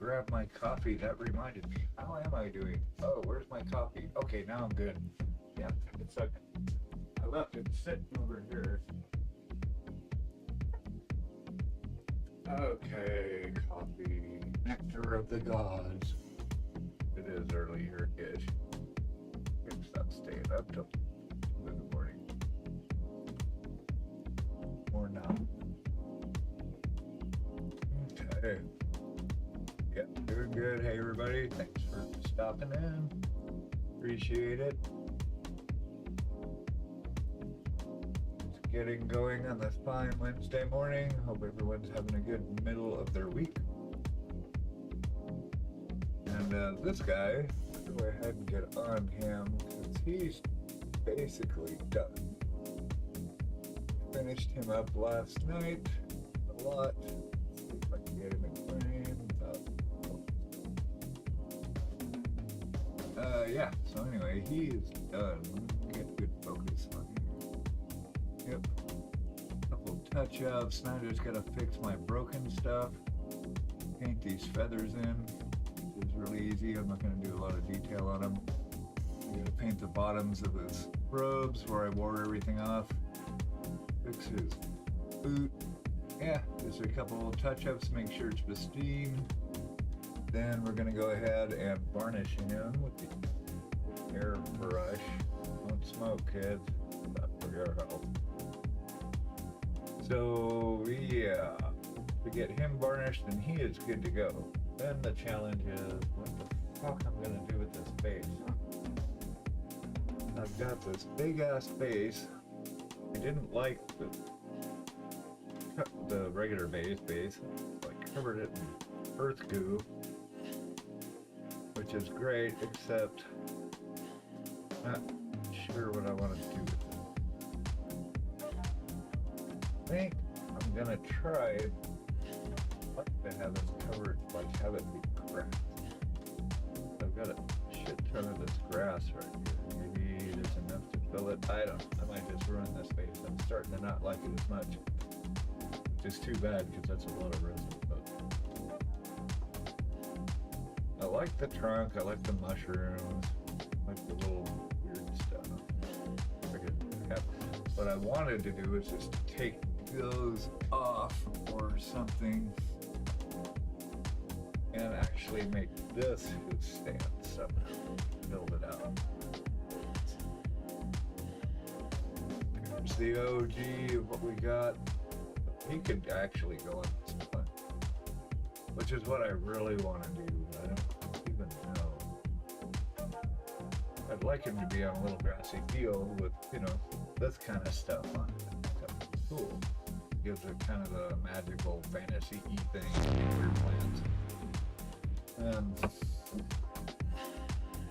grab my coffee. That reminded me. How am I doing? Oh, where's my coffee? Okay, now I'm good. Yep, it's okay. I left it sitting over here. Okay, coffee. Nectar of the gods. It is early here-ish. Gotta stop staying up till in the morning. Or not. Okay. Yeah, doing good. Hey everybody, thanks for stopping in. Appreciate it. Just getting going on this fine Wednesday morning. Hope everyone's having a good middle of their week. And this guy, I'll go ahead and get on him because he's basically done. Finished him up last night a lot. Let's see if I can get him in frame. Yeah, so anyway, he is done. Get good focus on here. Yep. Couple touch-ups. Now I just gotta fix my broken stuff. Paint these feathers in. Which is really easy. I'm not gonna do a lot of detail on them. I gotta paint the bottoms of his robes where I wore everything off. Fix his boot. Yeah, just a couple of touch-ups, make sure it's pristine. Then we're gonna go ahead and varnish him with the airbrush. Don't smoke, kids. Not for your health. So yeah, to get him varnished, and he is good to go. Then the challenge is what the fuck I'm gonna do with this base. I've got this big ass base. I didn't like the regular base, so I covered it in earth goo, which is great, except not sure what I want to do with it. I think I'm gonna try to have it covered, like have it be grass. I've got a shit ton of this grass right here. Maybe there's enough to fill it. I might just ruin this base. I'm starting to not like it as much. Which is too bad because that's a lot of resin. But I like the trunk, I like the mushrooms, I like the little weird stuff. What I wanted to do is just take those off or something and actually make this his stand somehow. Build it out. Here's the OG of what we got. He could actually go on this one, which is what I really want to do. I don't even know. I'd like him to be on a little grassy field with, this kind of stuff on it. That would be cool. Gives it kind of a magical fantasy-y thing in your plants. And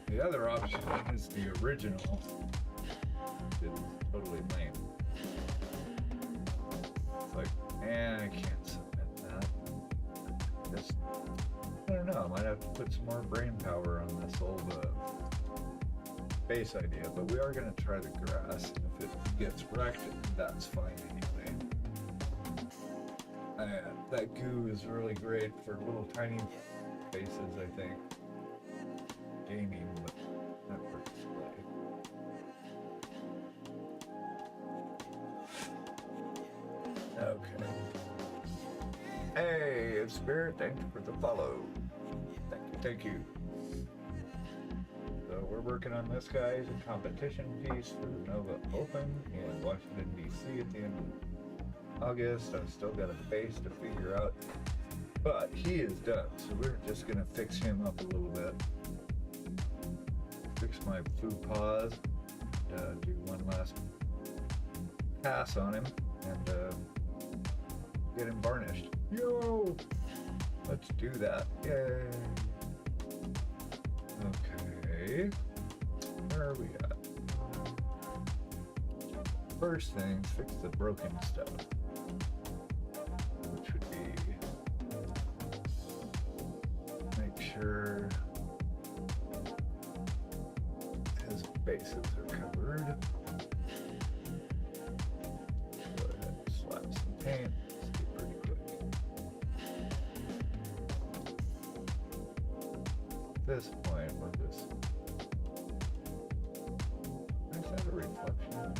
the other option is the original. It's totally lame. It's like, I can't submit that. Just, I don't know, I might have to put some more brain power on this old base idea, but we are going to try the grass, and if it gets wrecked, that's fine anyway. That goo is really great for little tiny bases, I think. Gaming, but not for display. Okay. Hey, Spirit, thanks for the follow. Thank you. So we're working on this guy as a competition piece for the Nova Open in Washington, D.C. at the end of August. I've still got a base to figure out, but he is done. So we're just gonna fix him up a little bit. Fix my faux pas, do one last pass on him, and get him varnished. Yo! Let's do that. Yay! Okay. Where are we at? First thing, fix the broken stuff. Which would be make sure his bases are covered. Go ahead and slap some paint. Let's do pretty quick. this point, we're just. Is that a reflection?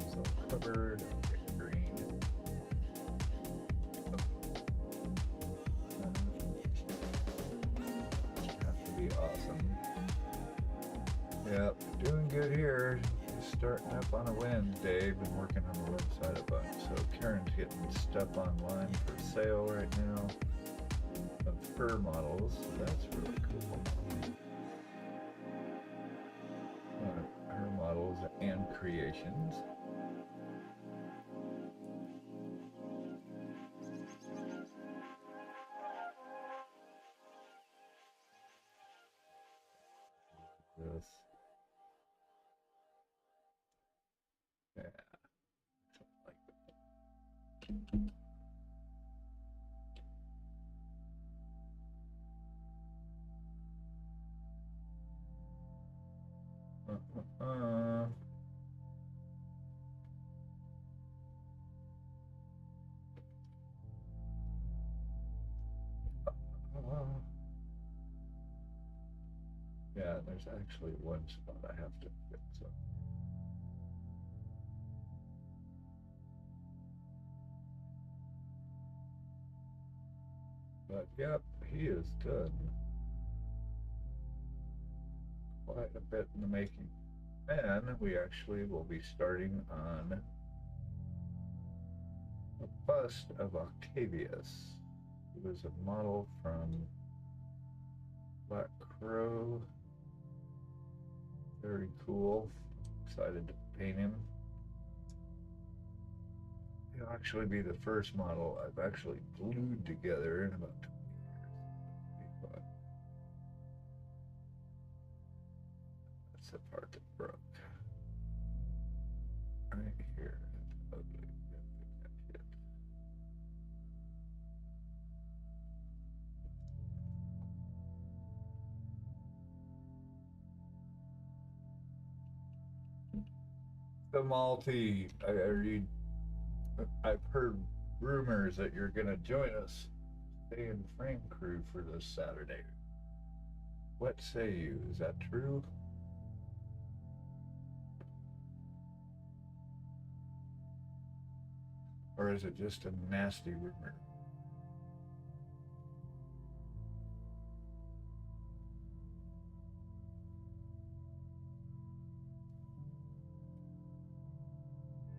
So covered, green. Have to be awesome. Yep, doing good here. Just starting up on a Wednesday. Been working on the website a bunch. So Karen's getting stuff online for sale right now of her models. So that's really cool. Her models and creations. This. Yeah. Something like that. Yeah, there's actually one spot I have to fix up. But yep, he is done. Quite a bit in the making. And we actually will be starting on a bust of Octavius. He was a model from Black Crow. Very cool. Excited to paint him. He'll actually be the first model I've actually glued together in about 20 years. That's the part that broke. Right here. That's ugly. Gotta fix that shit. The multi. I've heard rumors that you're gonna join us, stay in frame crew for this Saturday. What say you? Is that true? Or is it just a nasty rumor?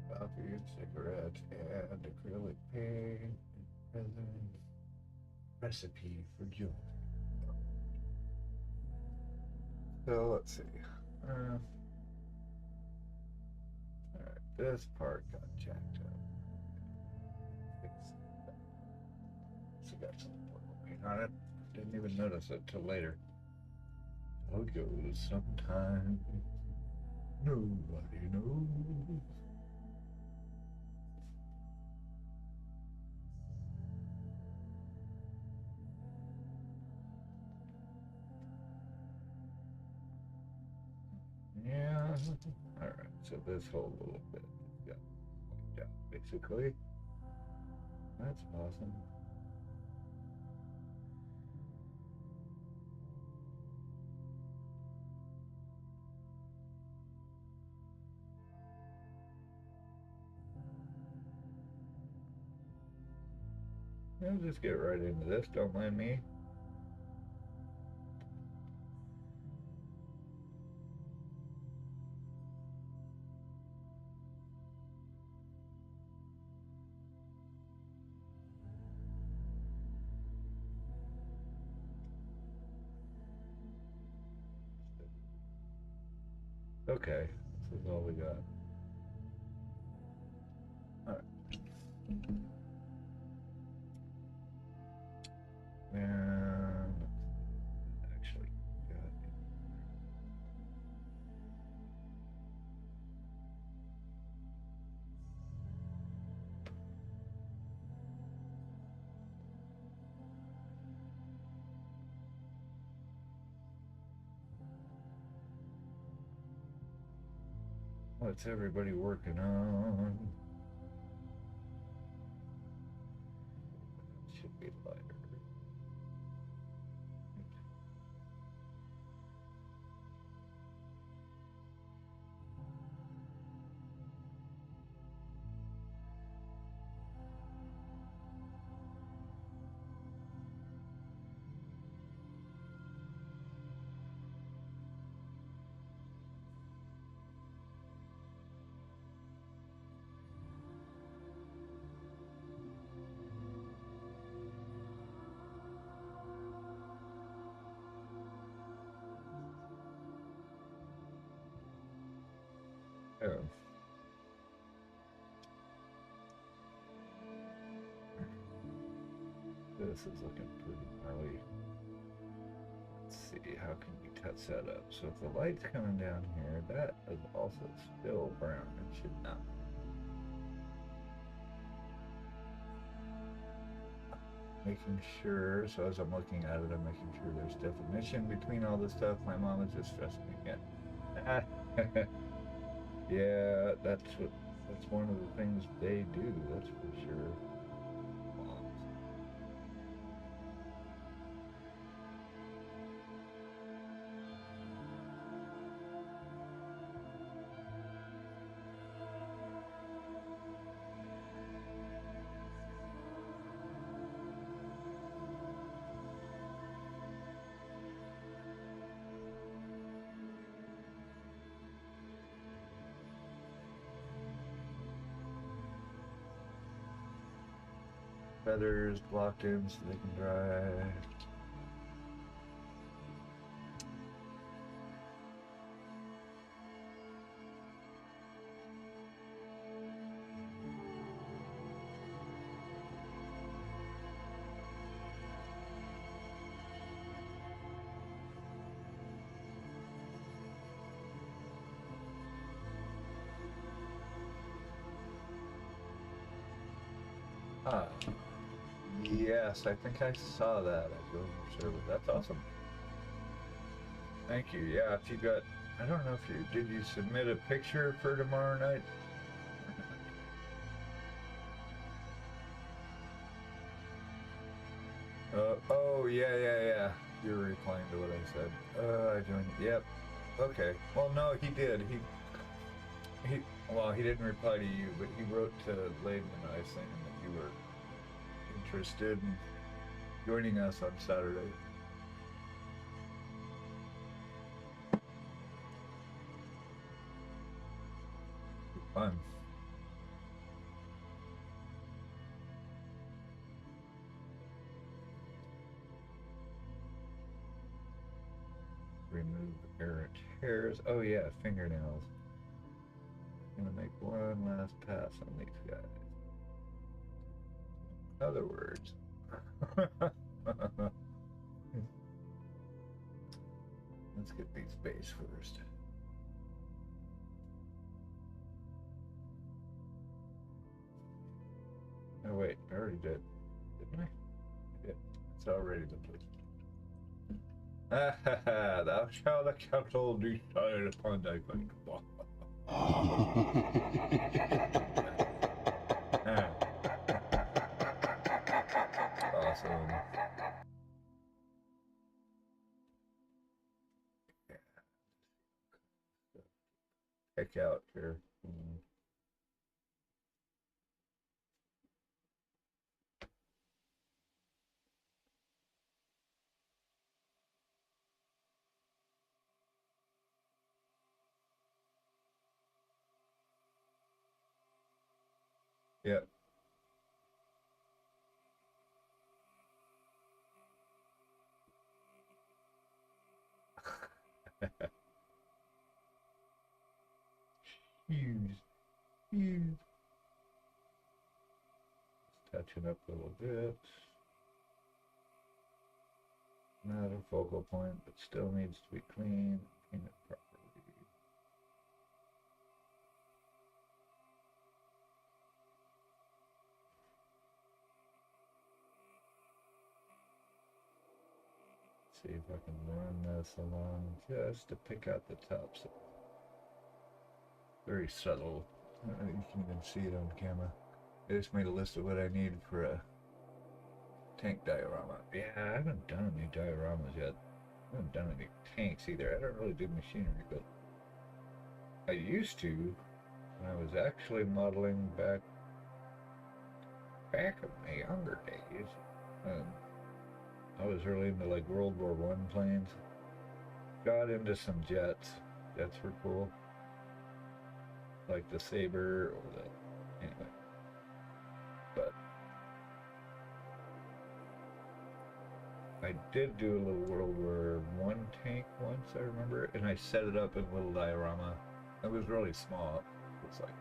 Coffee and cigarettes and acrylic paint and presents. Recipe for joy. So let's see. All right, this part got jacked up. It's got some paint on it. Didn't even notice it till later. How it goes sometimes. Nobody knows. Yeah. All right. So this whole little bit got wiped out, basically. That's awesome. I'll just get right into this. Don't mind me. Okay, this is all we got. All right. And actually, What's everybody working on? Should be lighter. Oh. This is looking pretty gnarly. Let's see, how can we touch that up? So if the light's coming down here, that is also still brown. It should not. Making sure, so as I'm looking at it, I'm making sure there's definition between all this stuff. My mom is just stressing me again. Yeah, that's one of the things they do, that's for sure. Feathers blocked in so they can dry. Ah, yes, I think I saw that. I go observe it. That's awesome. Thank you. Yeah, if you got, I don't know if you did. You submit a picture for tomorrow night? Oh yeah. You're replying to what I said. I joined. Yep. Okay. Well, no, he did. Well, he didn't reply to you, but he wrote to Layden and I saying that you were interested in joining us on Saturday. Fun. Remove errant hairs. Oh yeah, fingernails. I'm gonna make one last pass on these guys. In other words. Let's get these base first. Oh wait, I already did. Didn't I? I did. It's already complete. Thou shalt account all decided upon thy fight. Awesome. Pick out here. Yep. Huge. Touching up a little bit. Not a focal point, but still needs to be clean. Paint it properly. See if I can run this along just to pick out the tops. Very subtle. You can even see it on camera. I just made a list of what I need for a tank diorama. Yeah, I haven't done any dioramas yet. I haven't done any tanks either. I don't really do machinery, but I used to when I was actually modeling back in my younger days. I was really into like World War One planes. Got into some jets. Jets were cool. Like the Sabre or the anyway. But I did do a little World War One tank once, I remember, and I set it up in a little diorama. It was really small. It's like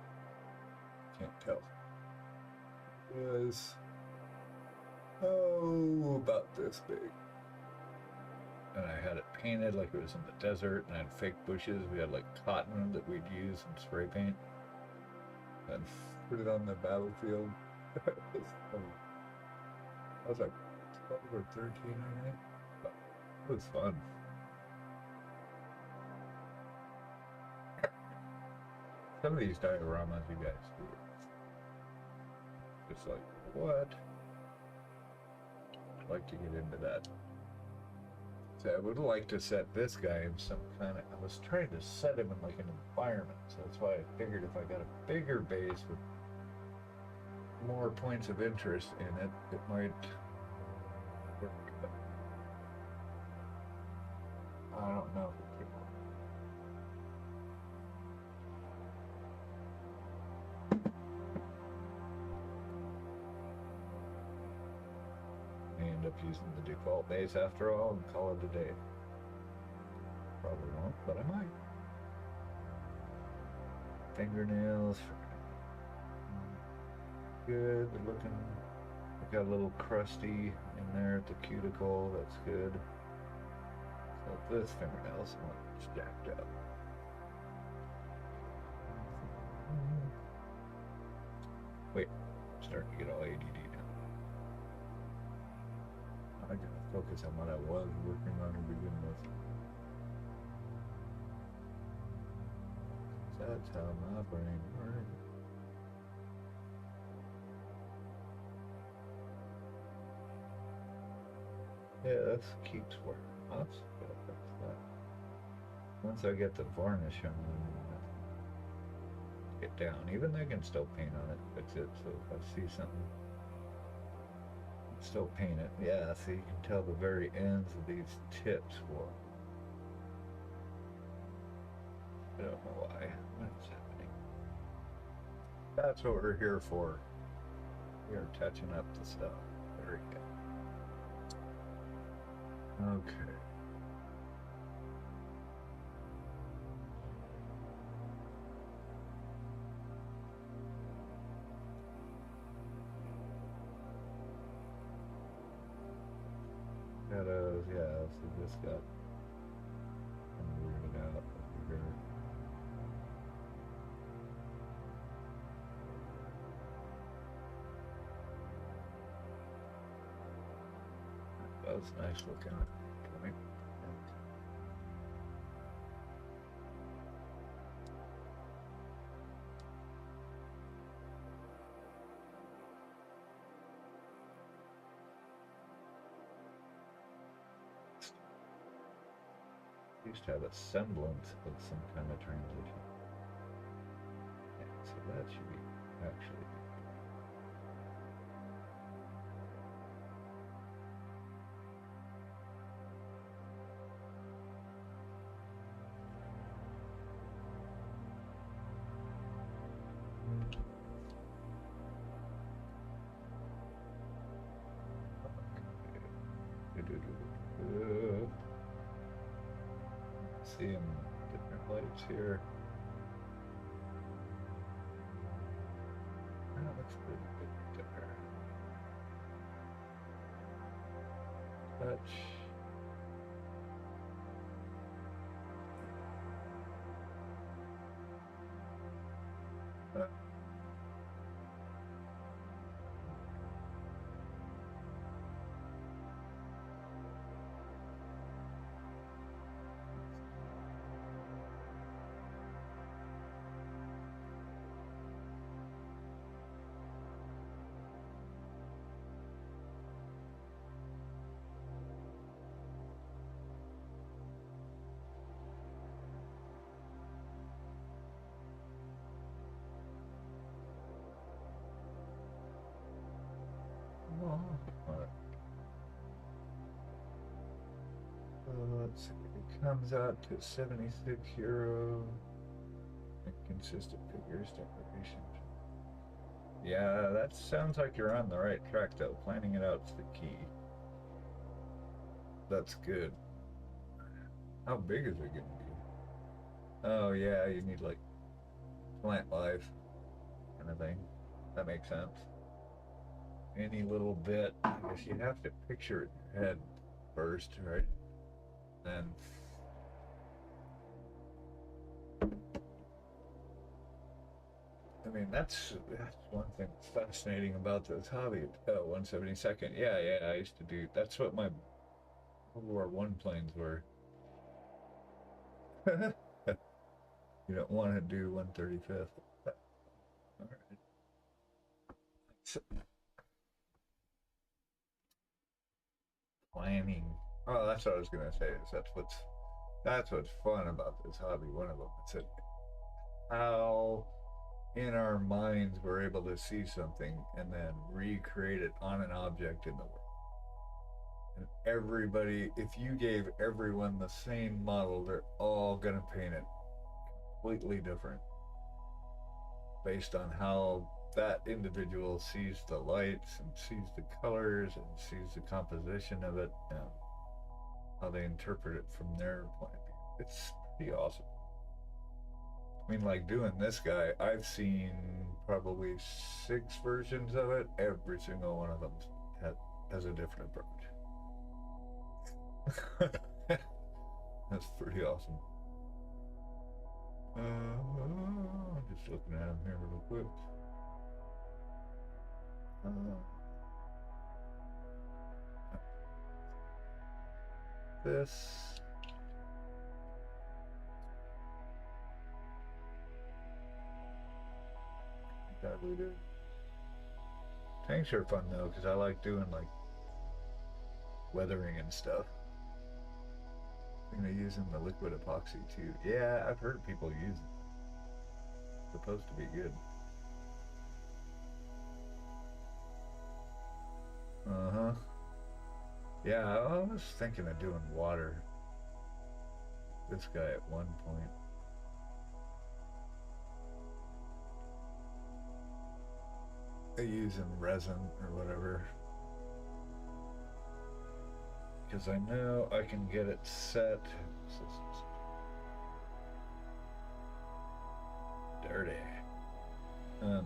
can't tell. It was about this big. And I had it painted like it was in the desert, and I had fake bushes. We had like cotton that we'd use and spray paint, and put it on the battlefield. I was like 12 or 13, I think. But it was fun. Some of these dioramas you guys do, it's like, what? I'd like to get into that. So I would like to set this guy in some kind of, I was trying to set him in like an environment, so that's why I figured if I got a bigger base with more points of interest in it, it might work. But I don't know. End up using the default base after all and call it a day. Probably won't, but I might. Fingernails. Good, they're looking. I got a little crusty in there at the cuticle, that's good. So this fingernails are stacked up. Wait, I'm starting to get all ADD now. I gotta focus on what I was working on to begin with. That's how my brain works. Yeah, that keeps working. That's good. That's that. Once I get the varnish on, get down. Even they can still paint on it, fix it. So if I see something, still paint it. Yeah, so you can tell the very ends of these tips will. I don't know why. What's happening? That's what we're here for. We are touching up the stuff. Very good. Okay. Shadows, yeah, so this got weirded out over here. That's nice looking. Used to have a semblance of some kind of transition. Yeah, so that should be actually. Seeing different lights here. That looks pretty good there. Touch. Let's see. It comes out to €76. Consistent figures decoration. Yeah, that sounds like you're on the right track though. Planning it out's the key. That's good. How big is it gonna be? Oh yeah, you need like plant life kind of thing. That makes sense. Any little bit, I guess you have to picture it in your head first, right? Then I mean, that's one thing that's fascinating about this hobby. 172nd. Yeah, yeah, I used to do. That's what my World War One planes were. You don't want to do 135th. All right. So, planning. Oh, that's what I was gonna say. Is that's what's fun about this hobby. One of them. It's how in our minds we're able to see something and then recreate it on an object in the world. And everybody, if you gave everyone the same model, they're all gonna paint it completely different based on how that individual sees the lights and sees the colors and sees the composition of it and how they interpret it from their point of view. It's pretty awesome. I mean, like doing this guy, I've seen probably 6 versions of it. Every single one of them has a different approach. That's pretty awesome. Just looking at them here real quick. This. Diluted. Tanks are fun though, because I like doing like weathering and stuff. I'm gonna use the liquid epoxy too. Yeah, I've heard people use it. It's supposed to be good. Uh-huh. Yeah, I was thinking of doing water. This guy at one point. Using resin or whatever. Because I know I can get it set. Dirty. Looks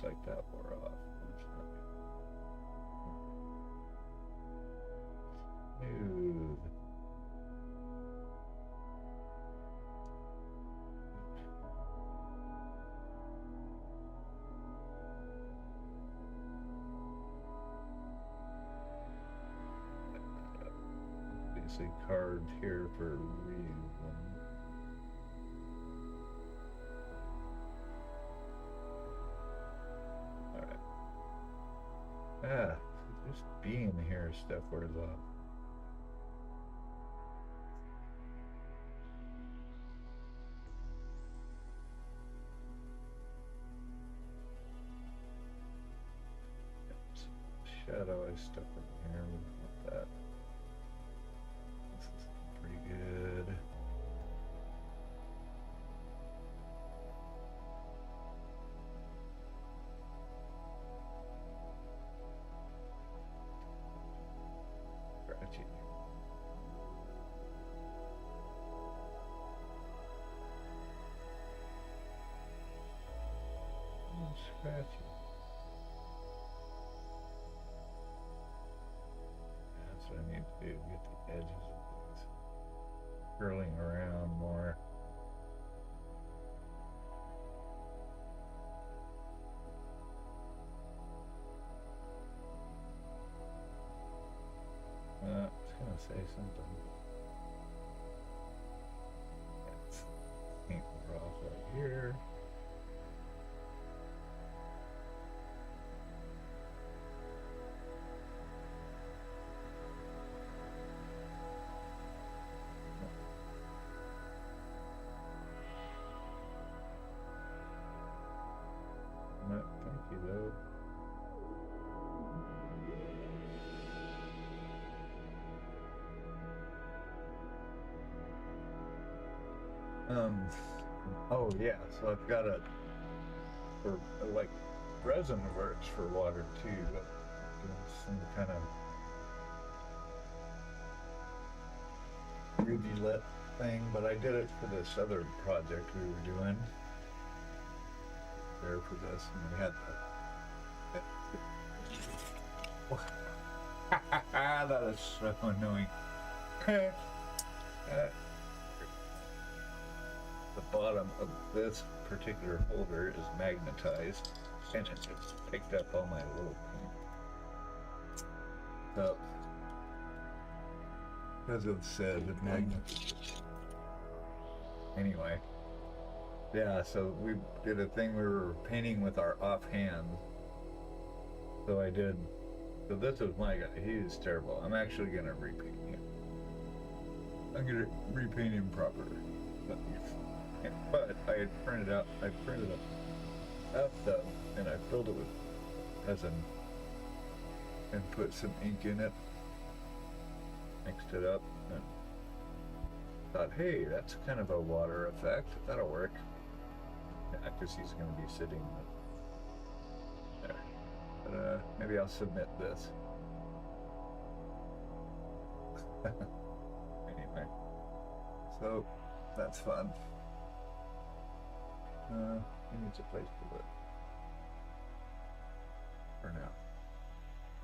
like that wore off. Smooth. Obviously carved here for a reason. Alright. Just being here, stuff wears off. Shadow I stuck in here with that. This is pretty good. Scratchy. Scratchy. That's what I need to do, get the edges of these curling around more. I was gonna say something. Let's paint the off right here. though. Oh yeah, so I've got a, for like resin works for water too, but some kind of ruby lit thing, but I did it for this other project we were doing there for this, and we had the that is so annoying. The bottom of this particular holder is magnetized, and it just picked up all my little paint. So, because of said magnet. Anyway, yeah, so we did a thing, we were painting with our offhand. So I did, so this was my guy, he is terrible. I'm actually gonna repaint him. I'm gonna repaint him properly. But I printed up stuff, and I filled it with resin and put some ink in it, mixed it up, and thought, hey, that's kind of a water effect, that'll work. Yeah, because he's going to be sitting there. But maybe I'll submit this. Anyway, so that's fun. He needs a place to live. For now.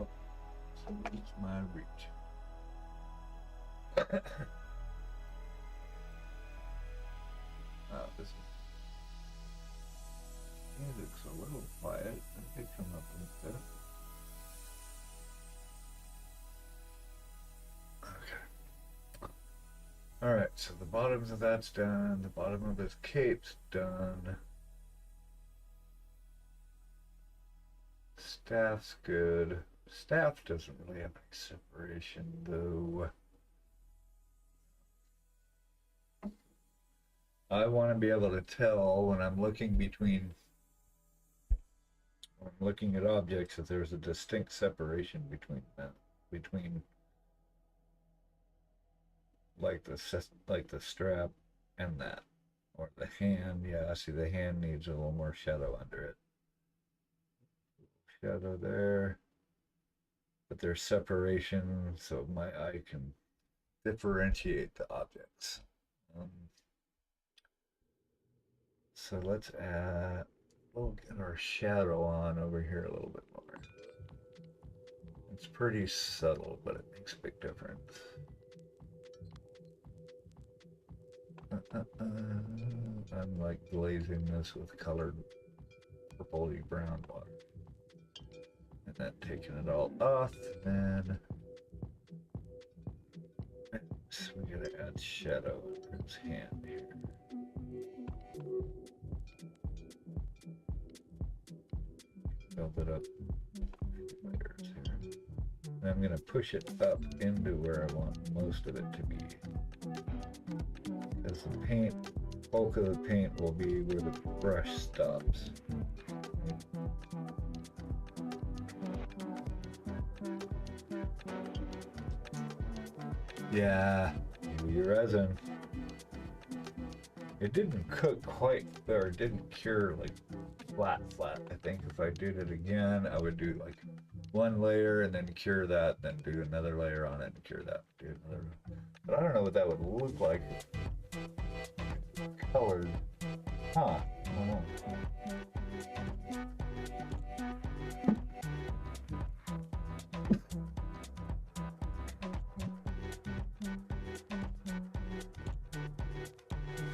Oh, so it's my reach. This music's a little quiet. I could come up a bit. Okay. Alright, so the bottoms of that's done. The bottom of his cape's done. Staff's good. Staff doesn't really have any separation though. I want to be able to tell when I'm looking at objects that there's a distinct separation between them, like the strap and that, or the hand. Yeah, see, the hand needs a little more shadow under it. Shadow there, but there's separation, so my eye can differentiate the objects. So let's we'll get our shadow on over here a little bit more. It's pretty subtle, but it makes a big difference. I'm like glazing this with colored purpley brown water. And then taking it all off, and we gotta add shadow in his hand here. Build it up layers here. And I'm gonna push it up into where I want most of it to be. As the paint, bulk of the paint will be where the brush stops. Yeah, UV resin. It didn't cook quite, or it didn't cure like flat. I think if I did it again, I would do like one layer and then cure that, then do another layer on it and cure that. Do another. But I don't know what that would look like. Colored. Huh. I don't know.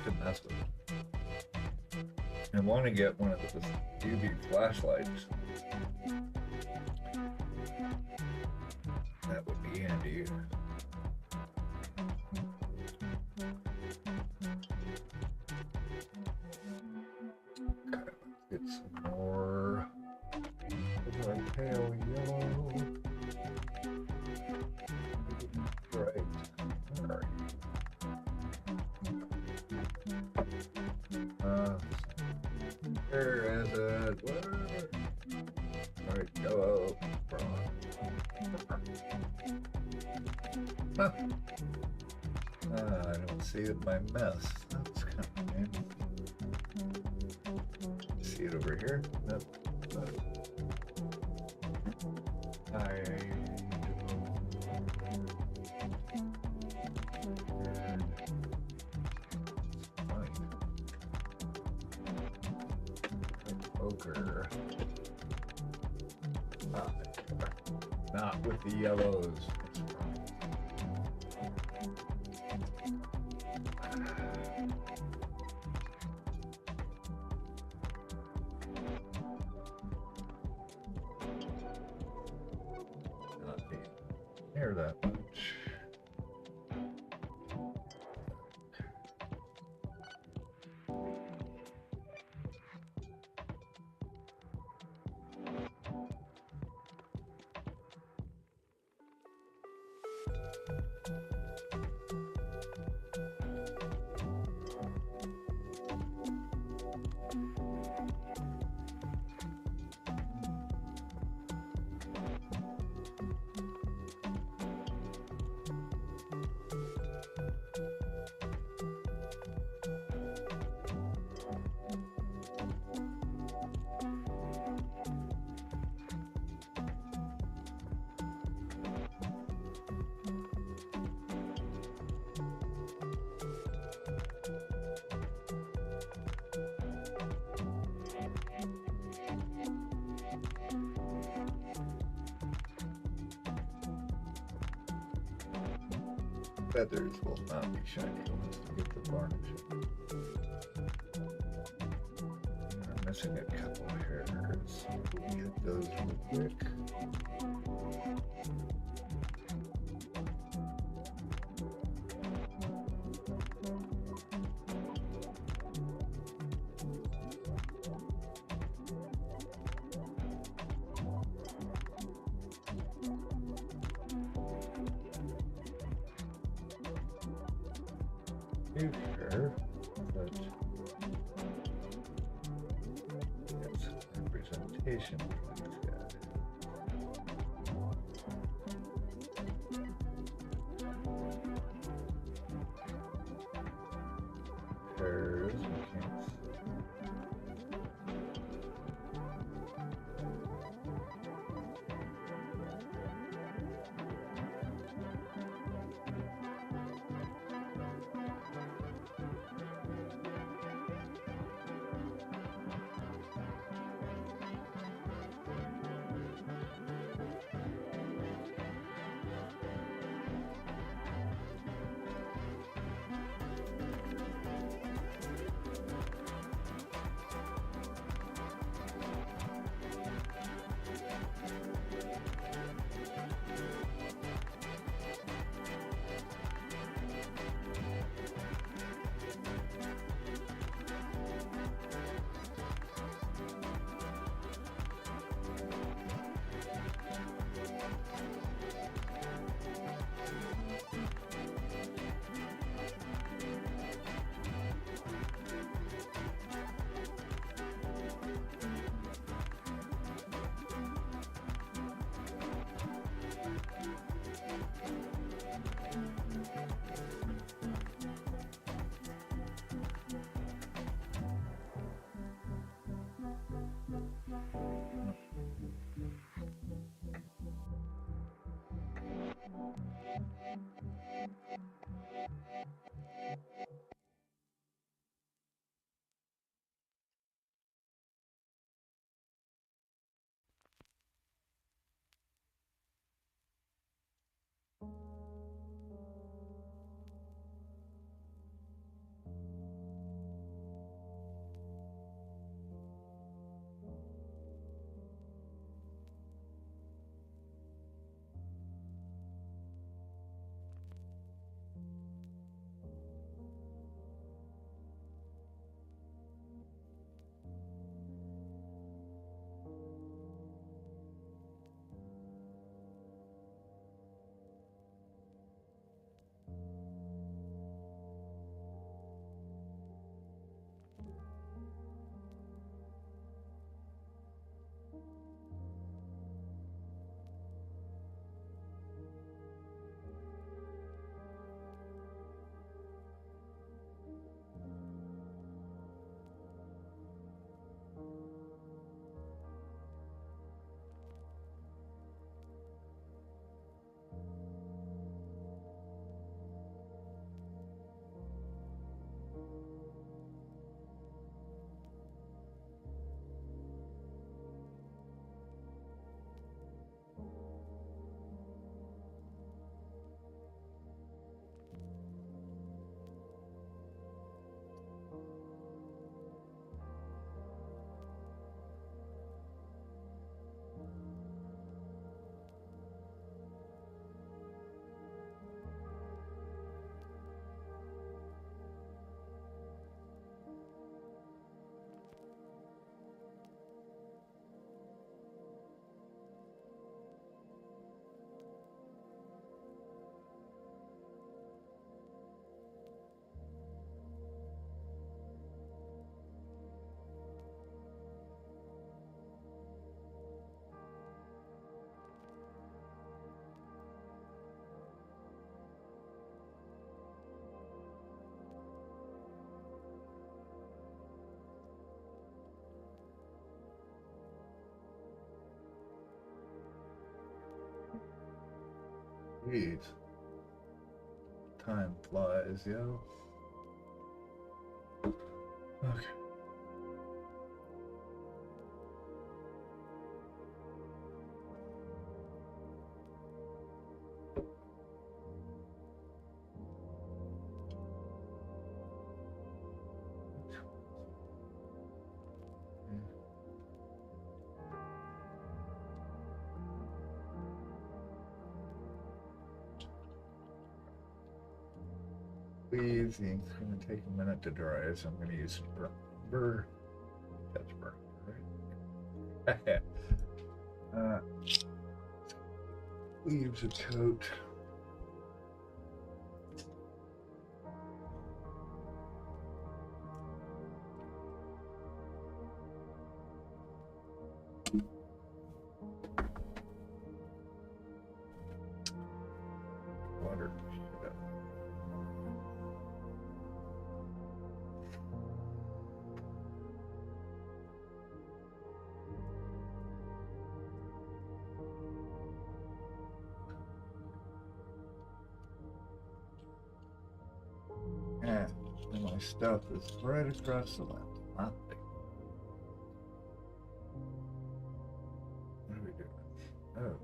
To mess with it. I want to get one of those UV flashlights. That would be handy. Okay, get some more like pale yellow. Right. All right. Where is it? Where? I don't see it, my mess. That's kind of lame. See it over here? Nope. Ochre. Not with the yellows. Not be near that much. Feathers will not be shiny once to get the varnish. I'm missing a couple hairs. We'll hit those real quick. Here, but it's representation of these guys. Hairs, we can't see. Jeez. Time flies, yo. Okay. Please, the ink's going to take a minute to dry, so I'm going to use some burr. That's burr, right? Leaves a coat. Water. And my stuff is right across the left. Not big. What are we doing? Oh.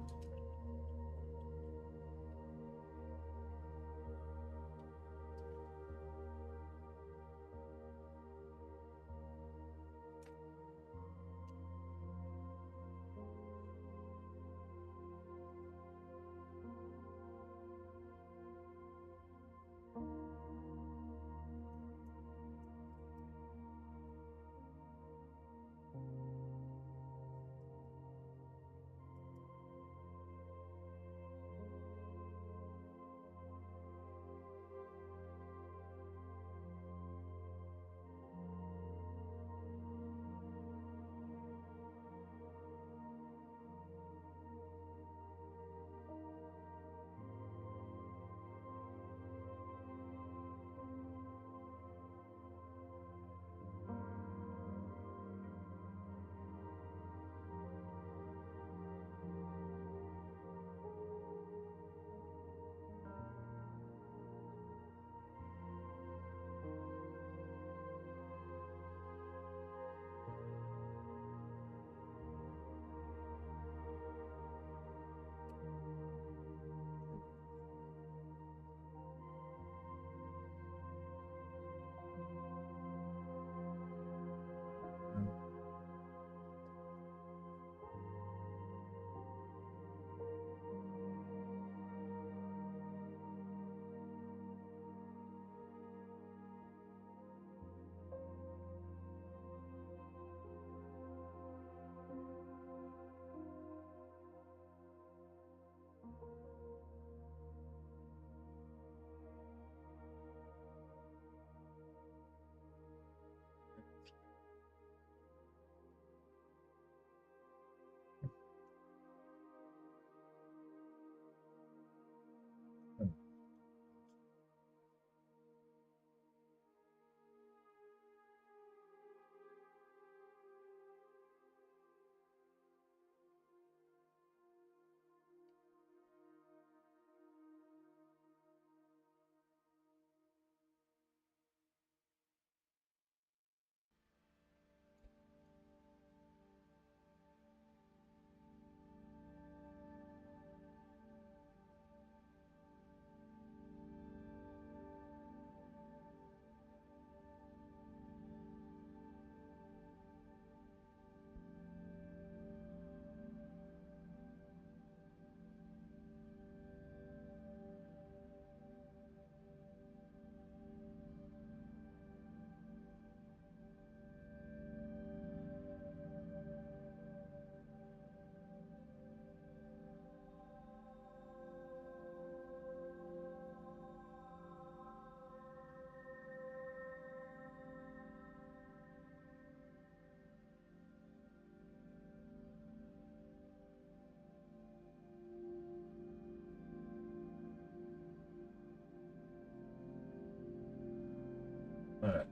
Alright.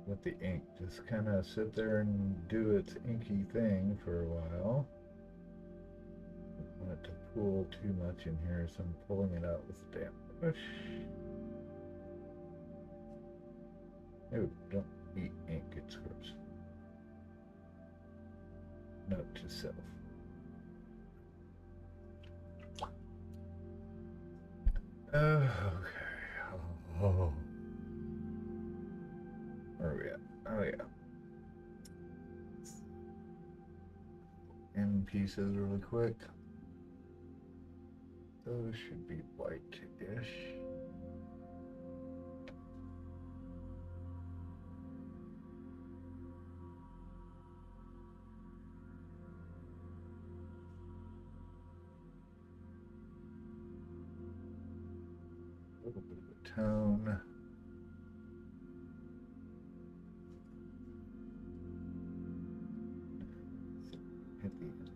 Let the ink just kind of sit there and do its inky thing for a while. pool too much in here, so I'm pulling it out with the damn brush. No, don't eat ink, it's gross. Note to self. Okay. Oh. Where are we at? Oh yeah. End pieces really quick. Those should be white-ish. A little bit of a tone. Hit the ends.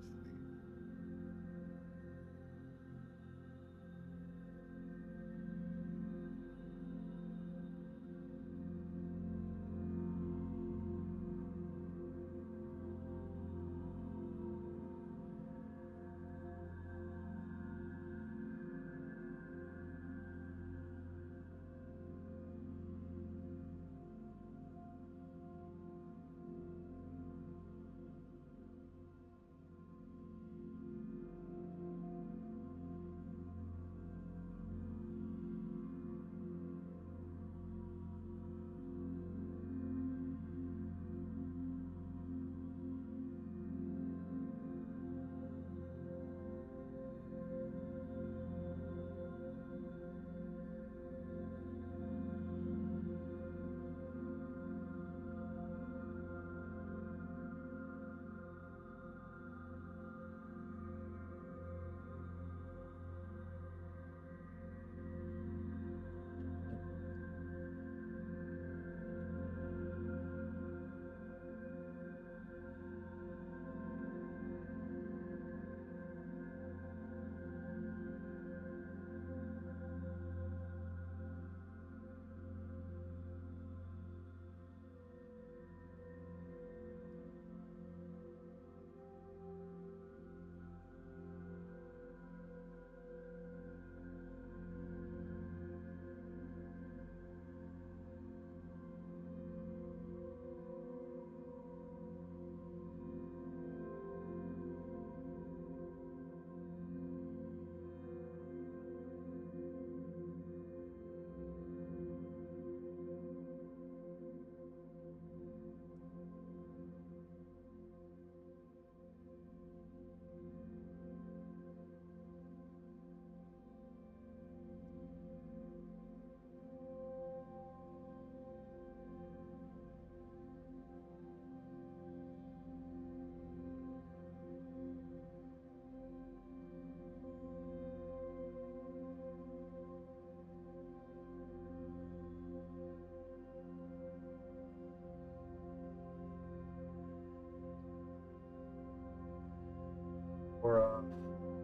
Or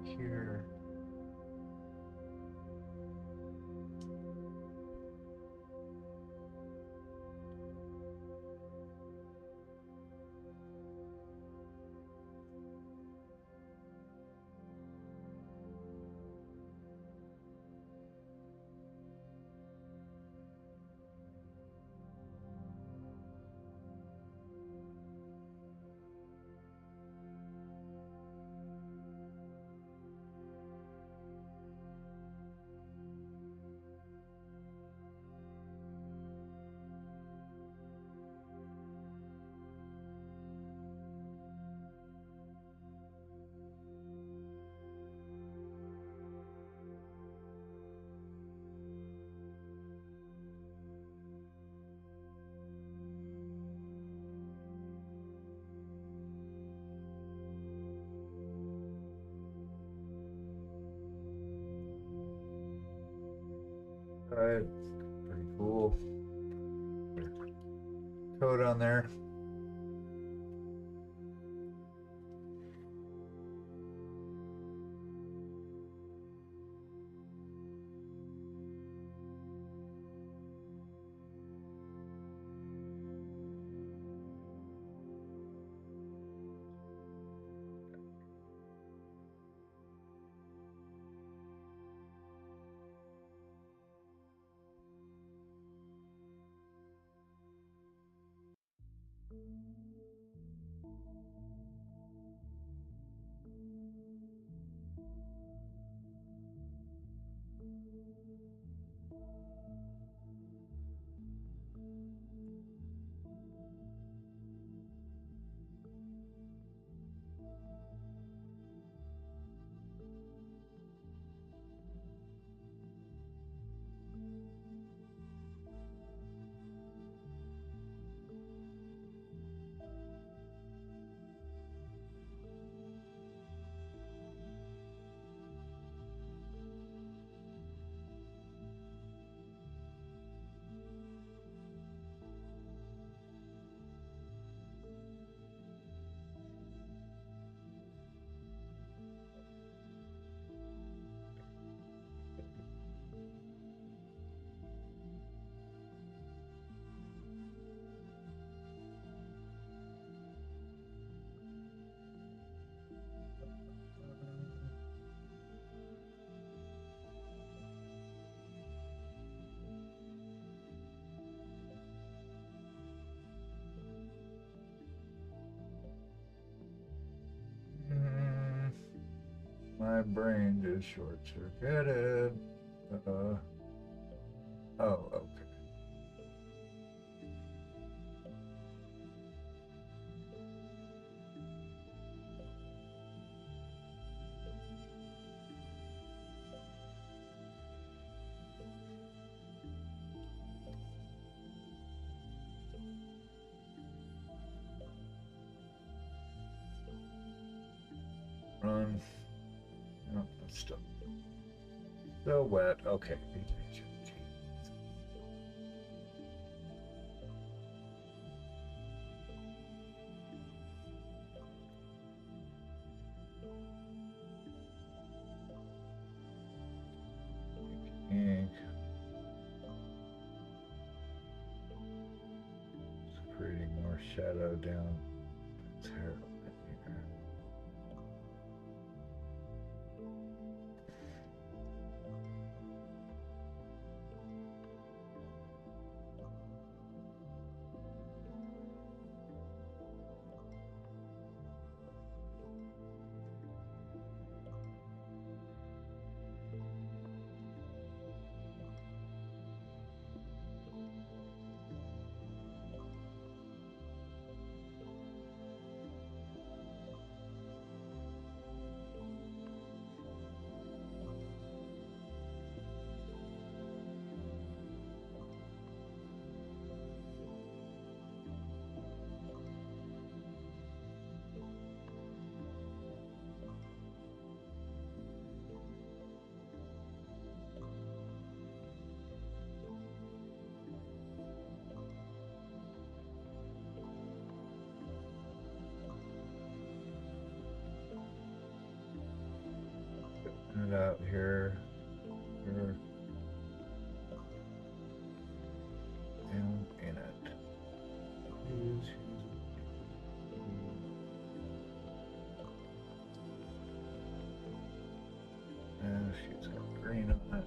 here. Alright, pretty cool. Code on there. My brain just short circuited. Oh, okay. Run. No, it's still wet. Okay. Ink. It's creating more shadow down its hair here. It out here, down in it. And she's got green on it.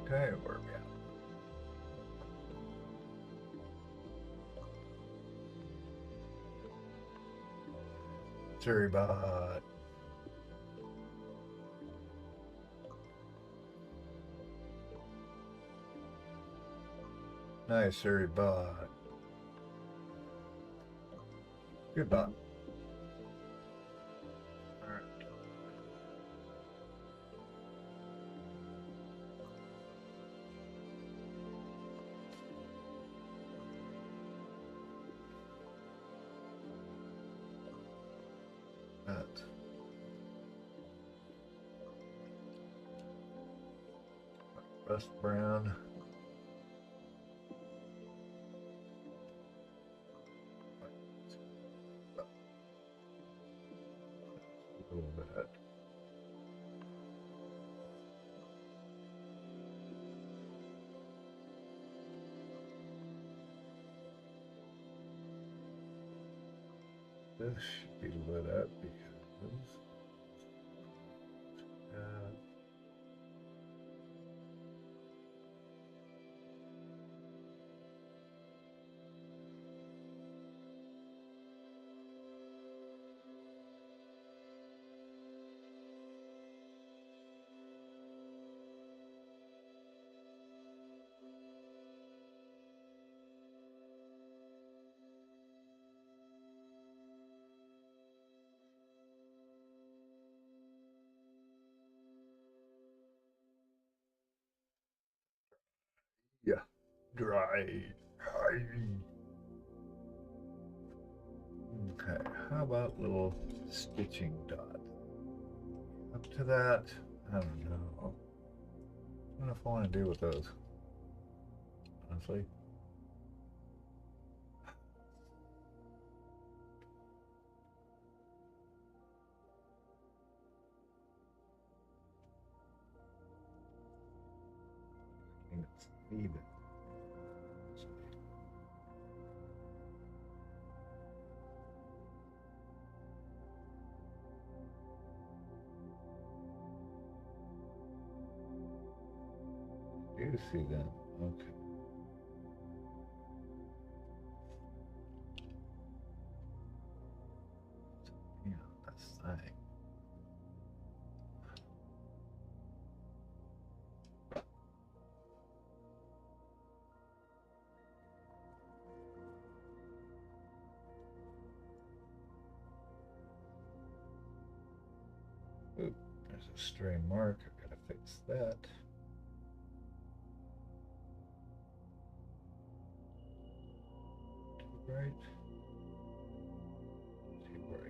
Okay, where are we at? Surrybot. Nice Surrybot. Good bot. Rust brown. A little bit. This should be lit up because Yeah, dry. Okay, how about little stitching dots? Up to that, I don't know. I don't know if I want to deal with those, honestly. I think it's even. I do see that. Okay. Yeah, that's thing. Ooh, there's a stray mark. I've got to fix that. Too bright. Too bright.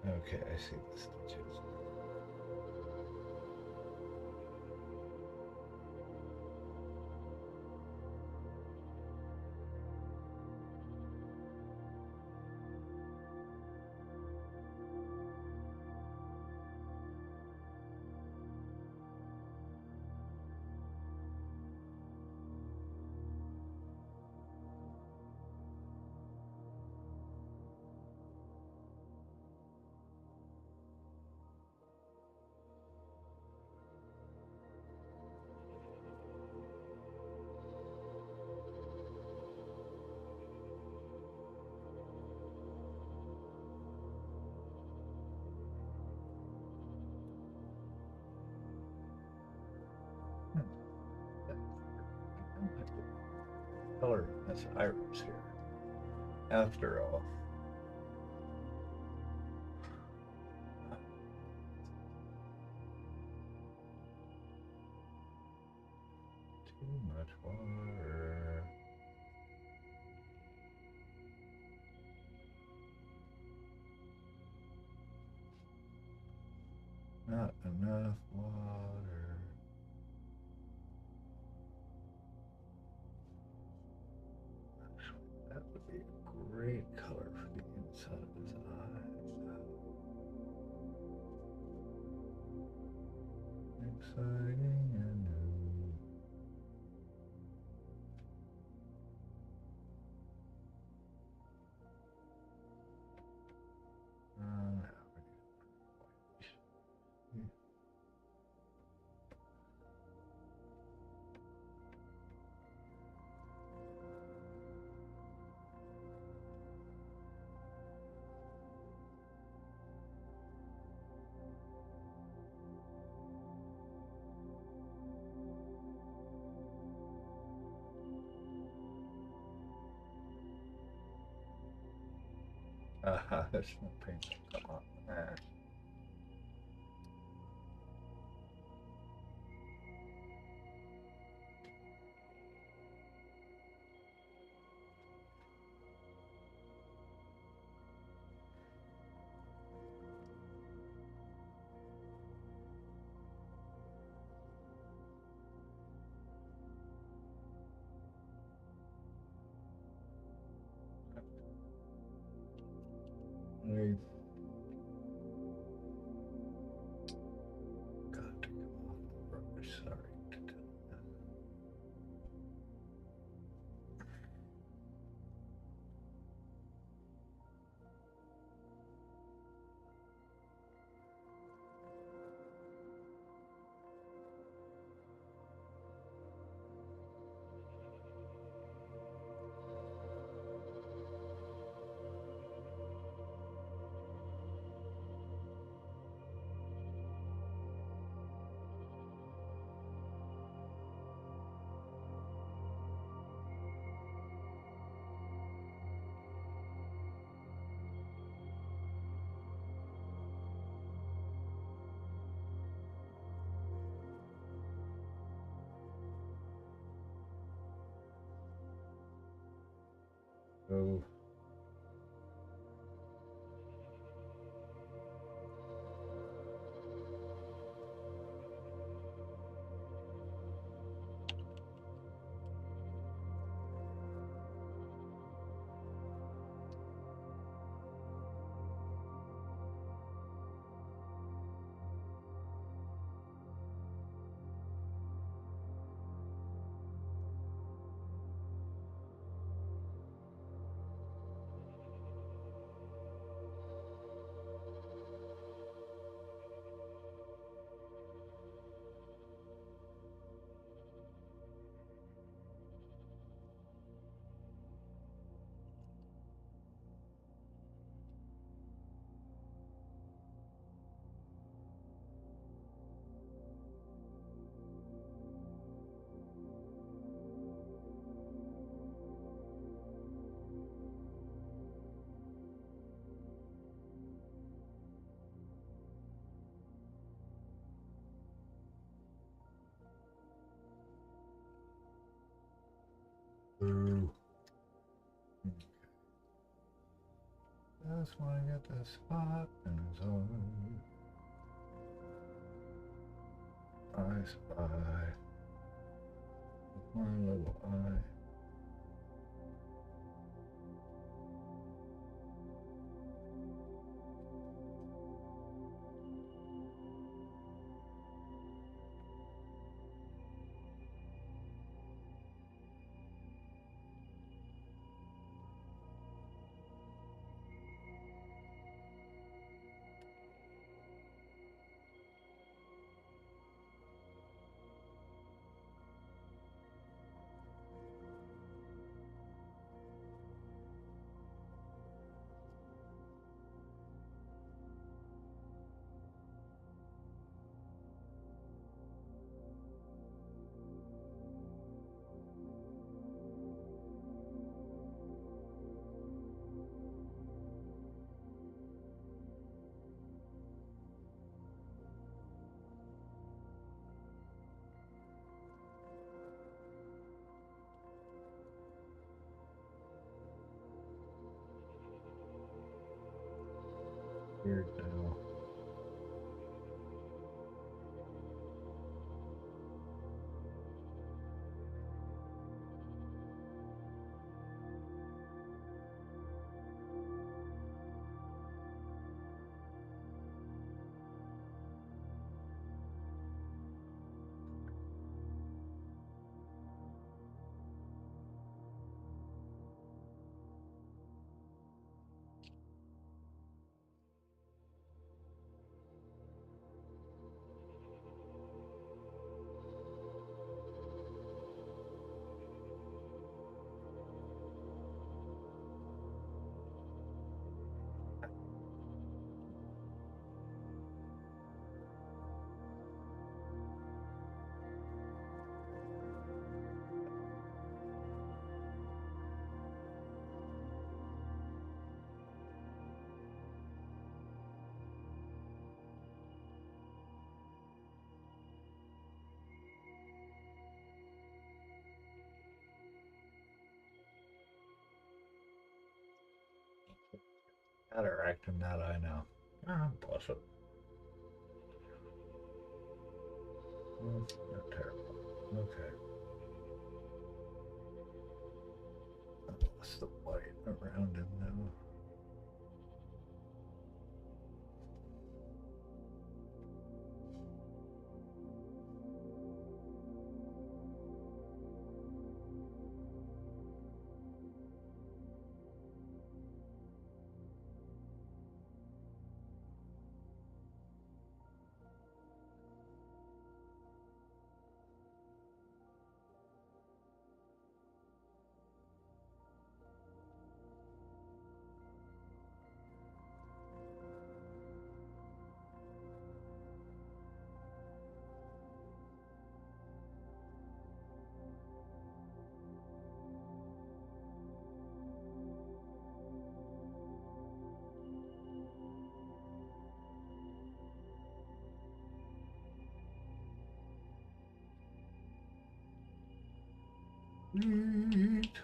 Okay, I see the stitches. Hmm. I don't like the color in this iris here. After all. Too much water. Not enough water. Actually, that would be a great color for the inside of his eyes. Exciting and new. There's no paint. Come on. I got to come off the brush. Sorry to tell you. So Ooh. Just want to get this spot in his own. I spy with my little eye. Weird now. Cataract in that eye now. Ah, bless it. Not terrible. Okay. What's the white around him now? Sweet.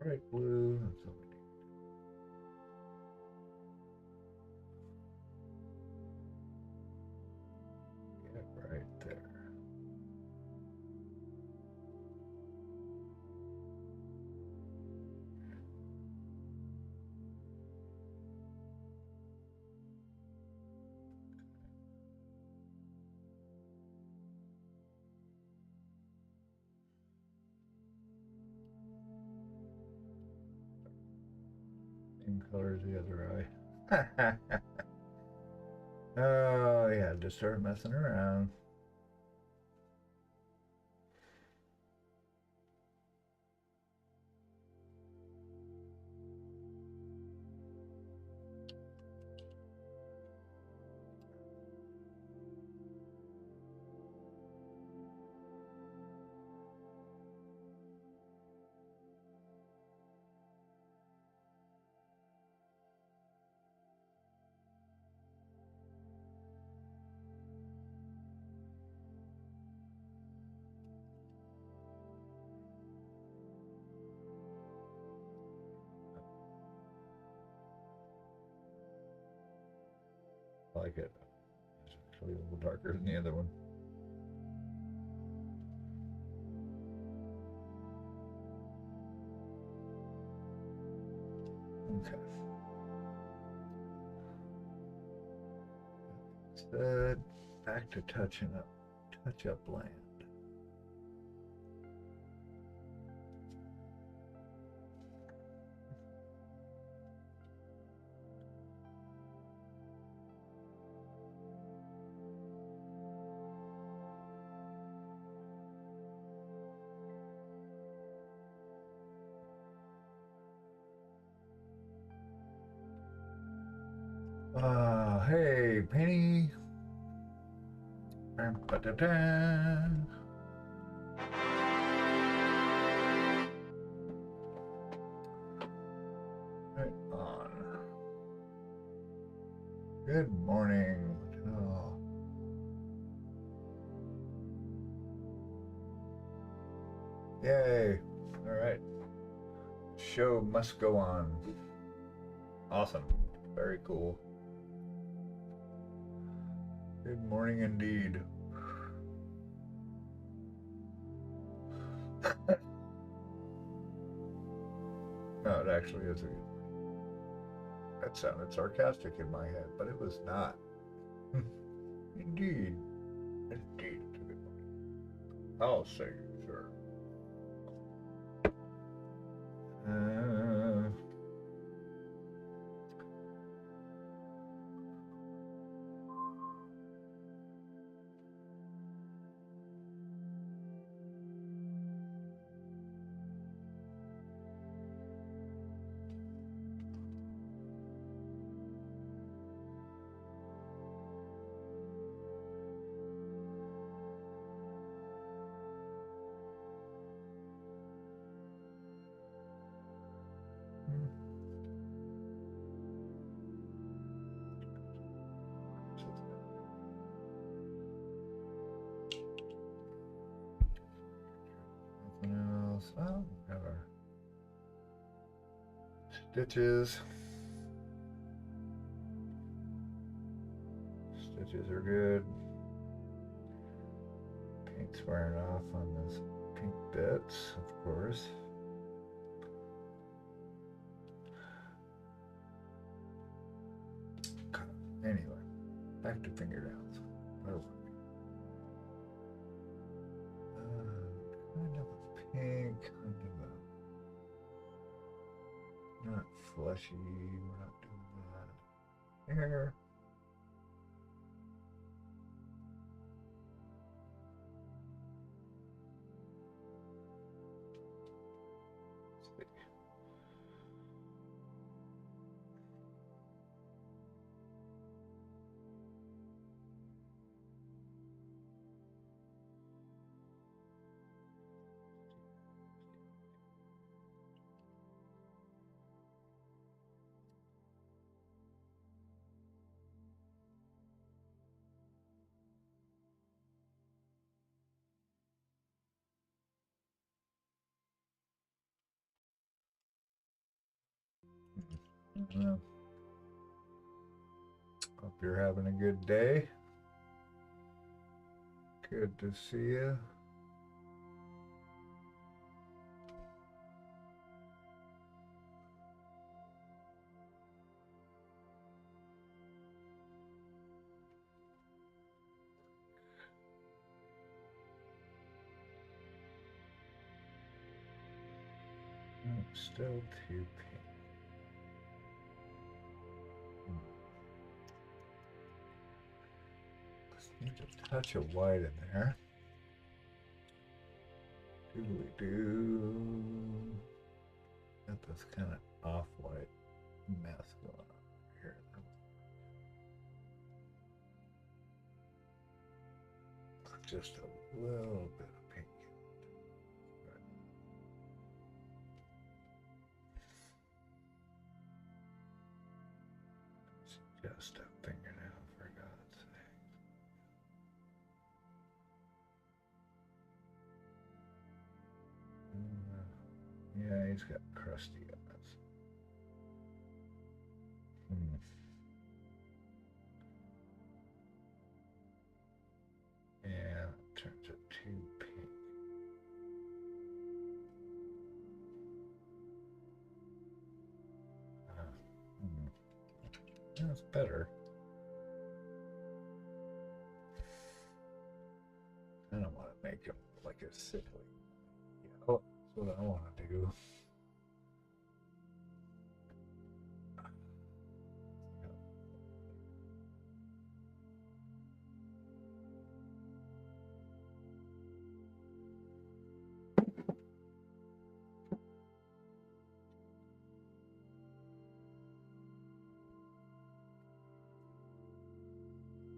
bright blue. That's all we need. Yeah, right there. Same color as the other eye. Oh, yeah, just start messing around. I like it. It's actually a little darker than the other one. Okay. Instead, back to touch up land. Hey, Penny. Ba-da-da. Right on. Good morning. Oh. Yay. All right. Show must go on. Awesome. Very cool. Good morning indeed. No, it actually is that sounded sarcastic in my head, but it was not. Indeed. Indeed. It's a good morning. I'll say, sir. Nothing else. Oh, we have our stitches. Stitches are good. Paint's wearing off on those pink bits, of course. Anyway, back to fingernails. Oh. Kind of a pink, kind of a not fleshy. We're not doing that. Here. Hope you're having a good day. Good to see you. Still too pink. Just need a touch of white in there. Do. Got this kind of off-white mess going on here. Just a little bit of pink. Just a fingernail, for God's sake. Yeah, he's got crusty on this. Yeah, it turns it too pink. That's better. I don't want to make him like a sickly. Yeah, that's what I want to do.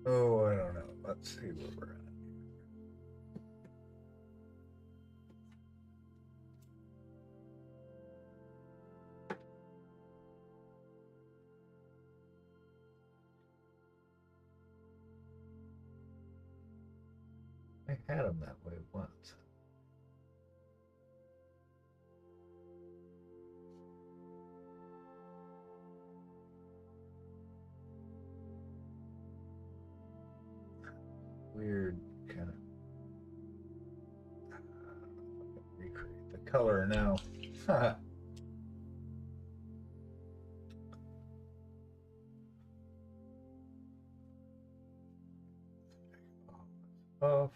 Oh, I don't know. Let's see where we're at. I had them that way once. Weird kind of recreate the color now. Off.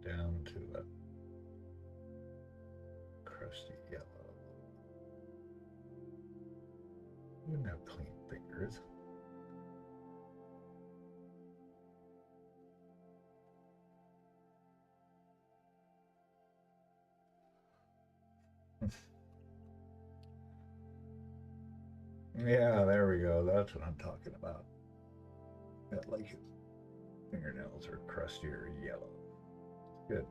Down to a crusty yellow. You wouldn't have clean fingers. Yeah, there we go. That's what I'm talking about. That like his fingernails are crusty or yellow. Good.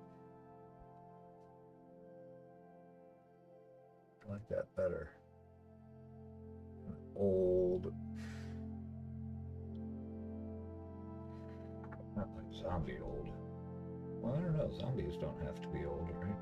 I like that better. Old. Not like zombie old. Well, I don't know. Zombies don't have to be old, right?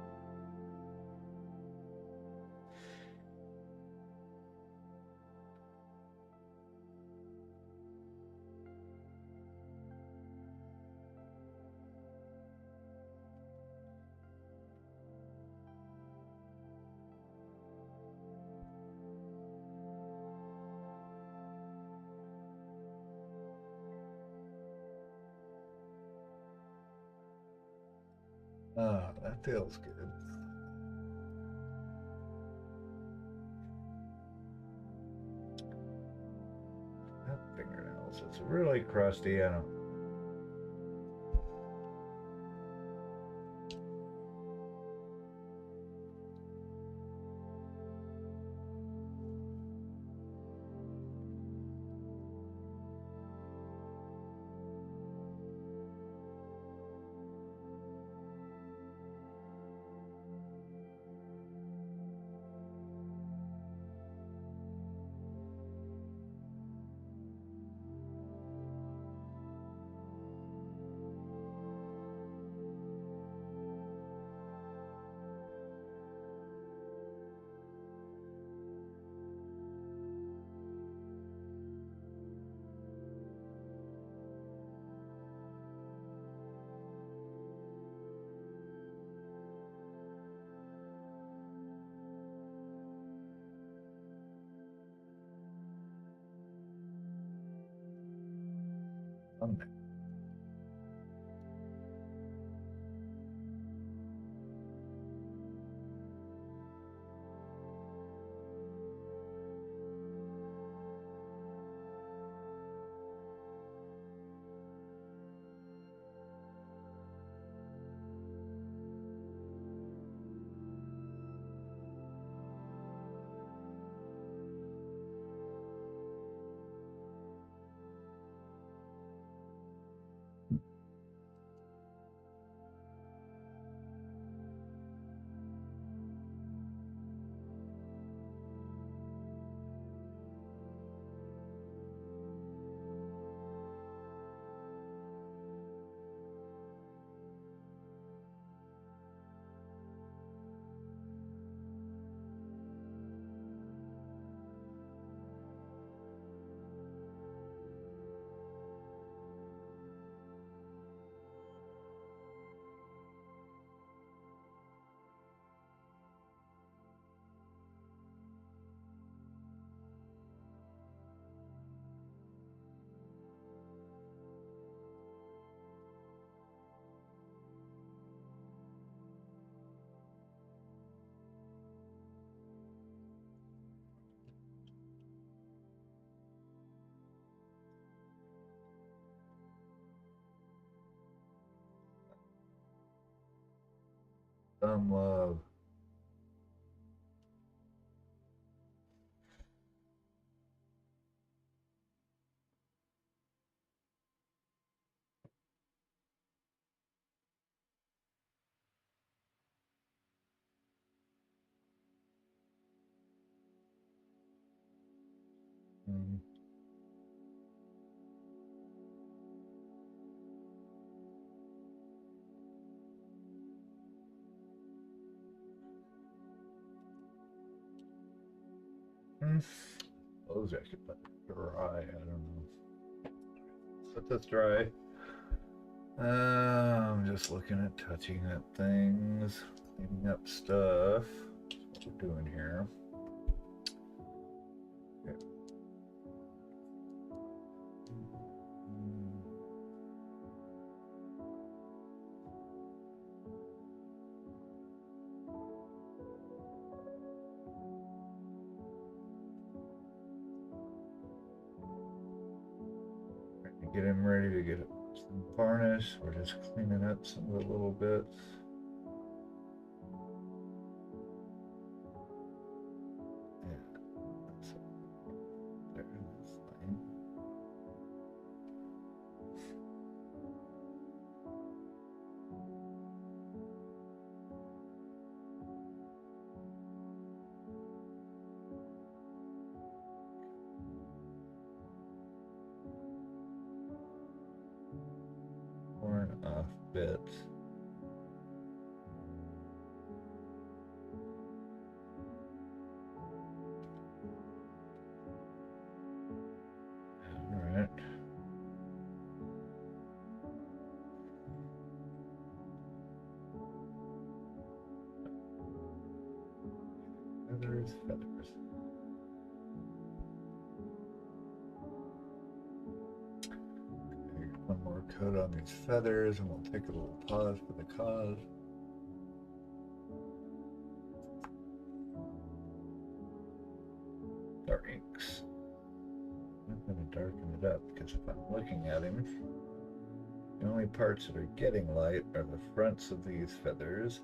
Ah, that feels good. That fingernails, it's really crusty. I don't. Some love. Mm. Mm. Those I should let dry. I don't know. Let this dry. I'm just looking at touching at things, cleaning up stuff. That's what we're doing here. Okay. Get him ready to get some varnish. We're just cleaning up some of the little bits. Yeah, that's there. That's fine. Worn off bits. All right. Feathers, feathers. Okay, one more coat on these feathers, and we'll take a little pause for the cause. Dark inks. I'm going to darken it up because if I'm looking at him, the only parts that are getting light are the fronts of these feathers,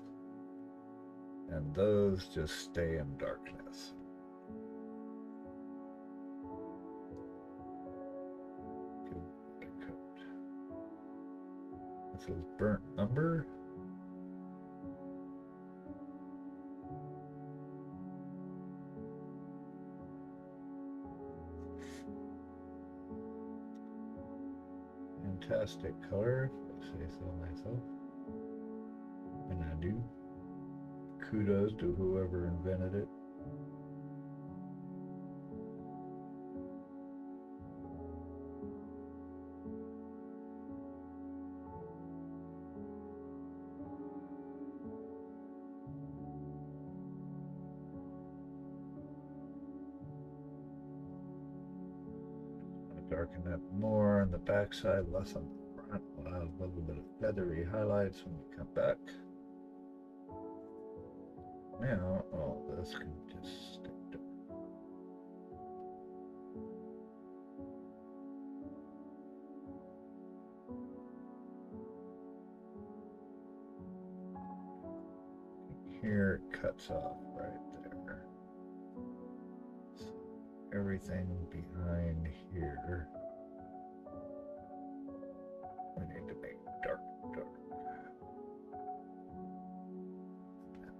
and those just stay in darkness. Good coat. This is burnt umber. Fantastic color, if I say so myself. And I do. Kudos to whoever invented it. Darken that more on the back side, less on the front. We'll have a little bit of feathery highlights when we come back. Now all this can just stick to here. It cuts off right there. So everything behind here we need to make dark.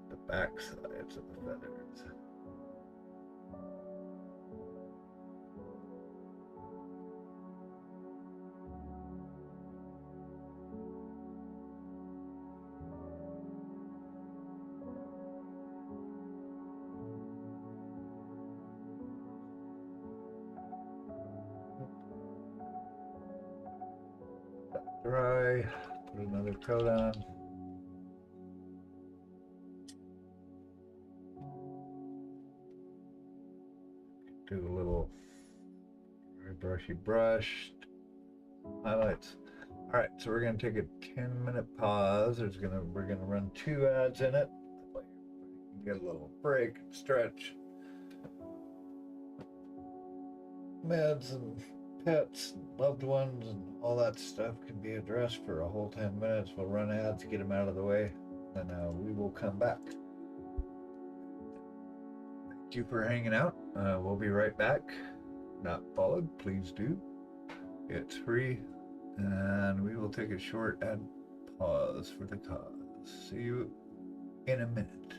The back sides of the feathers. Dry, put another coat on. Do a little very brushy brush, highlights. All right, so we're gonna take a 10-minute pause. We're gonna run 2 ads in it. Get a little break, stretch. Meds and pets, and loved ones, and all that stuff can be addressed for a whole 10 minutes. We'll run ads, get them out of the way. and we will come back. Thank you for hanging out. We'll be right back. Not followed, please do. It's free, and we will take a short ad pause for the cause. See you in a minute.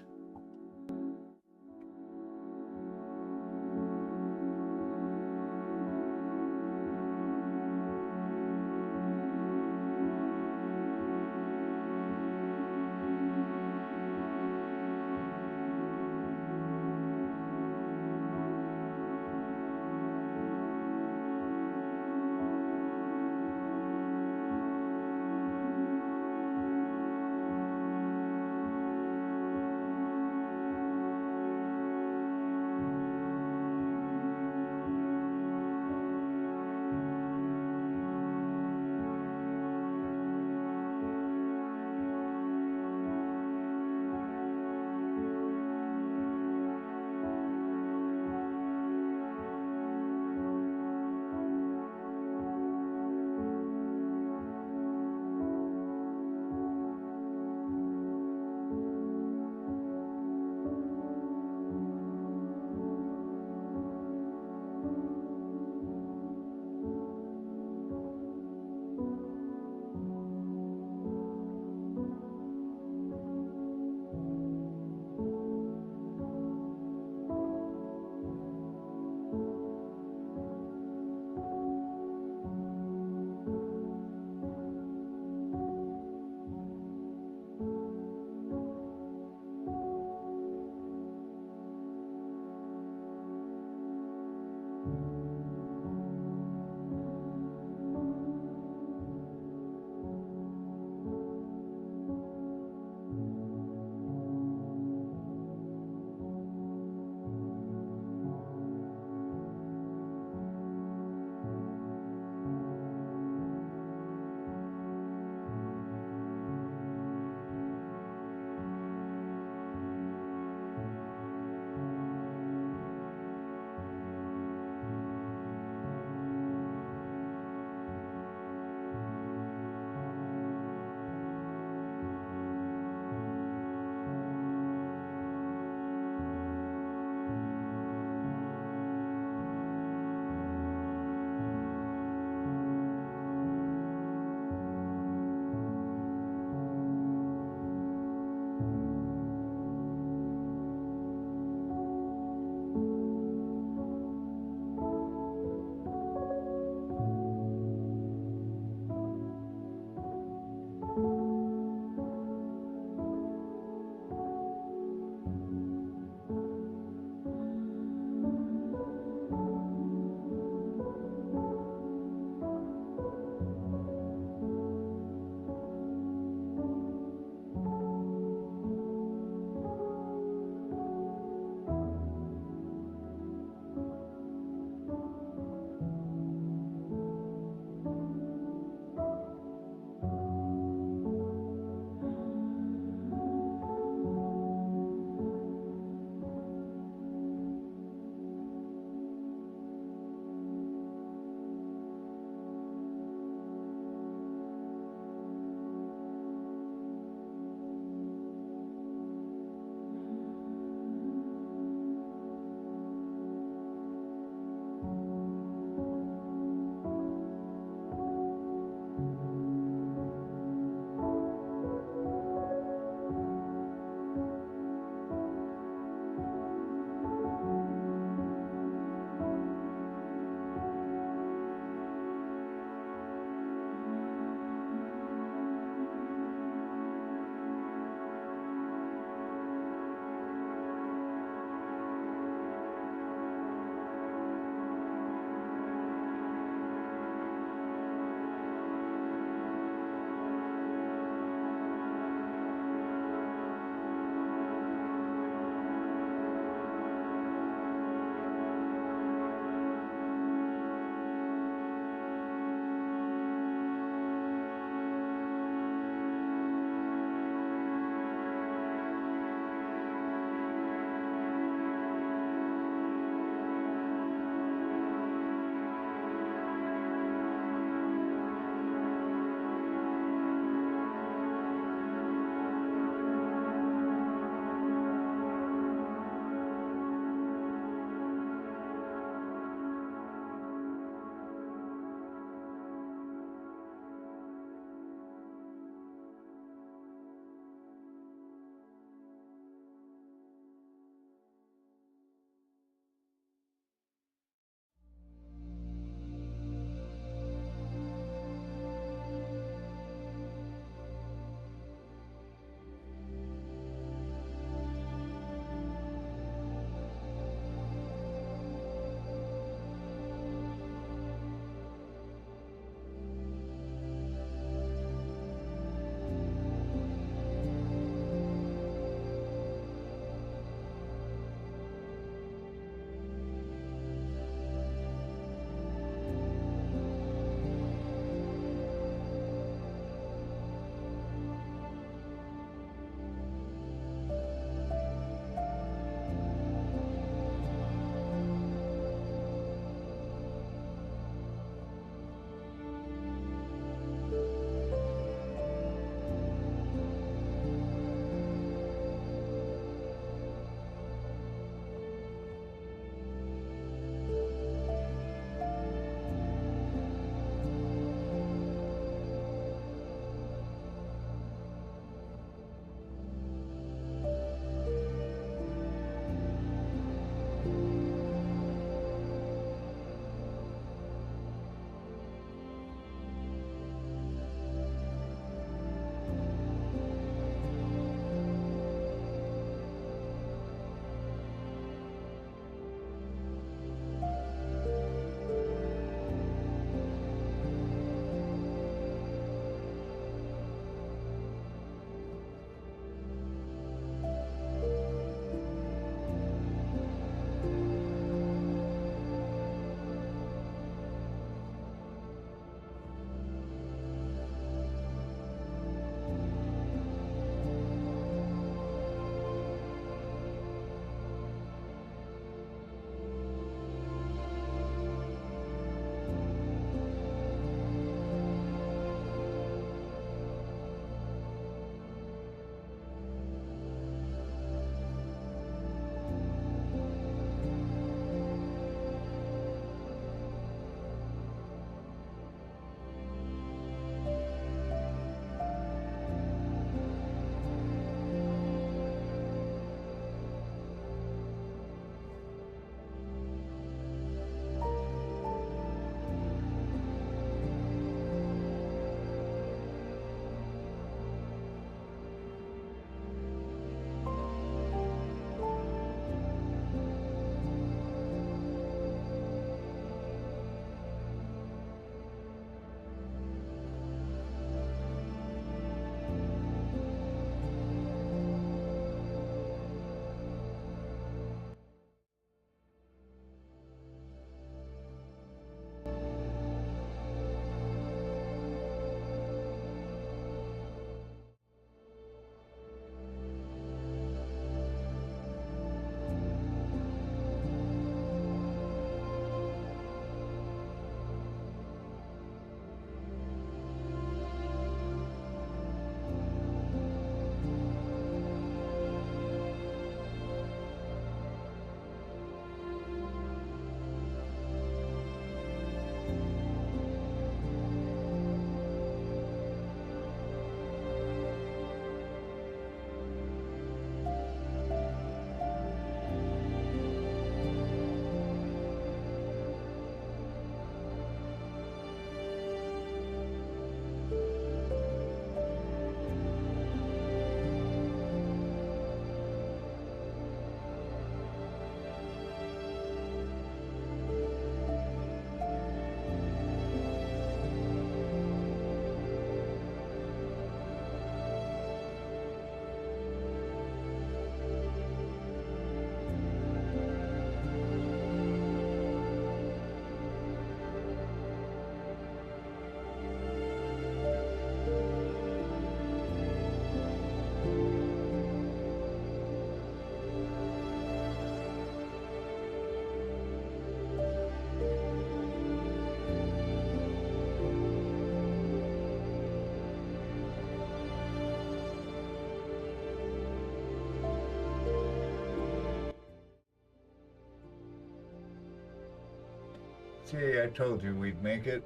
See, I told you we'd make it.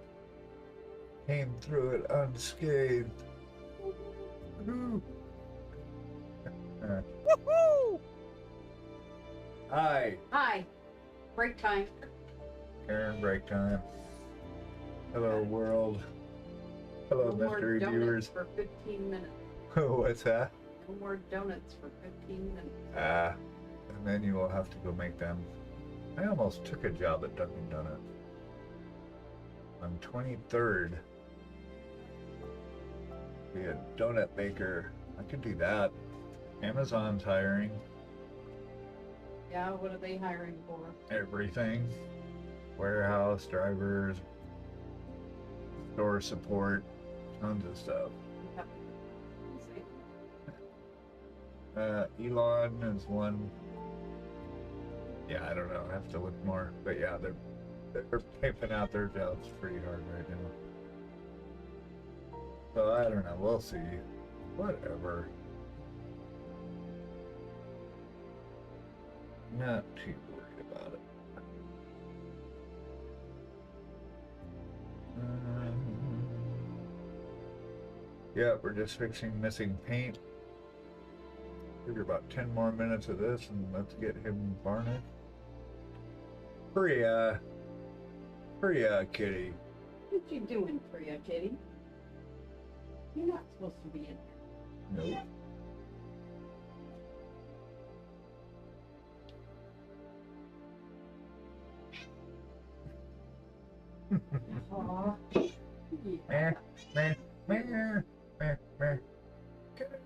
Came through it unscathed. Woohoo! Woohoo! Hi, Hi. Break time. Karen, break time. Hello, world. Hello, No more mystery donuts viewers. for 15 minutes. What's that? No more donuts for 15 minutes. And then you will have to go make them. I almost took a job at Dunkin' Donuts. On 23rd. Be a donut baker. I could do that. Amazon's hiring. Yeah, what are they hiring for? Everything. Warehouse, drivers, store support, tons of stuff. Elon is one. Yeah, I don't know. I have to look more. But yeah, they're piping out their jobs pretty hard right now. So I don't know. We'll see. Whatever. Not too worried about it. Yeah, we're just fixing missing paint. Figure about 10 more minutes of this and let's get him varnished. Priya, kitty. What you doing, Priya, kitty? You're not supposed to be in here. Nope. Aw. Meh, meh, meh, meh, meh. Kitty.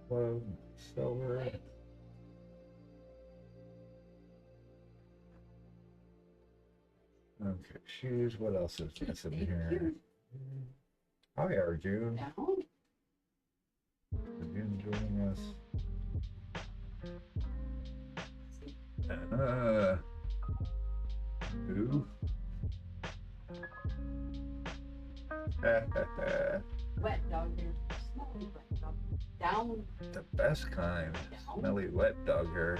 Whoa, silver. Okay, shoes. What else is missing here? Hi, Arjun. Down. Arjun joining us. Who? Wet dog here. Smelly wet dog. Down. The best kind. Down. Smelly wet dog hair.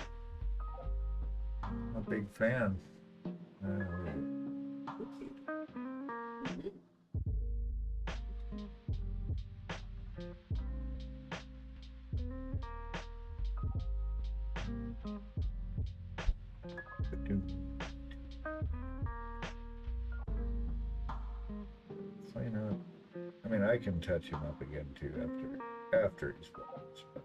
I'm a big fan. Sign up. I mean, I can touch him up again too after he's finished. But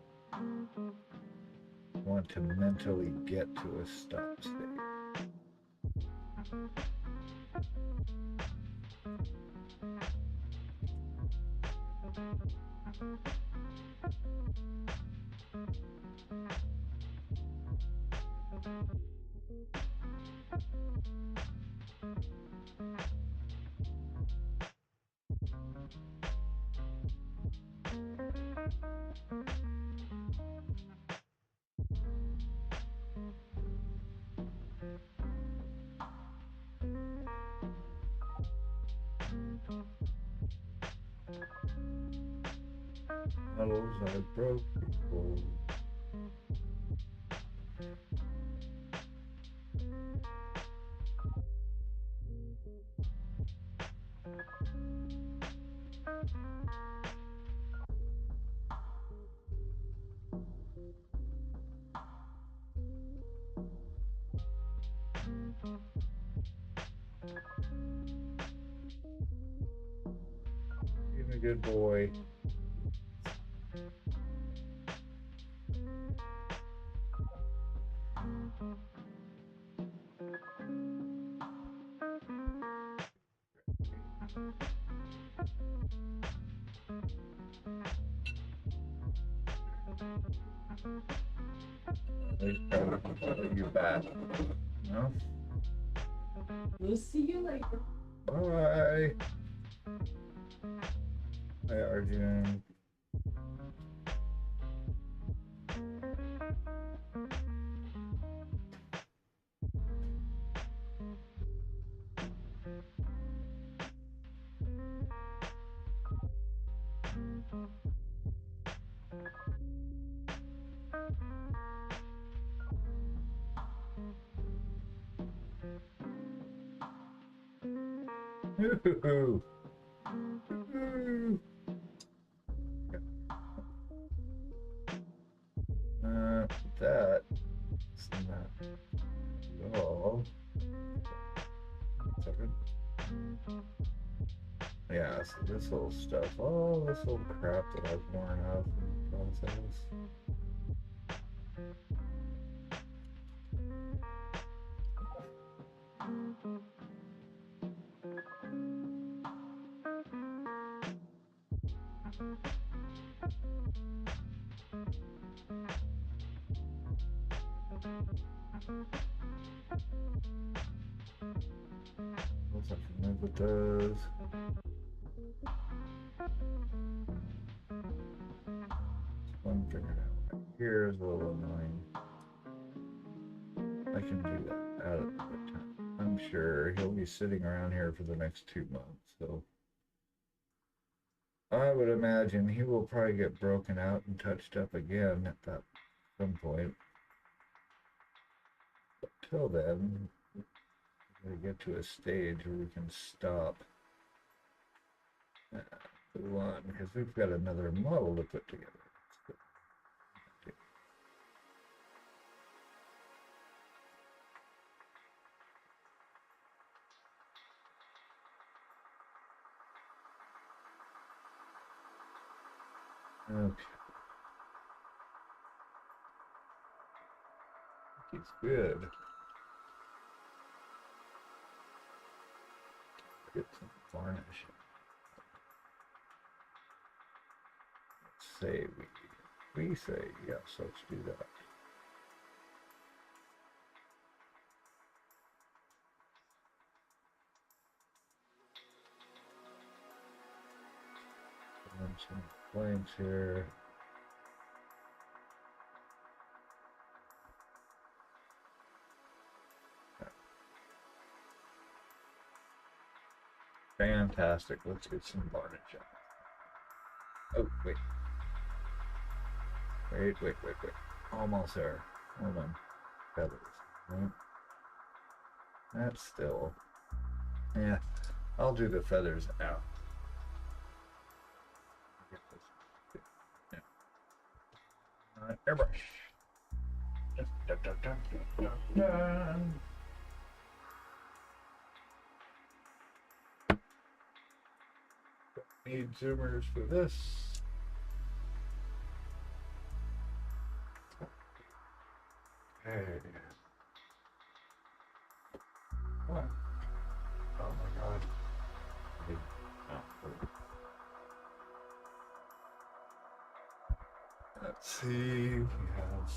I want to mentally get to a stop state. Models I broke before. Being a good boy. You back. No? We'll see you later. Bye. Hi, Arjun. Ooh. Ooh. That's not all. Second. Yeah, so this little stuff, all this little crap that I've worn out in the process. Let's have to move with those. One finger out right here is a little annoying. I can do that out of the time. I'm sure he'll be sitting around here for the next 2 months, so I would imagine he will probably get broken out and touched up again at that some point. But till then, we get to a stage where we can stop the one because we've got another model to put together. Okay. He's good. Get some varnish. Let's say we say yes, let's do that. And some flames here. Fantastic. Let's get some varnish on. Oh, wait. Wait. Almost there. Hold on. Feathers. Right? That's still. Yeah. I'll do the feathers out. Yeah. Airbrush. Dun. Need zoomers for this. Okay. What? Oh my god. Let's see. We have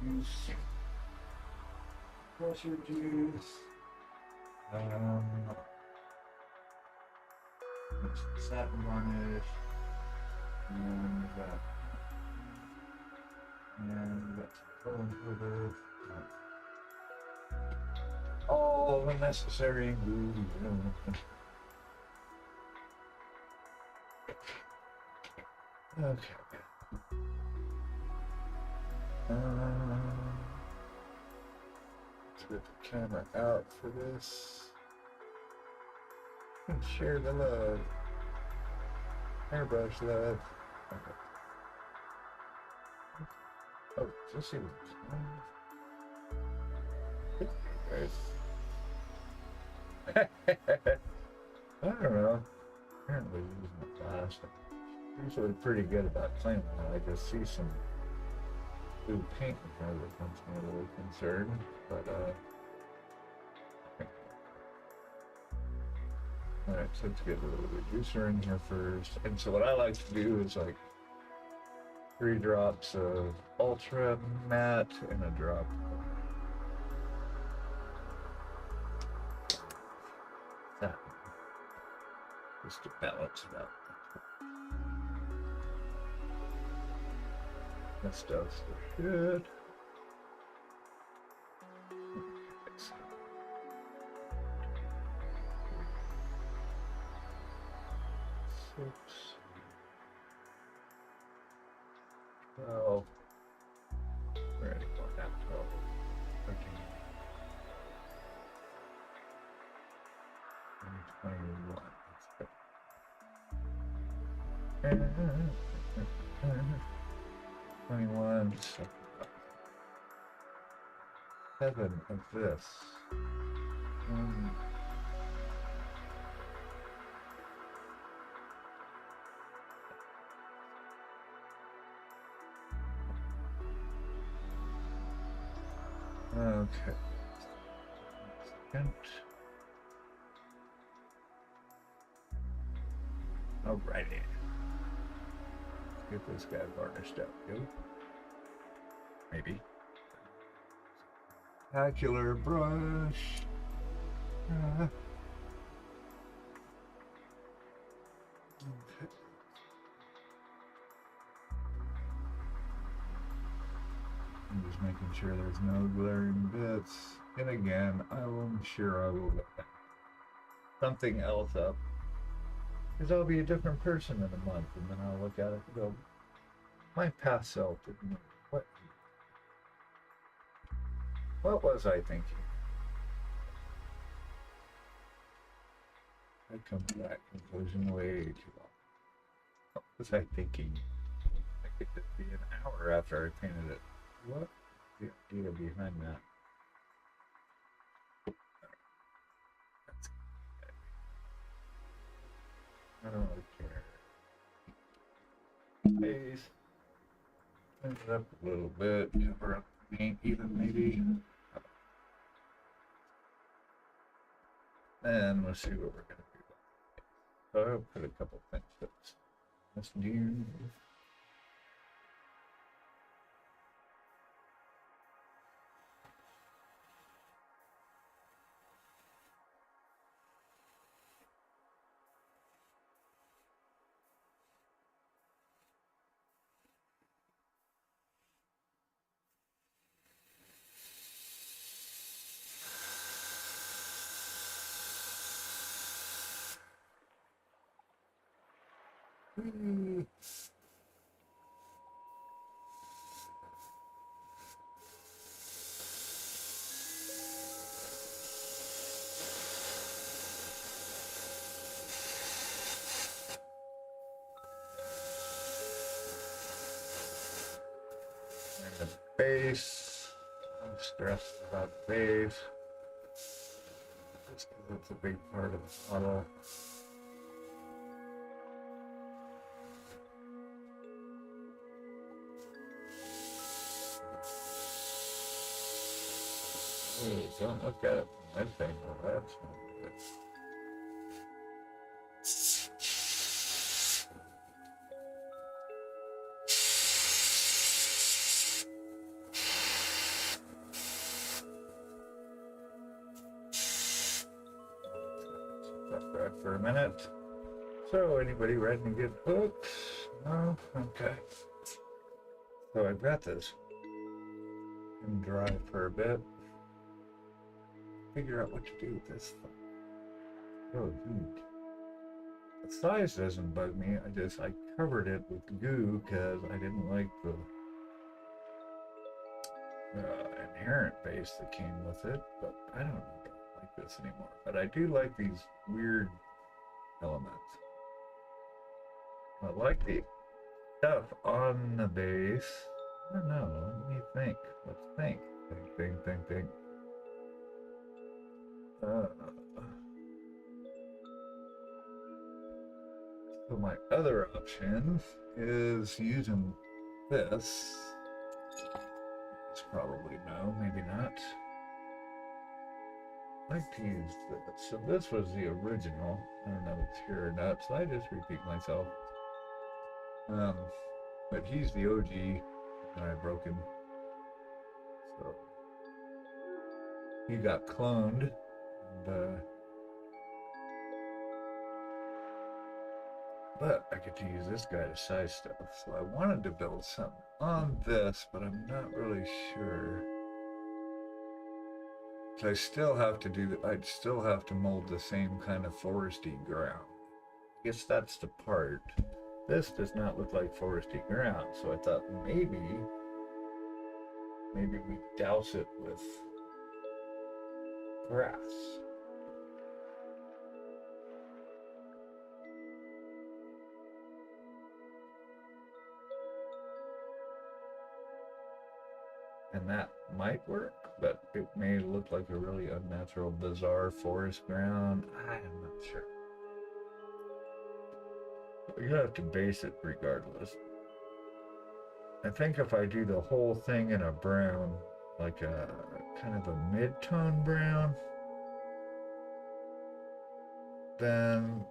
use pressure juice. Satin varnish. And we got some color. All the necessary ingredients. Okay. Let's get the camera out for this. And share the love. Airbrush love. Okay. Oh, let's see I don't know. Apparently using the plastic. Usually pretty good about cleaning it. I just see some blue paint in front of it makes me a little concerned. But alright, so let's get a little reducer in here first. And so what I like to do is like 3 drops of ultra matte and a drop of that. Just to balance it out. That stuff's good. Six. 12. We're ready for that. 12. 13. 20. 21, 7 of this. Okay. Alrighty. Get this guy varnished up, too. Maybe. Spectacular brush. Okay. I'm just making sure there's no glaring bits. And again, I'm sure I will look something else up. Because I'll be a different person in a month, and then I'll look at it and go, my past self didn't know what was I thinking? I come to that conclusion way too long. What was I thinking? I could just be an hour after I painted it. What the idea behind that? That's okay. I don't really care. Base. Clean it up a little bit. Cover up the paint even maybe. And let's see what we're gonna do. So I'll put a couple things that's this deer. And the base. I'm stressed about the base. Just because it's a big part of the model. Ooh, don't look at it from this angle. That's not good. Set that for a minute. So, anybody ready to get hooked? No? Okay. So I've got this. And dry for a bit. Figure out what to do with this thing. Oh, huge. The size doesn't bug me. I covered it with goo because I didn't like the inherent base that came with it. But I don't like this anymore. But I do like these weird elements. I like the stuff on the base. I don't know. Let me think. Let's think. Think. So my other option is using this. It's probably no, maybe not. I like to use this. So this was the original. I don't know if it's here or not, so I just repeat myself. But he's the OG, and I broke him. So he got cloned, and but I get to use this guy to size stuff. So I wanted to build something on this, but I'm not really sure. So I still have to do that. I'd still have to mold the same kind of foresty ground. I guess that's the part. This does not look like foresty ground, so I thought maybe we douse it with grass. And that might work, but it may look like a really unnatural, bizarre forest ground. I am not sure. But you have to base it regardless. I think if I do the whole thing in a brown, like a kind of a mid-tone brown, then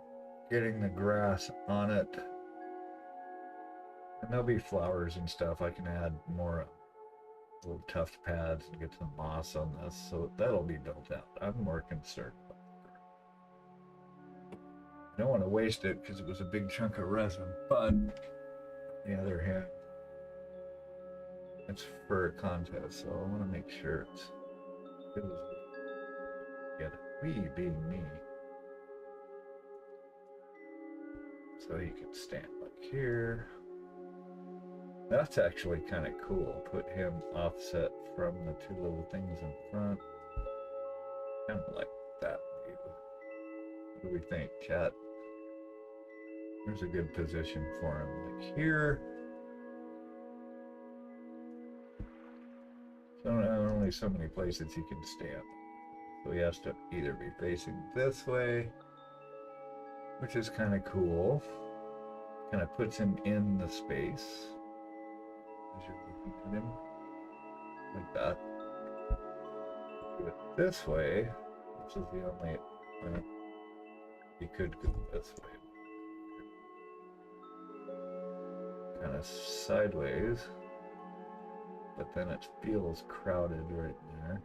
getting the grass on it, and there'll be flowers and stuff. I can add more little tuft pads and get some moss on this, so that'll be built out. I'm more concerned about it. I don't want to waste it because it was a big chunk of resin, but on the other hand, it's for a contest, so I want to make sure it's good as we get it. We being me. So you can stand like here. That's actually kind of cool. Put him offset from the two little things in front. Kind of like that. What do we think, chat? There's a good position for him, like here. So only so many places he can stand. So he has to either be facing this way, which is kind of cool. Kind of puts him in the space as you're looking at him, like that. Do it this way, which is the only way. You could go this way. Kind of sideways, but then it feels crowded right there.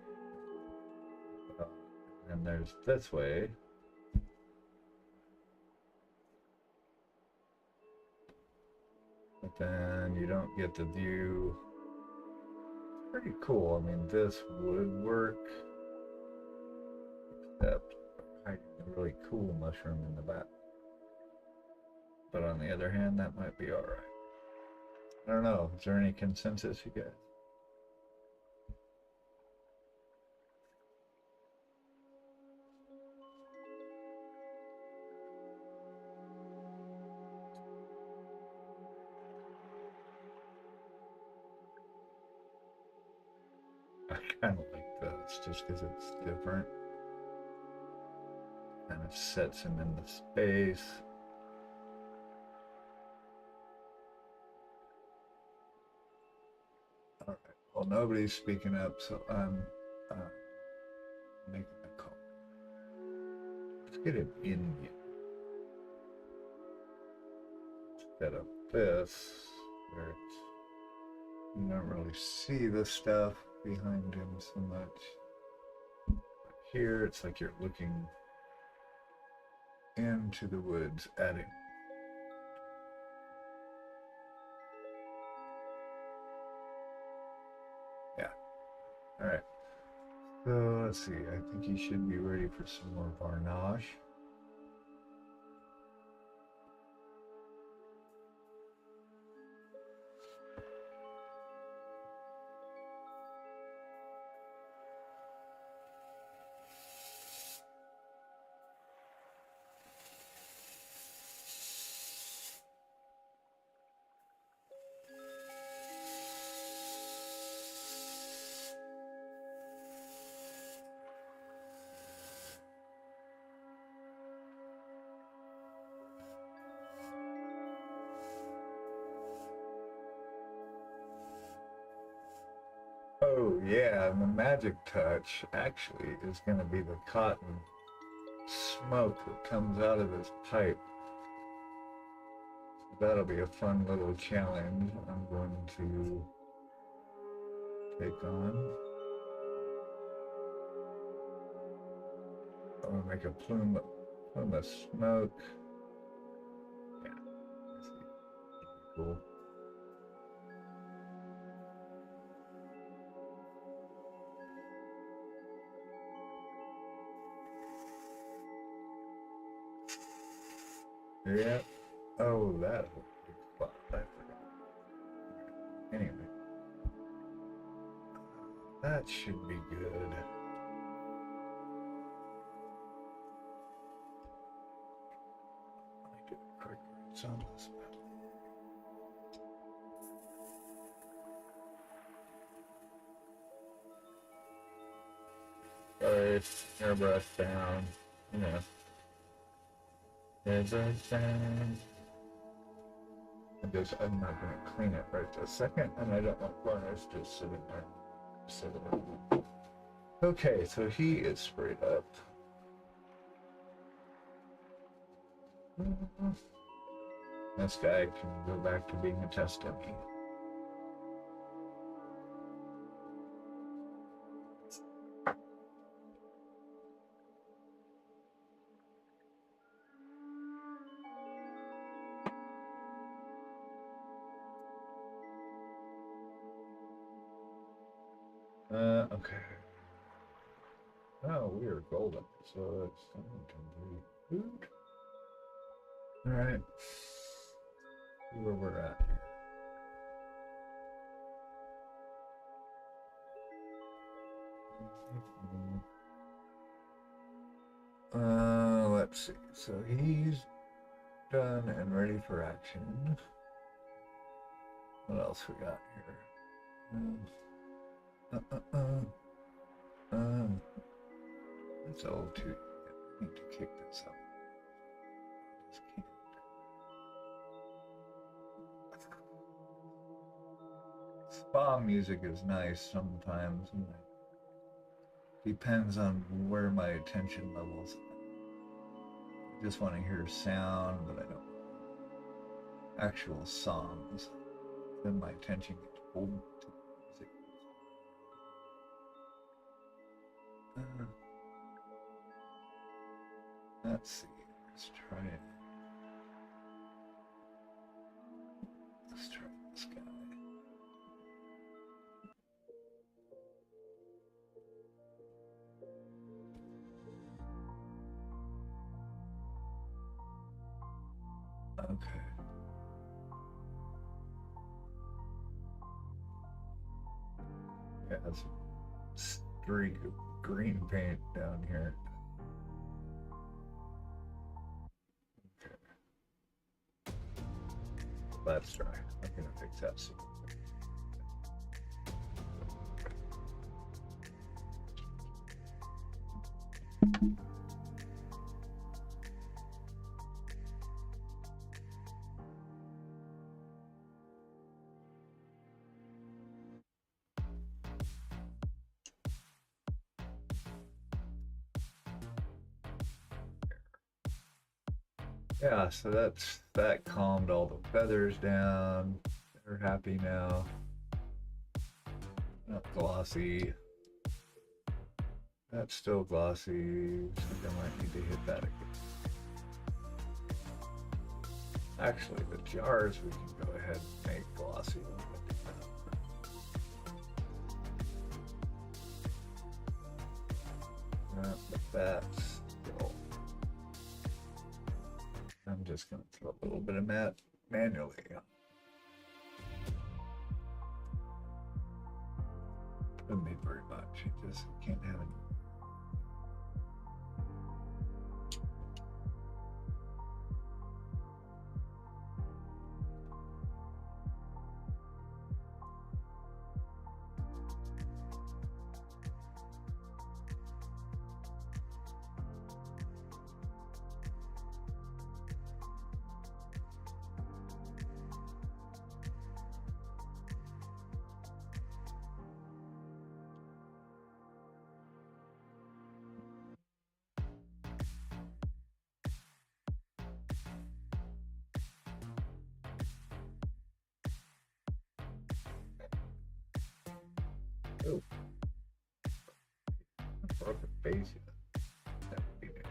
And there's this way. But then you don't get the view. It's pretty cool. I mean, this would work, except hiding a really cool mushroom in the back. But on the other hand, that might be alright. I don't know. Is there any consensus, you guys? I kind of like this just because it's different. Kind of sets him in the space. Alright, well, nobody's speaking up, so I'm making a call. Let's get him in here. Instead of this, where it's, you don't really see the stuff behind him so much. But here, it's like you're looking into the woods at him. Yeah. All right. So let's see. I think he should be ready for some more varnish. Oh yeah, and the magic touch actually is going to be the cotton smoke that comes out of this pipe. So that'll be a fun little challenge I'm going to take on. I'm going to make a plume of smoke. Yeah, I see. Cool. Yeah. Oh, that was a big spot. I forgot. Anyway. That should be good. Let me do a quick rinse on this. Sorry, airbrush down. You know. Airbrush down. I'm not going to clean it right this second, and I don't want varnish just sitting there. Okay, so he is sprayed up. This guy can go back to being a test dummy. Okay. Oh, we are golden, so it's something to be food. Alright. See where we're at here. Let's see. So he's done and ready for action. What else we got here? That's old too. I need to kick this up. Just can't. Spa music is nice sometimes. And it depends on where my attention levels. I just want to hear sound, but I don't actual songs. Then my attention gets pulled to music. Let's see. Let's try it. Let's try this guy. Okay. Yeah, that's a streak of green paint down here. Okay. That's dry. I'm gonna fix that soon. Yeah, so that calmed all the feathers down. They're happy now. Not glossy. That's still glossy. So I might need to hit that again. Actually, the jars we can go ahead and make glossy a little bit. But that's still. I'm just going to throw a little bit of matte manually. Doesn't need very much. You just can't have any. Oh, broken face. That would be good.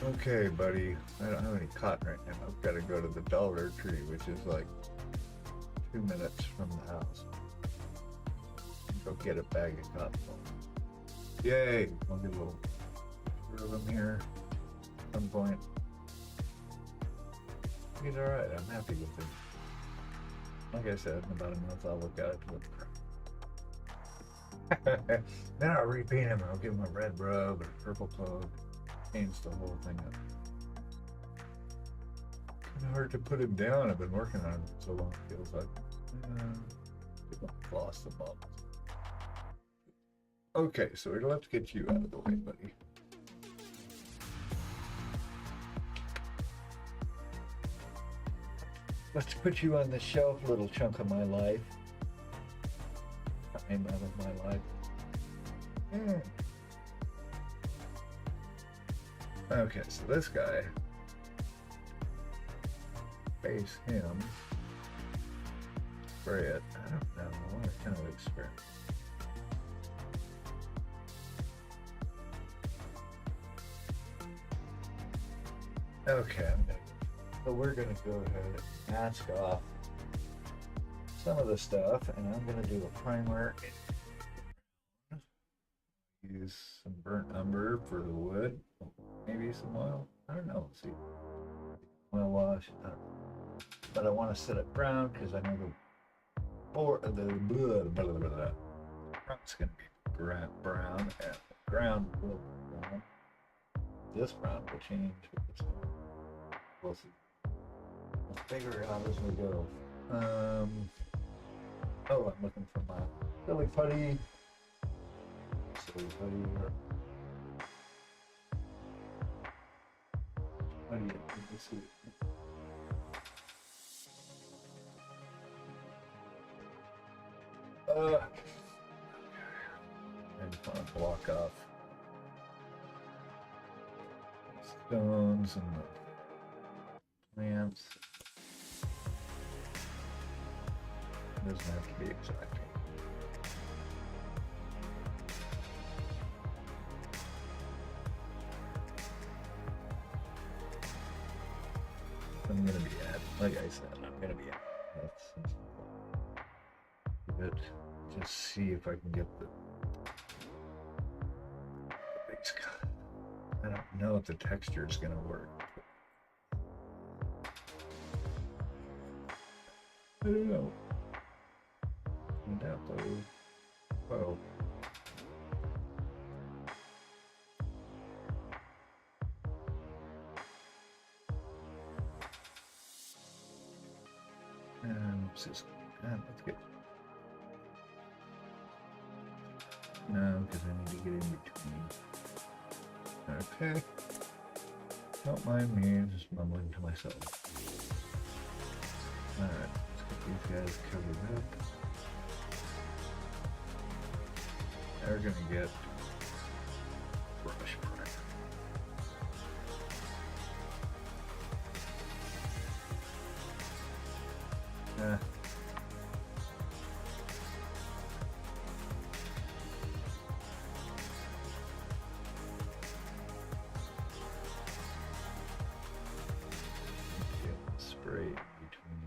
Okay, buddy. I don't have any cotton right now. I've got to go to the Dollar Tree, which is like 2 minutes from the house. Go get a bag of cotton. Yay! I'll get a little of them here at some point. He's alright. I'm happy with it. Like I said, in about a month I'll look at it with crap. Then I'll repaint him and I'll give him a red robe and a purple cloak. Change the whole thing up. Kind of hard to put him down. I've been working on him so long, it feels like. Lost the bubbles. Okay, so we're gonna have to get you out of the way, buddy. Let's put you on the shelf, little chunk of my life. Time out of my life. Okay, so this guy, face him, spray it. I don't know, I want to kind of experiment. Okay, so we're gonna go ahead and mask off some of the stuff, and I'm gonna do a primer. Use some burnt umber for the wood, maybe some oil. I don't know. Let's see, oil wash. But I want to set it brown because I know the ground's gonna be brown, and the ground will be brown. This brown will change. We'll see. We'll figure it out as we go. Oh, I'm looking for my silly putty. Silly putty. What do you think? Let's see. I just want to block off stones and the plants. It doesn't have to be exact. I'm gonna be at, like I said, I'm gonna be at. That's it. Just see if I can get the base cut. I don't know if the texture is gonna work. I don't know. Oh. Let's get. No, because I need to get in between. Okay. Don't mind me, just mumbling to myself. Alright, let's get these guys covered up. They're gonna get brush primer. Spray between.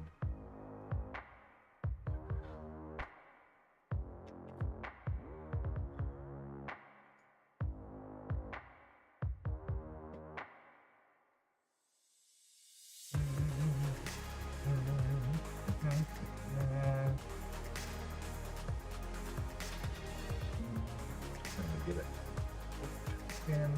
Get it. And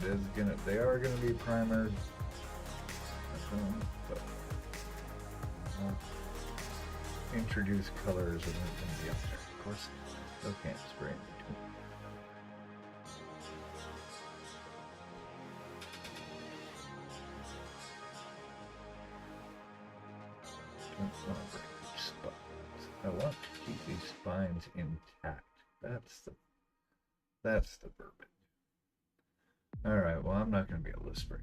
it is gonna. They are gonna be primered. But introduce colors and they're gonna be up there. Of course, still can't spray in between. I want to keep these spines intact. That's the verbiage. Alright, well I'm not gonna be able to spray.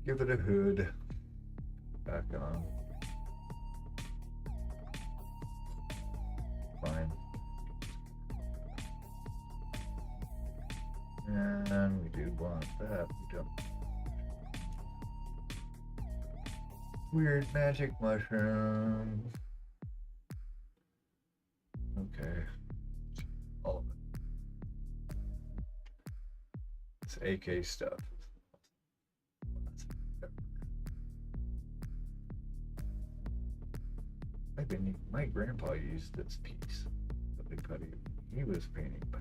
Give it a hood. Back on. Fine. And we do want that. We don't. Weird magic mushroom. Okay. All of it. It's AK stuff. My grandpa used this piece. He was painting, but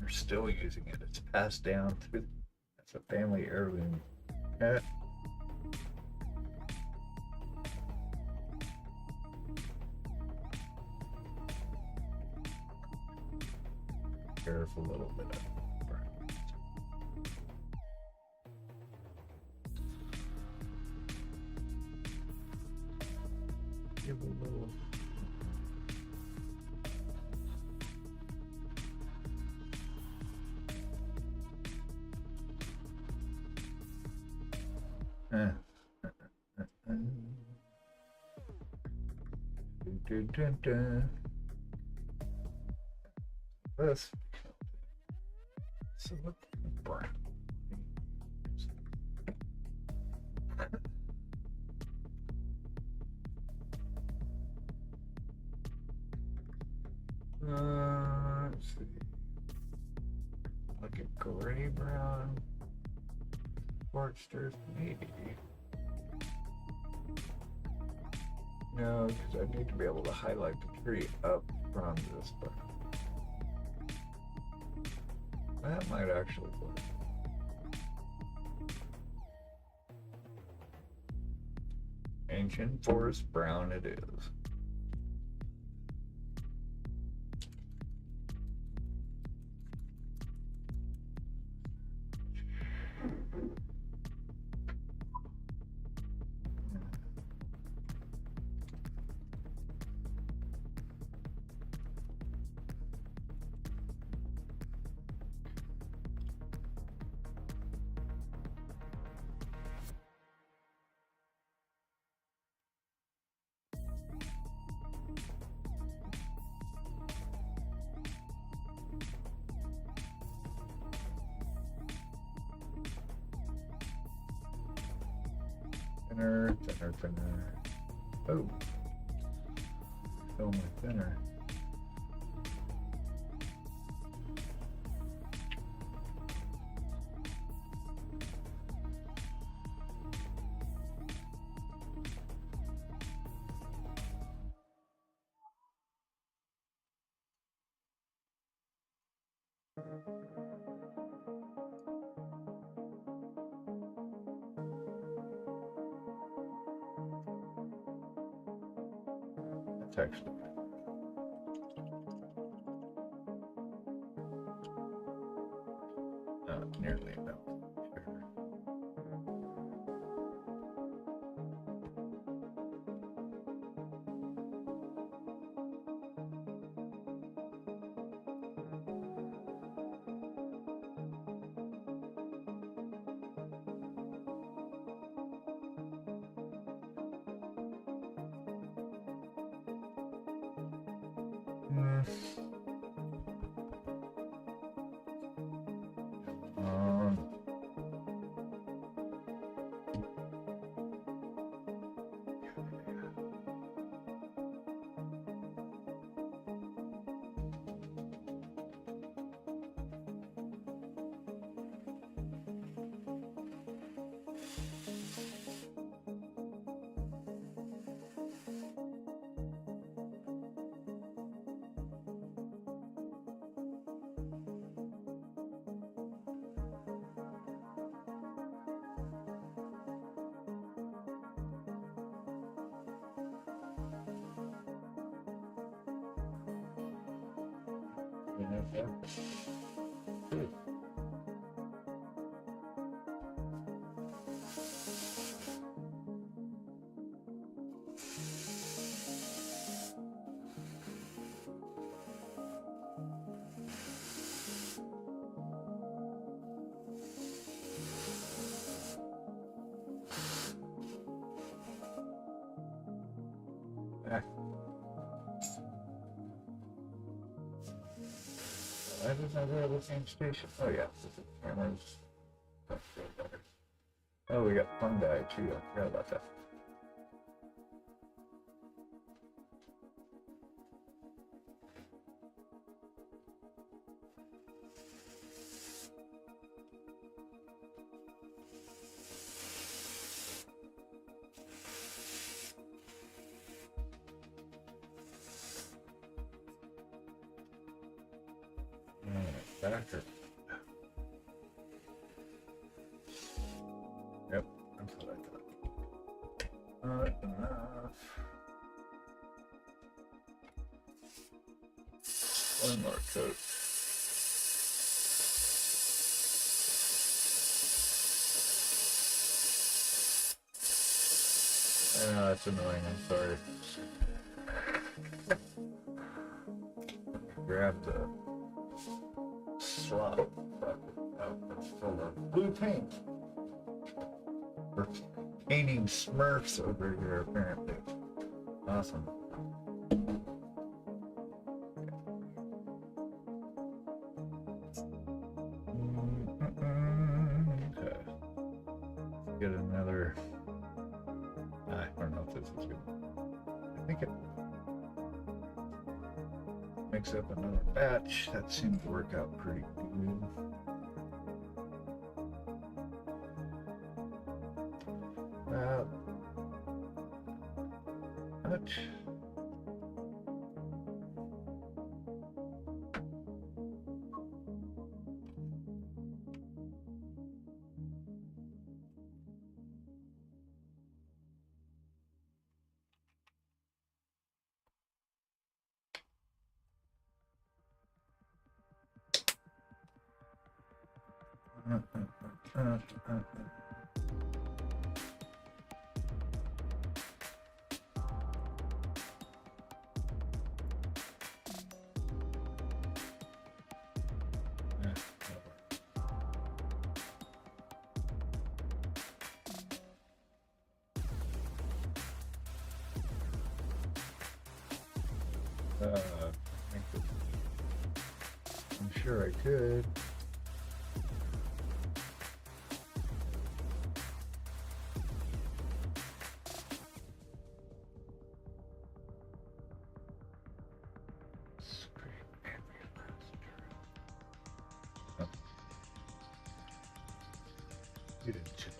are still using it. It's passed down through. It's a family heirloom. Careful, a little bit of burn. Give a little. This. So look brown. Let's see. Like a gray brown. Foresters, maybe. No, because I need to be able to highlight the tree up from this, but that might actually work. Ancient forest brown it is. Thinner. Oh, fill my thinner. Text. Not nearly enough. Why does that have the same station? Oh yeah, cameras. Oh, we got fungi too. I forgot about that. Alright. Back or... Yep, that's what I thought. Not enough. One more coat. I know that's annoying, I'm sorry. Grab the slop bucket that's full of blue paint. We're painting Smurfs over here, apparently. Awesome. Okay. Get another. I don't know if this is good. I think it mix up another batch. That seemed to work out pretty good. Batch. I'm sure I could. You didn't check.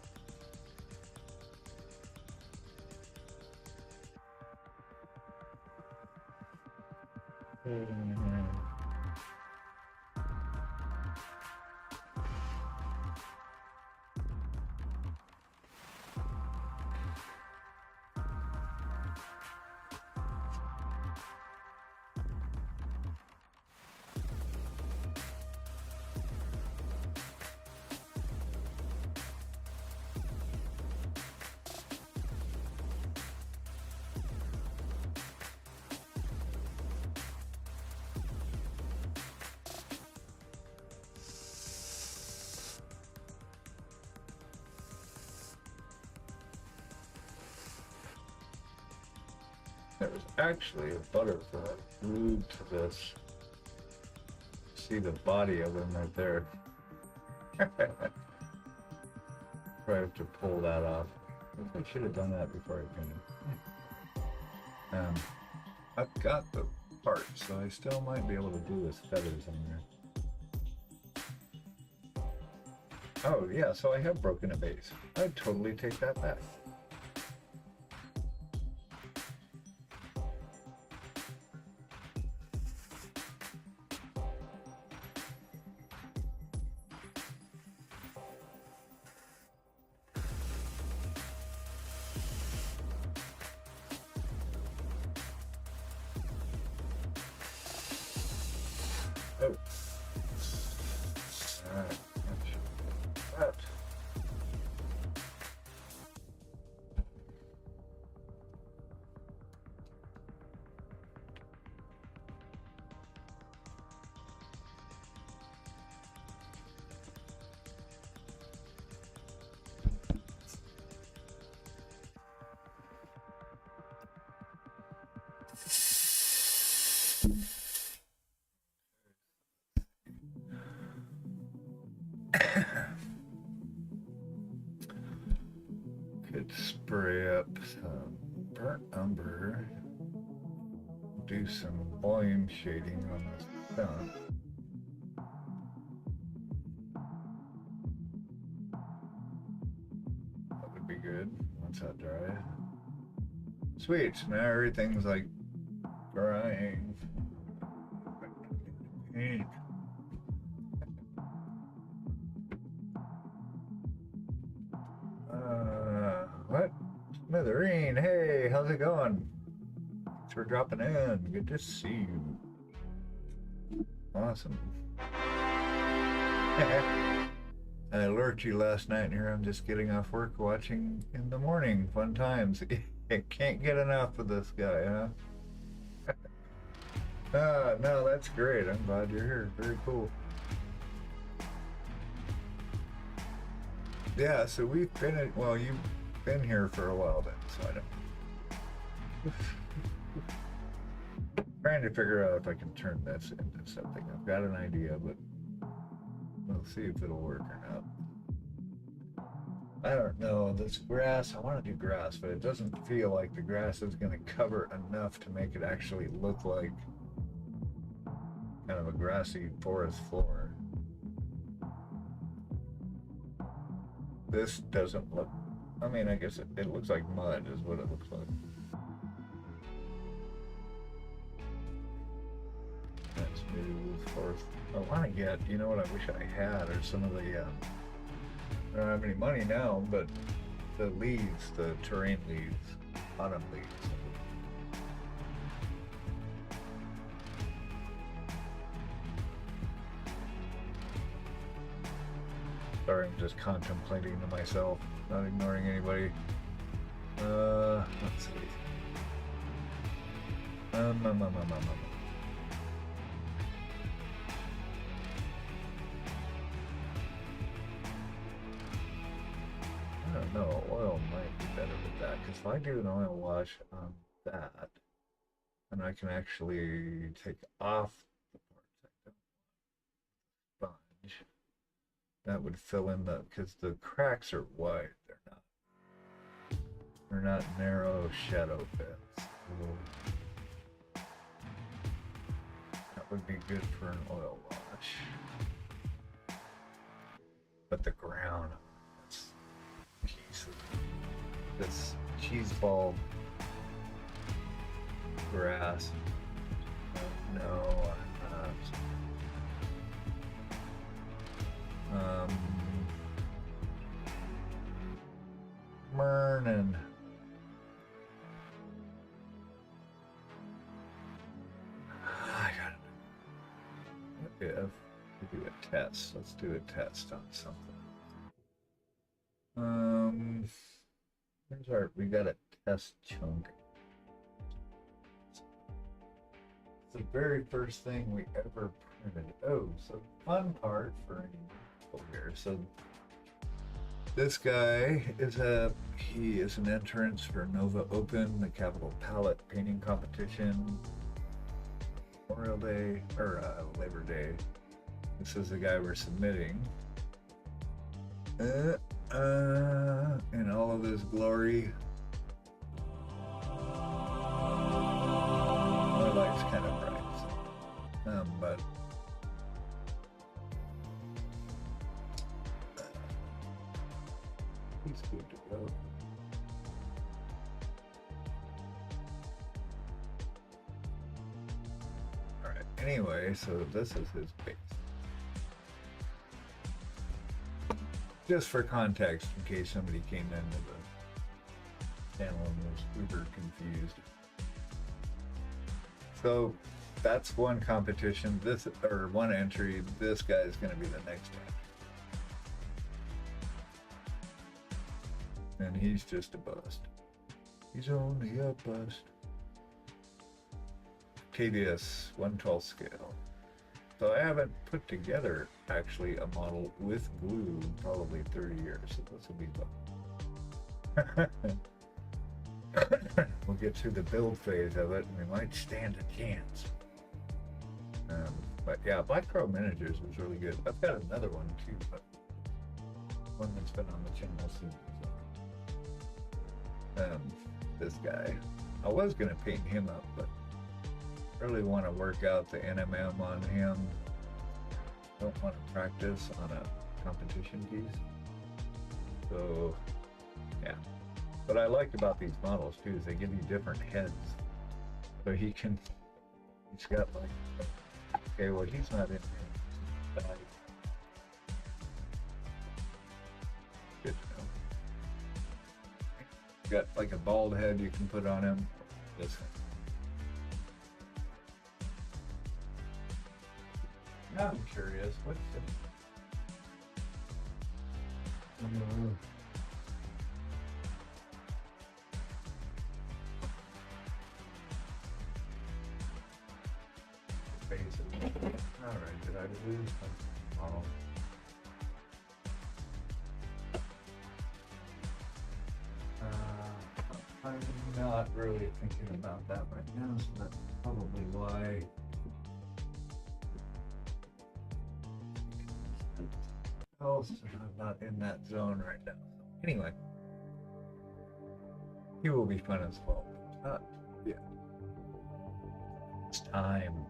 There was actually a butterfly glued to this. See the body of him right there. Probably have to pull that off. I think I should have done that before I painted. I've got the part, so I still might be able to do his feathers on there. Oh yeah, so I have broken a vase. I'd totally take that back. Oh. Alright, that. Could spray up some burnt umber, do some volume shading on this stump. That would be good once that dries. Sweet, now everything's like drying. Paint. How's it going? Thanks for dropping in. Good to see you. Awesome. I alerted you last night, and here I'm just getting off work watching in the morning. Fun times. Can't get enough of this guy, huh? No, that's great. I'm glad you're here. Very cool. Yeah, so we've been, well, you've been here for a while then, so I don't. Trying to figure out if I can turn this into something. I've got an idea, but we'll see if it'll work or not. I don't know. This grass, I want to do grass, but it doesn't feel like the grass is going to cover enough to make it actually look like kind of a grassy forest floor. This doesn't look, I mean, I guess it looks like mud is what it looks like. That's smooth forest. I want to get, you know what I wish I had, or some of the, I don't have any money now, but the leaves, the terrain leaves, autumn leaves. Sorry, I'm just contemplating to myself, not ignoring anybody. Let's see. I don't know, oil might be better with that, because if I do an oil wash on that, then I can actually take off the parts I don't want. Sponge. That would fill in the, because the cracks are wide, they're not narrow shadow pits. That would be good for an oil wash. But the ground, that's piece of this cheese ball grass. No, I'm not. Morning. I got it. If we do a test, let's do a test on something. Here's our, we got a test chunk. It's the very first thing we ever printed. Oh, so fun part for any people here. So this guy is he is an entrance for Nova Open, the Capital Palette painting competition, Memorial Day, or Labor Day. This is the guy we're submitting. In all of his glory. My light's kind of bright, so, but he's good to go. All right. Anyway, so this is his base. Just for context, in case somebody came into the channel and was uber confused. So that's one competition. This, or one entry. This guy is going to be the next entry. And he's just a bust. He's only a bust. KBS 1/12 scale. So I haven't put together actually a model with glue in probably 30 years. So this will be fun. We'll get through the build phase of it and we might stand a chance. But yeah, Black Crow Miniatures was really good. I've got another one too, but one that's been on the channel soon. This guy. I was gonna paint him up, but really want to work out the NMM on him. Don't want to practice on a competition piece. So yeah. What I liked about these models too is they give you different heads. So he's got like, okay, well he's not in here. Good to know. Got like a bald head you can put on him. This one. Now I'm curious, what's the face of it? Alright, did I lose my model? I'm not really thinking about that right now, so that's probably why. Oh, so I'm not in that zone right now. Anyway, he will be fun as well. Yeah. It's time.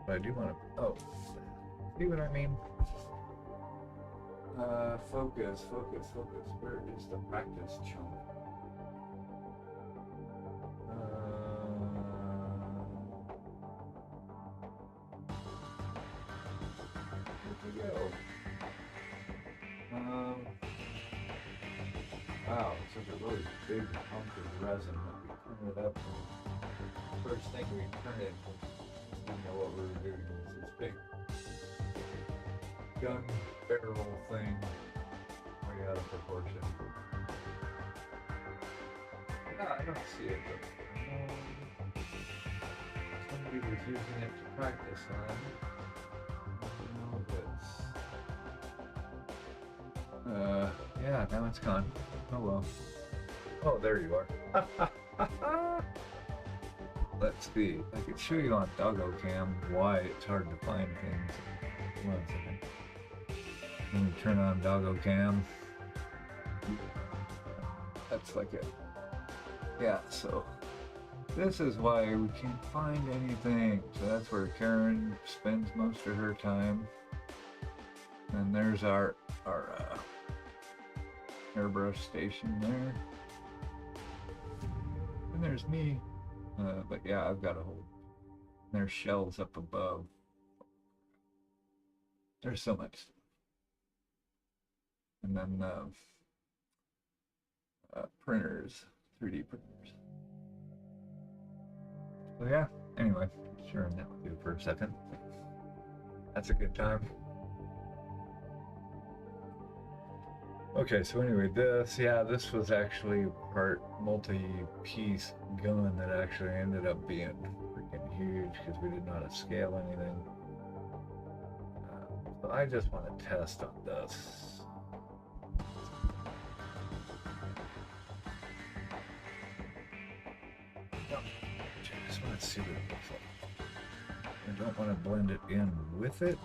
But I do want to. Oh, see what I mean? Focus. Where is the practice chunk? Where'd we go? Wow, it's such a really big hunk of resin that we turned it up. And the first thing we turned it, we didn't know what we were doing. It's this big gun barrel thing, way out of proportion. I don't see it, but somebody was using it to practice on. Yeah, now it's gone. Oh well. Oh, there you are. Let's see. I could show you on Doggo Cam why it's hard to find things. 1 second. Let me turn on Doggo Cam. That's like it. Yeah, so this is why we can't find anything. So that's where Karen spends most of her time. And there's our airbrush station there. And there's me. But yeah, I've got a whole. There's shelves up above. There's so much stuff. And then printers, 3D printers. So yeah, anyway, sharing that with you for a second. That's a good time. Okay, so anyway, this was actually part multi-piece gun that actually ended up being freaking huge because we didn't know how to scale anything. So I just want to test on this. No, I just want to see what it looks like. I don't want to blend it in with it.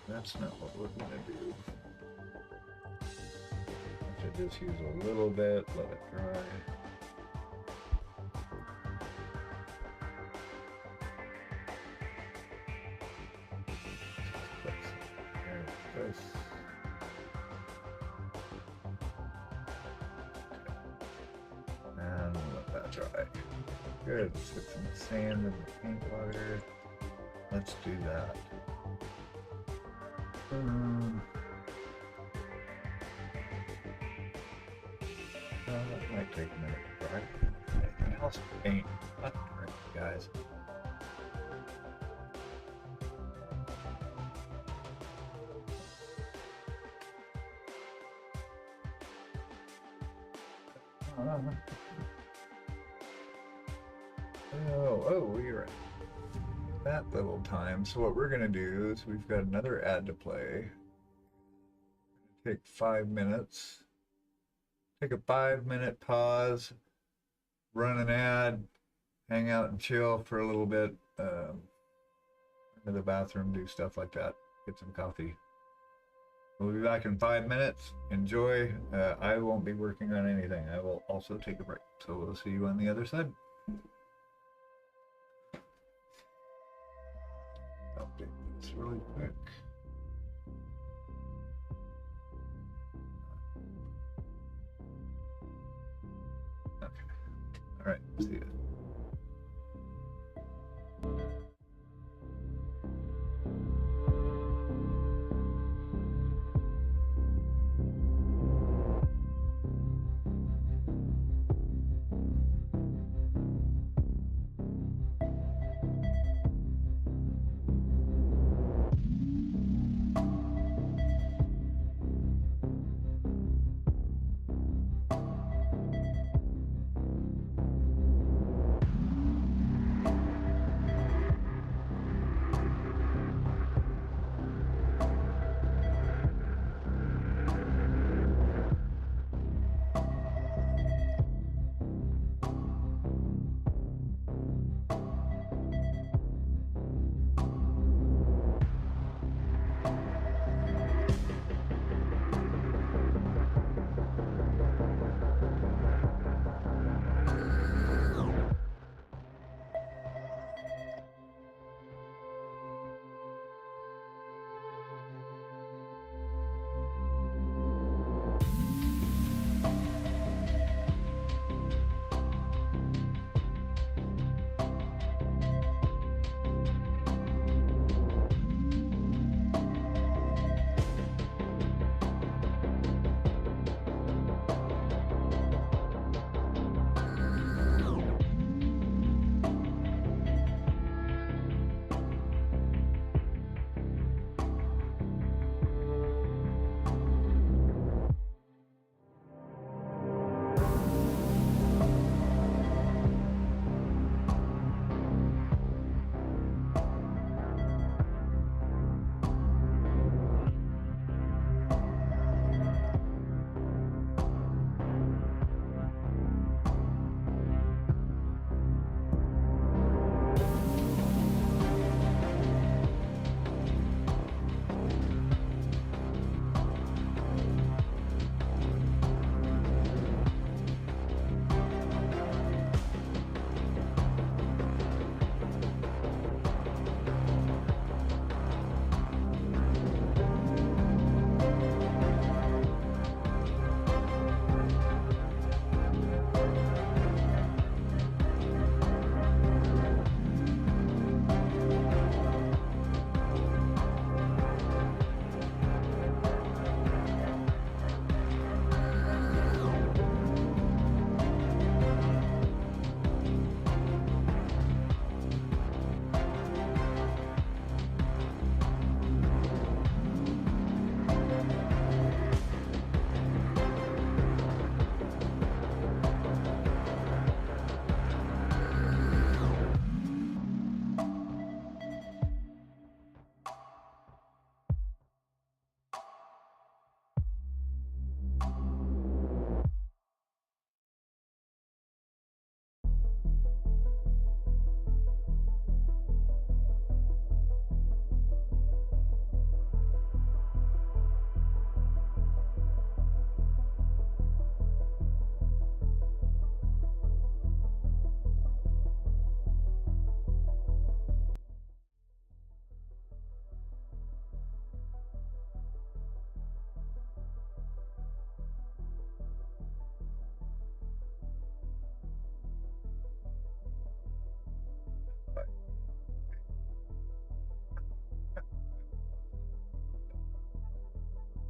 That's not what we're going to do. Just use a little bit, let it dry. There it goes. And let that dry. Good. Let's get some sand in the paint water. Let's do that. That might take a minute to dry. Anything else? Paint. Not drink, guys. We're at that little time. So what we're gonna do is we've got another ad to play. Take 5 minutes. Take a 5-minute pause, run an ad, hang out and chill for a little bit, go to the bathroom, do stuff like that, get some coffee. We'll be back in 5 minutes. Enjoy. I won't be working on anything. I will also take a break. So we'll see you on the other side. Update this really quick. All right, see you.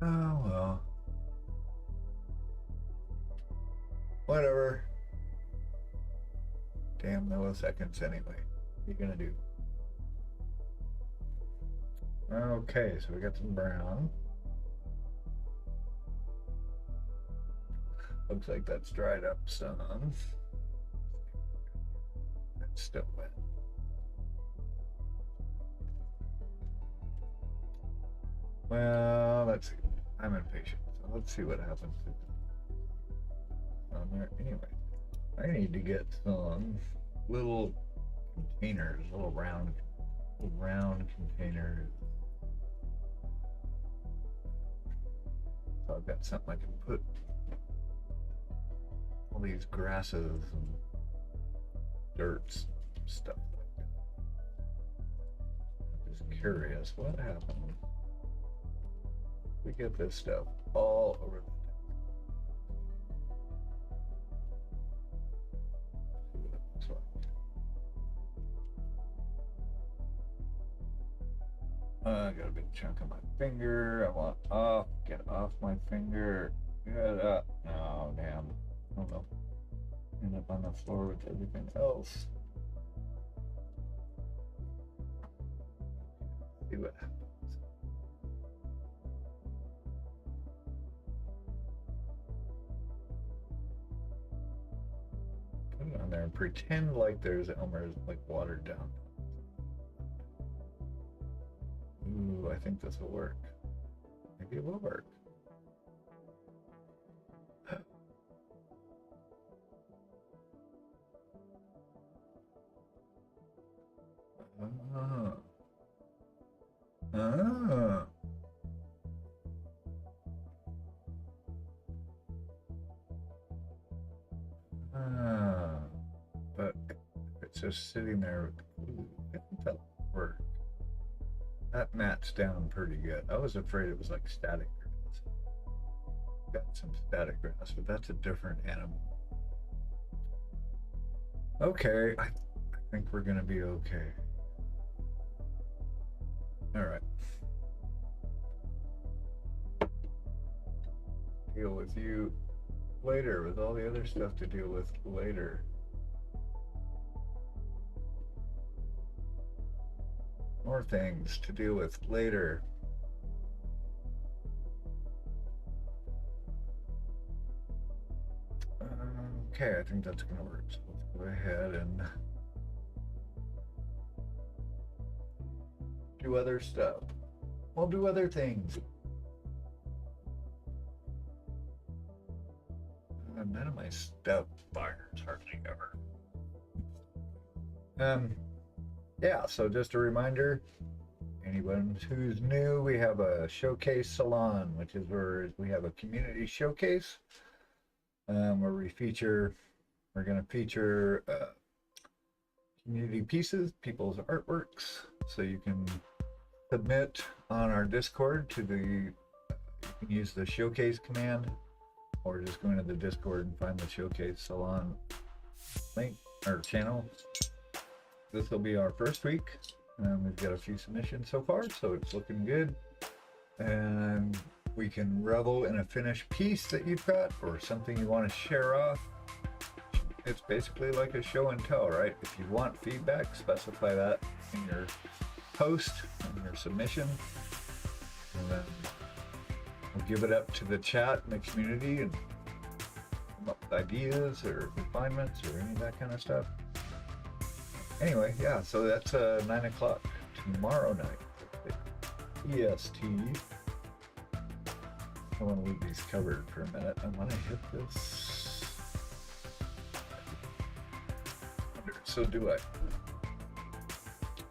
Oh well. Whatever. Damn milliseconds anyway. What are you gonna do? Okay, so we got some brown. Looks like that's dried up some. That's still wet. Well, let's see. I'm impatient, so let's see what happens on there. Anyway, I need to get some little containers, little round containers. So I've got something I can put all these grasses and dirts stuff like that. I'm just curious what happens. We get this stuff all over the see what it looks like. I got a big chunk on my finger. I want off. Get off my finger. Get up. Oh, damn. I don't know. End up on the floor with everything else. See what happens. Put it on there and pretend like there's Elmer's like watered down. Ooh, I think this will work. Maybe it will work. But it's just sitting there. Ooh, I think that'll work. That mats down pretty good. I was afraid it was like static grass. Got some static grass, but that's a different animal. Okay, I think we're gonna be okay. All right. Deal with you later with all the other stuff to deal with later. More things to deal with later. Okay, I think that's gonna work. So let's go ahead and do other stuff. We'll do other things. None of my stuff fires hardly ever. Yeah, so just a reminder, anyone who's new, we have a showcase salon, which is where we have a community showcase where we're going to feature community pieces, people's artworks, so you can submit on our Discord to you can use the showcase command, or just go into the Discord and find the showcase salon link or channel. This will be our first week. We've got a few submissions so far, so it's looking good. And we can revel in a finished piece that you've got or something you want to share off. It's basically like a show and tell, right? If you want feedback, specify that in your post, in your submission. And then we'll give it up to the chat and the community and come up with ideas or refinements or any of that kind of stuff. Anyway, yeah, so that's 9 o'clock tomorrow night. EST. I want to leave these covered for a minute. I want to hit this. So do I.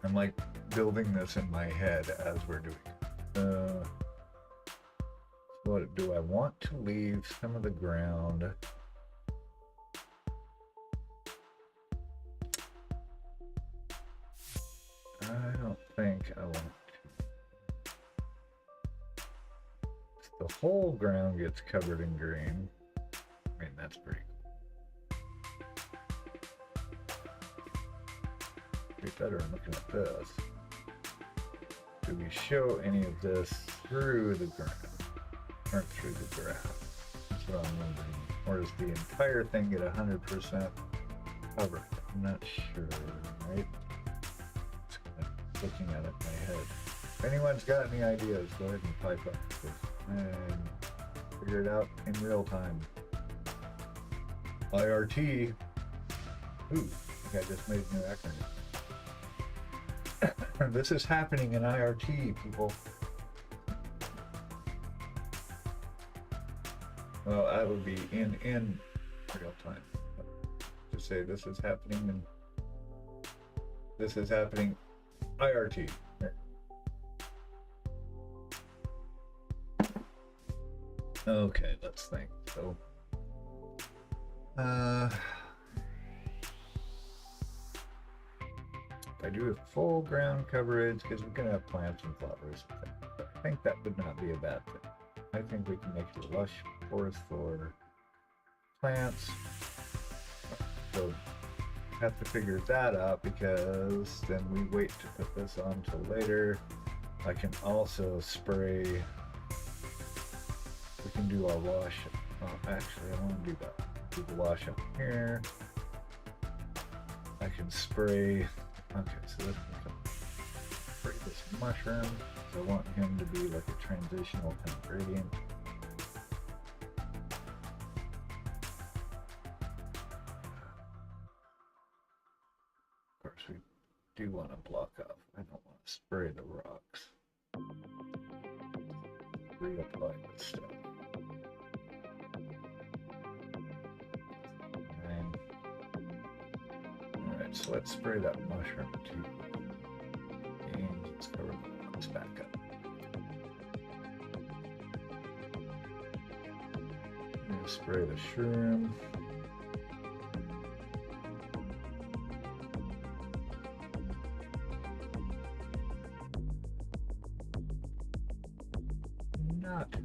I'm like building this in my head as we're doing it. What do I want to leave some of the ground? I don't think I want to. The whole ground gets covered in green. I mean, that's pretty cool. Be better in looking at this. Do we show any of this through the ground? or through the grass. That's what I'm wondering. Or does the entire thing get 100% covered? I'm not sure, right? Just kind of looking at it in my head. If anyone's got any ideas, go ahead and pipe up and figure it out in real time. IRT. Ooh, I think I just made a new acronym. This is happening in IRT, people. Well, that would be in real time. To say this is happening and this is happening IRT. Here. Okay, let's think. So, if I do a full ground coverage, because we're going to have plants and flowers, I think that would not be a bad thing. I think we can make it a lush forest for plants. So have to figure that out, because then we wait to put this on till later. I can also spray. We can do our wash. Oh, actually, I want to do that. Do the wash up here. I can spray. Okay, so let's spray this mushroom. So I want him to be like a transitional kind of gradient. Of course, we do want to block off. I don't want to spray the rocks. Reapply this stuff. Alright, so let's spray that mushroom too. And let's cover the rocks back up. And spray the shroom. Not the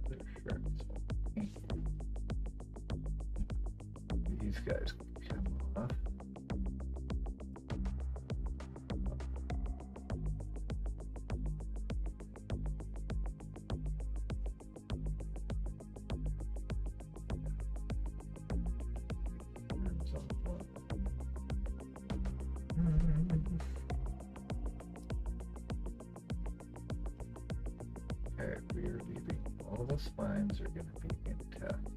other shrooms. These guys can come off. Okay, we are leaving. All the spines are going to be intact.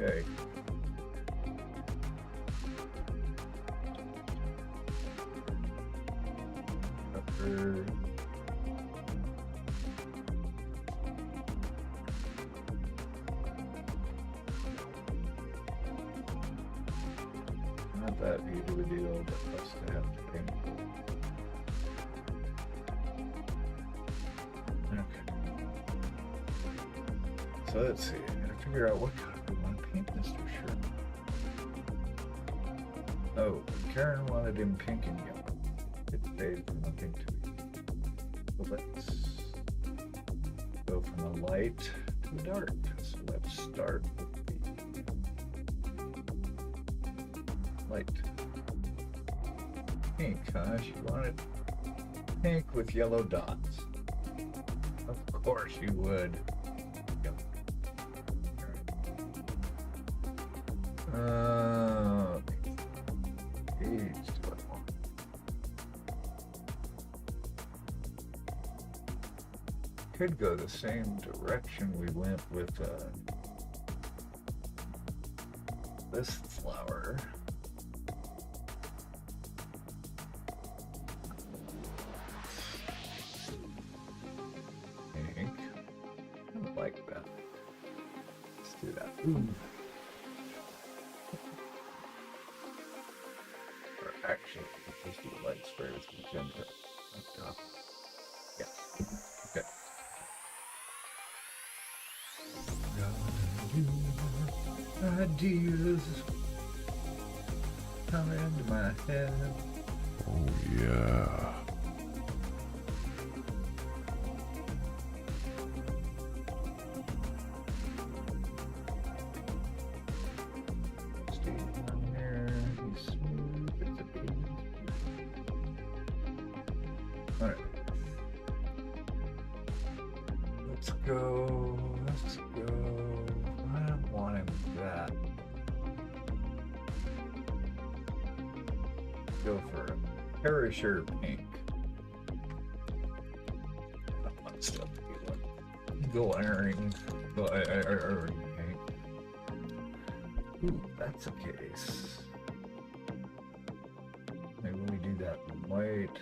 Okay. Upper. Not that big of a deal, but us to have to paint. Okay. So let's see. I gotta figure out what color we want to paint Mr. Sherman. Oh, Karen wanted him pink and yellow. It fades from the pink to the. So let's go from the light to the dark. So let's start with the light. Pink, huh? She wanted pink with yellow dots. Of course you would. Each do I want? Could go the same direction we went with this flower. Pink. I like that. Let's do that. Ooh. Actually, let's do a light spray with magenta up top. Yes. Okay. Ideas come into my head. Oh yeah. All right. Let's go. Let's go. I don't want him that. Go for a perisher pink. I don't want stuff to be like glaring. Pink. Ooh, that's a case. Maybe we do that in white.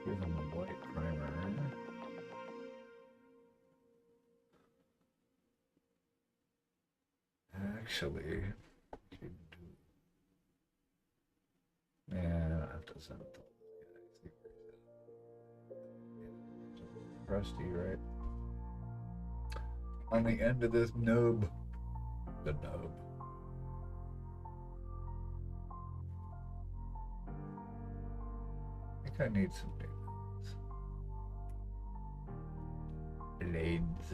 Give him a white primer. Actually, yeah, I have to send it. Rusty, right? On the end of this nub. The nub. I think I need some blades.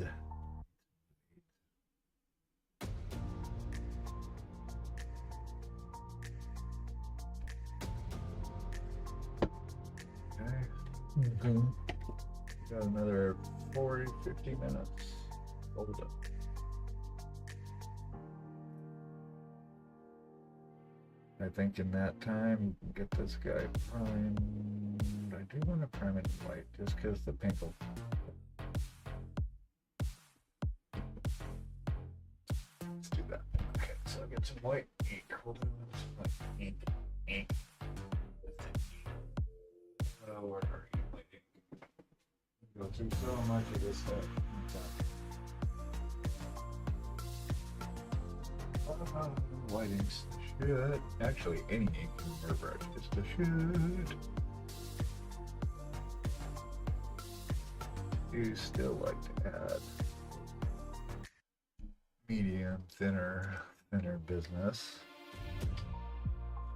Okay. Got another 40, 50 minutes. Hold up. I think in that time, get this guy primed. I do want to prime it in white just because the pink will. Let's do that. Okay, so I'll get some white ink. We'll do some white ink. Ink. Oh, where are you, white ink? Go through so much of this stuff. White ink's the shit. Actually, any ink in your brush is the shit. You still like to add medium, thinner business.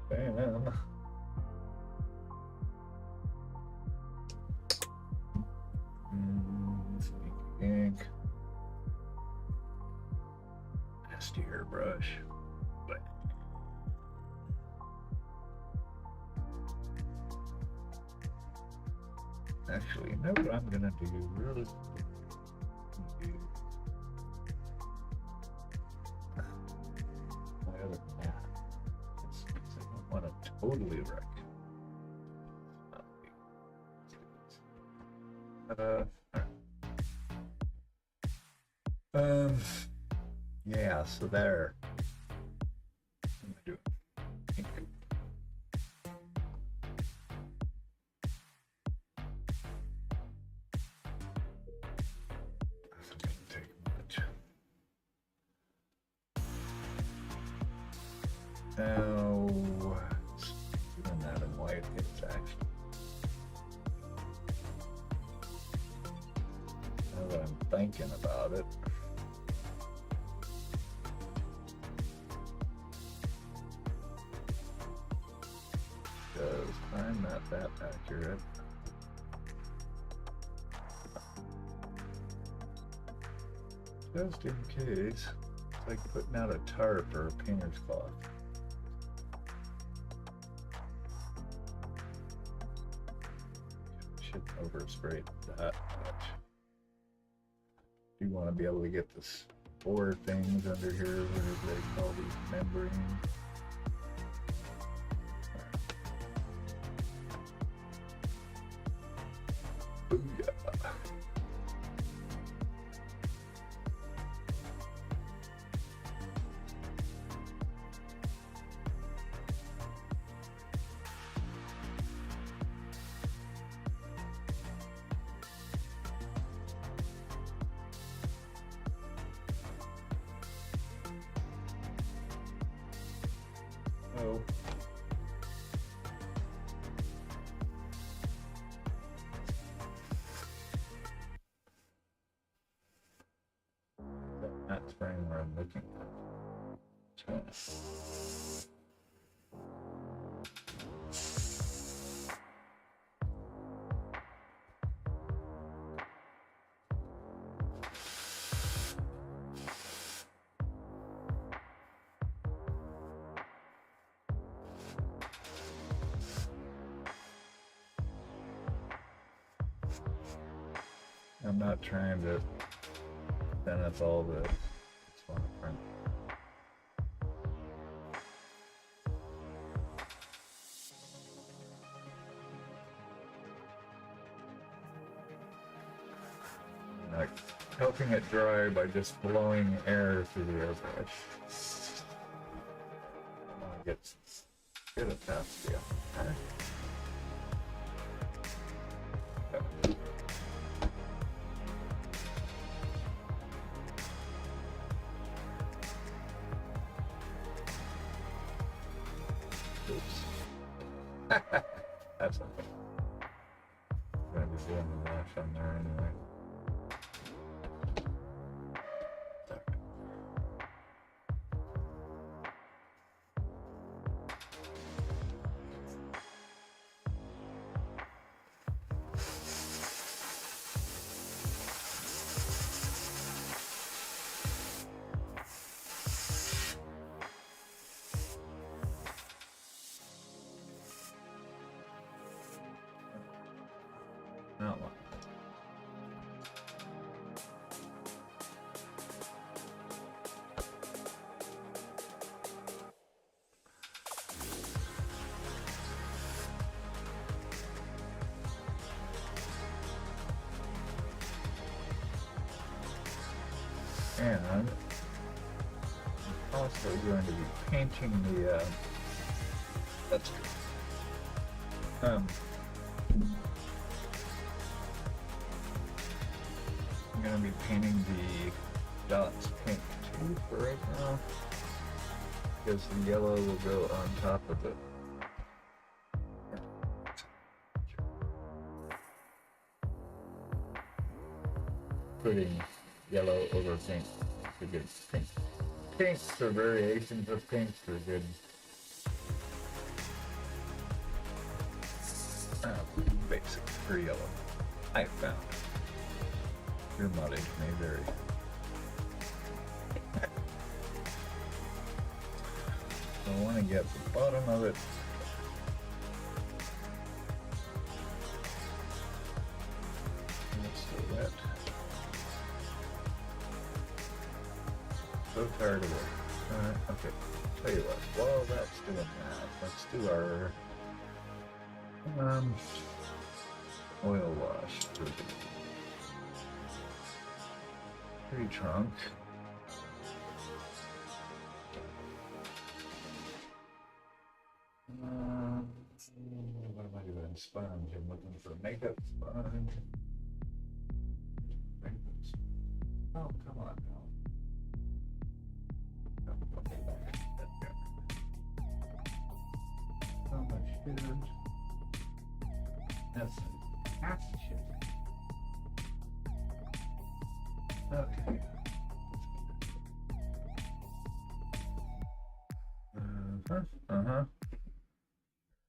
Bam. Ink. Nasty airbrush. But actually, you know what I'm gonna do really my other mat. I don't want to totally wreck. Yeah, so there. What am I doing? Pink. That's gonna take much. Now, doing that in white, it's actually. Now that I'm thinking about it. I'm not that accurate. Just in case, it's like putting out a tarp or a painter's cloth. Shouldn't overspray that much. You want to be able to get the spore things under here, what do they call these membranes? Oh. That's frame where I'm looking at. I'm not trying to send up all the small print. Like helping it dry by just blowing air through the airbrush. I want to get it past the okay. Oops. That's okay. I'm gonna be doing the wash on there anyway. Not one. And I'm also going to be painting the that's good. I'm going to be painting the dots pink too for right now, because the yellow will go on top of it. Putting yellow over pink to get pink. Pinks or variations of pinks are good. Basic for yellow, I found. Your mileage may vary. So I want to get the bottom of it. It's so wet. So tired of it. Okay, tell you what, while that's doing that, let's do our oil wash for the tree trunk. What am I doing? Sponge. I'm looking for makeup sponge. Oh, come on now. How much shit? That's half the shit. Okay.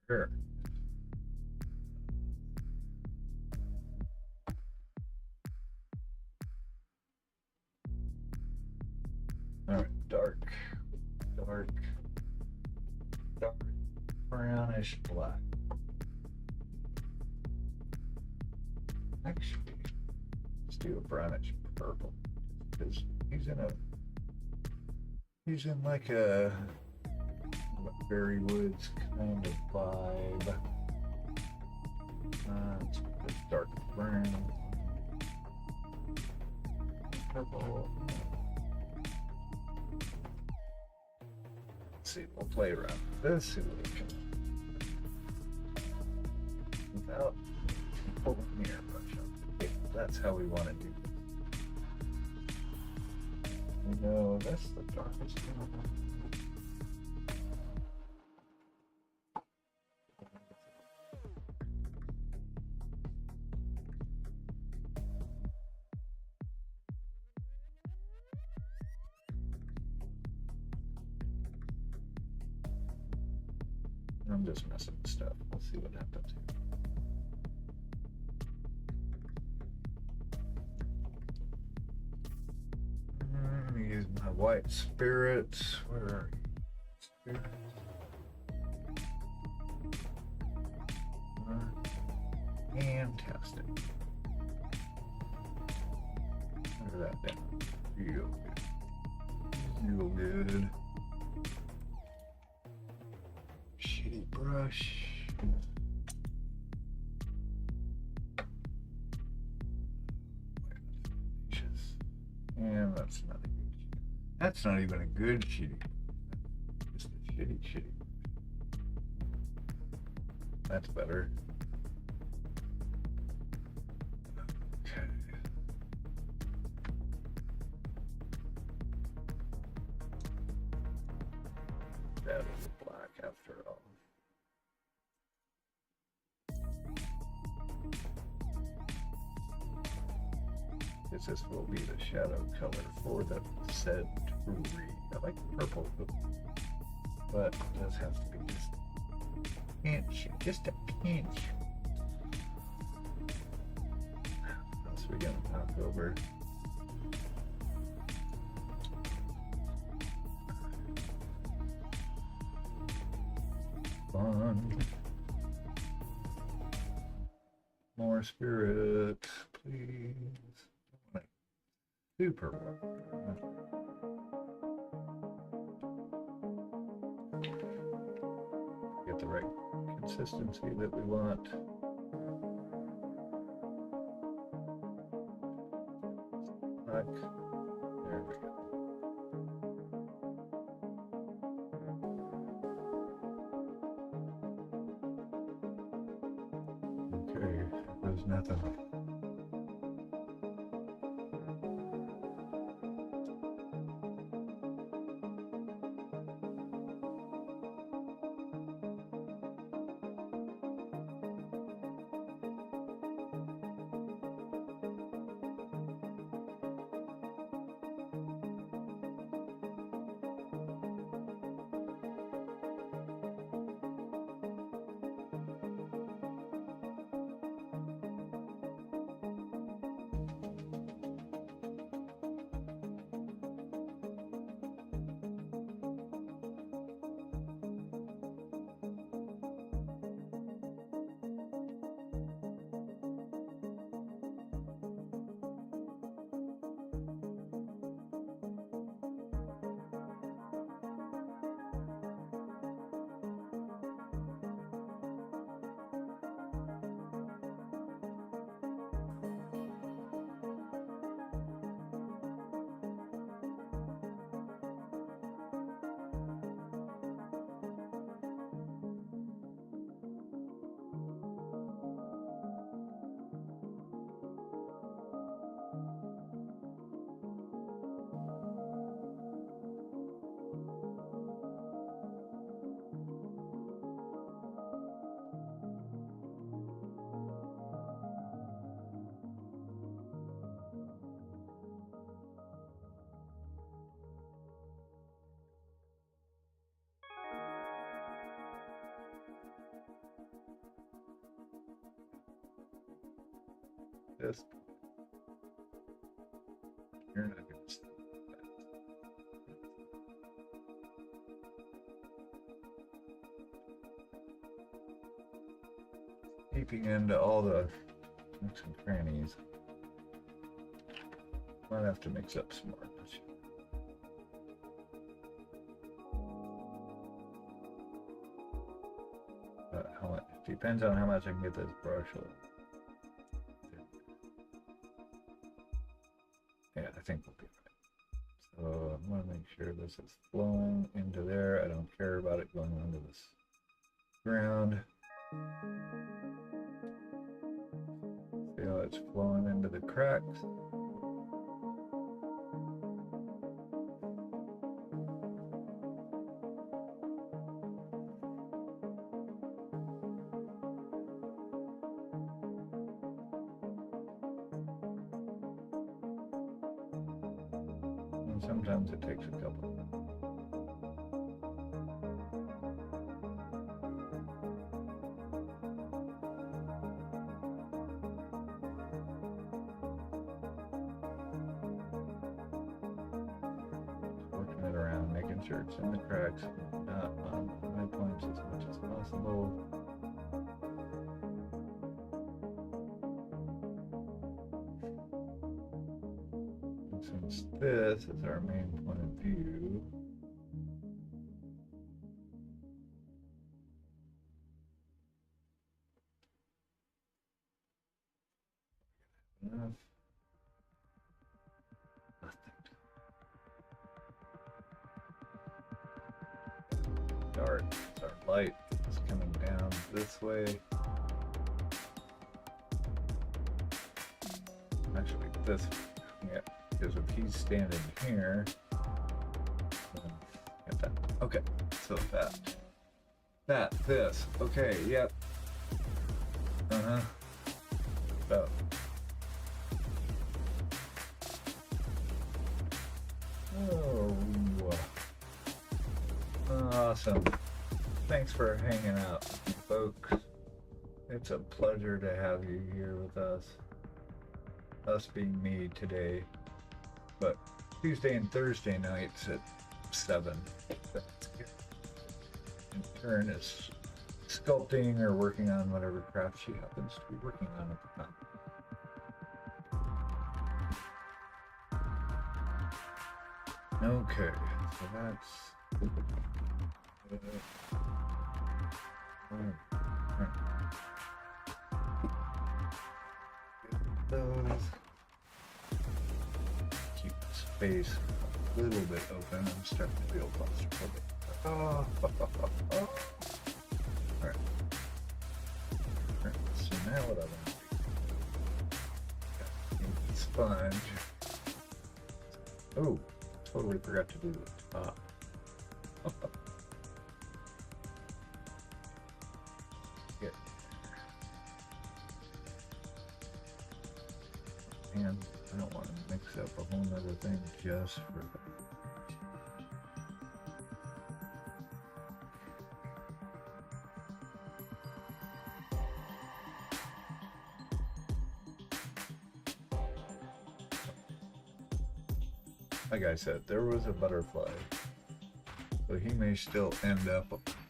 Sure. All right, dark, brownish black. Actually, let's do a brownish purple, because he's in like a Berry Woods kind of vibe. It's a dark brown, purple. Let's see, we'll play around with this, see what we can. Without pulling the airbrush up. Okay, that's how we want to do this. We know that's the darkest one. I'm just messing with stuff. We'll see what happens. I'm gonna use my white spirits. Where are you? Fantastic. Look at that down. Real good. Real good. Shitty brush. And that's not a good shitty. That's not even a good shitty. Just a shitty. That's better. Okay. That was black after all. This will be the shadow color for the said tree. I like the purple, but it does have to be just a pinch, just a pinch. What else are we gonna talk over? Fun. More spirit, please. Super one. Get the right consistency that we want. Like, there we go. Okay, there's nothing. Just you're not gonna see that. Peeping into all the nooks and crannies. Might have to mix up some more. How much? Depends on how much I can get this brush on. Yeah, I think we'll be right. So I'm gonna make sure this is flowing into there. I don't care about it going onto this ground. See how it's flowing into the cracks. And sometimes it takes a couple. Working it around, making sure it's in the cracks, not on high points as much as possible. since this is our main point of view, enough. Dark. Our light is coming down this way. Actually, this way. Yeah, because if he's standing here, get that. Okay, so this. Okay, yep. So. Oh, awesome. Thanks for hanging out, folks. It's a pleasure to have you here with us. Us being me today. But Tuesday and Thursday nights at 7. In turn is sculpting or working on whatever craft she happens to be working on at the time. Okay, so that's those. Keep the space a little bit open. I'm starting to feel claustrophobic. Alright. So now what I want to do, sponge. Oh, totally forgot to do the top. Get. And I don't want to mix up a whole nother thing just for that. Like I said, there was a butterfly, so he may still end up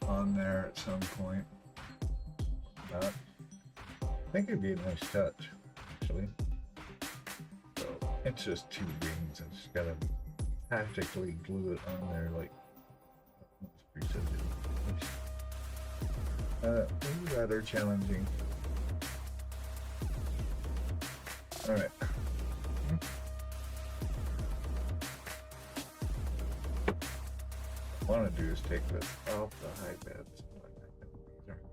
on there at some point. I think it'd be a nice touch, actually. So it's just 2 rings. I just gotta tactically glue it on there, like it's rather challenging. All right. What I want to do is take this off the high beds. These aren't going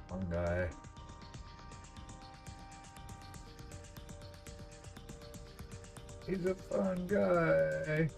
to be one guy. He's a fun guy.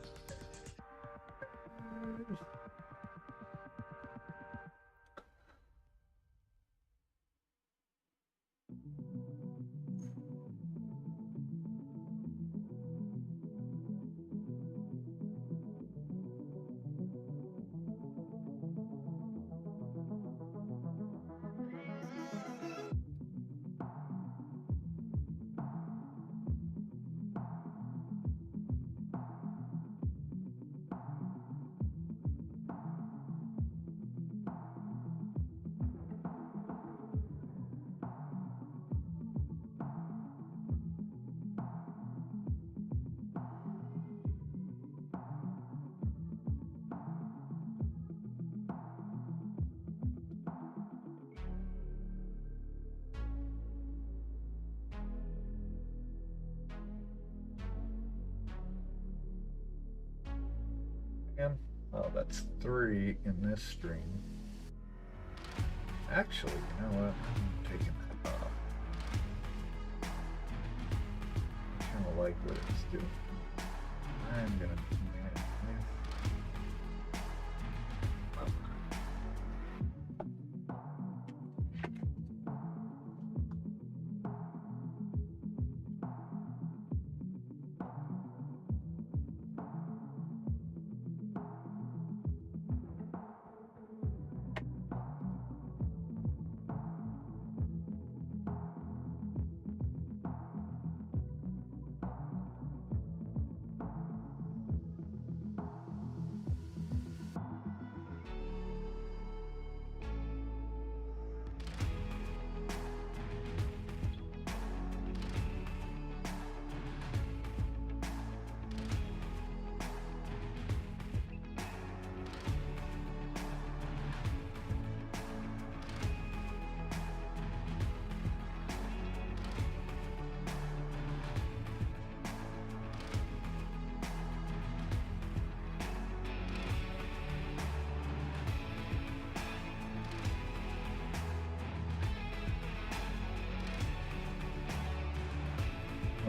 Oh, that's 3 in this string. Actually, you know what? I'm taking that off. I kind of like what it's doing. I'm gonna do that.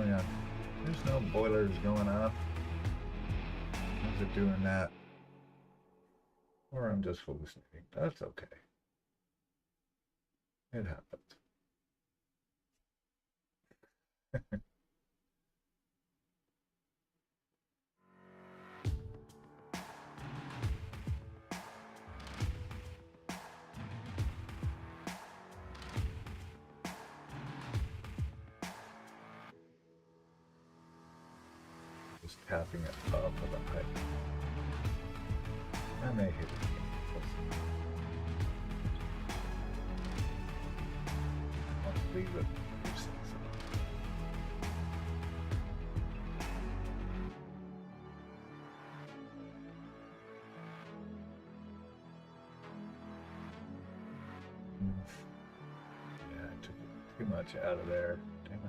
Oh yeah, there's no boilers going off. How's it doing that? Or I'm just hallucinating. That's okay. It happens. Just tapping it up with a height. I may hit it again. We'll see. I'll leave it. Yeah, I took too much out of there. Damn it.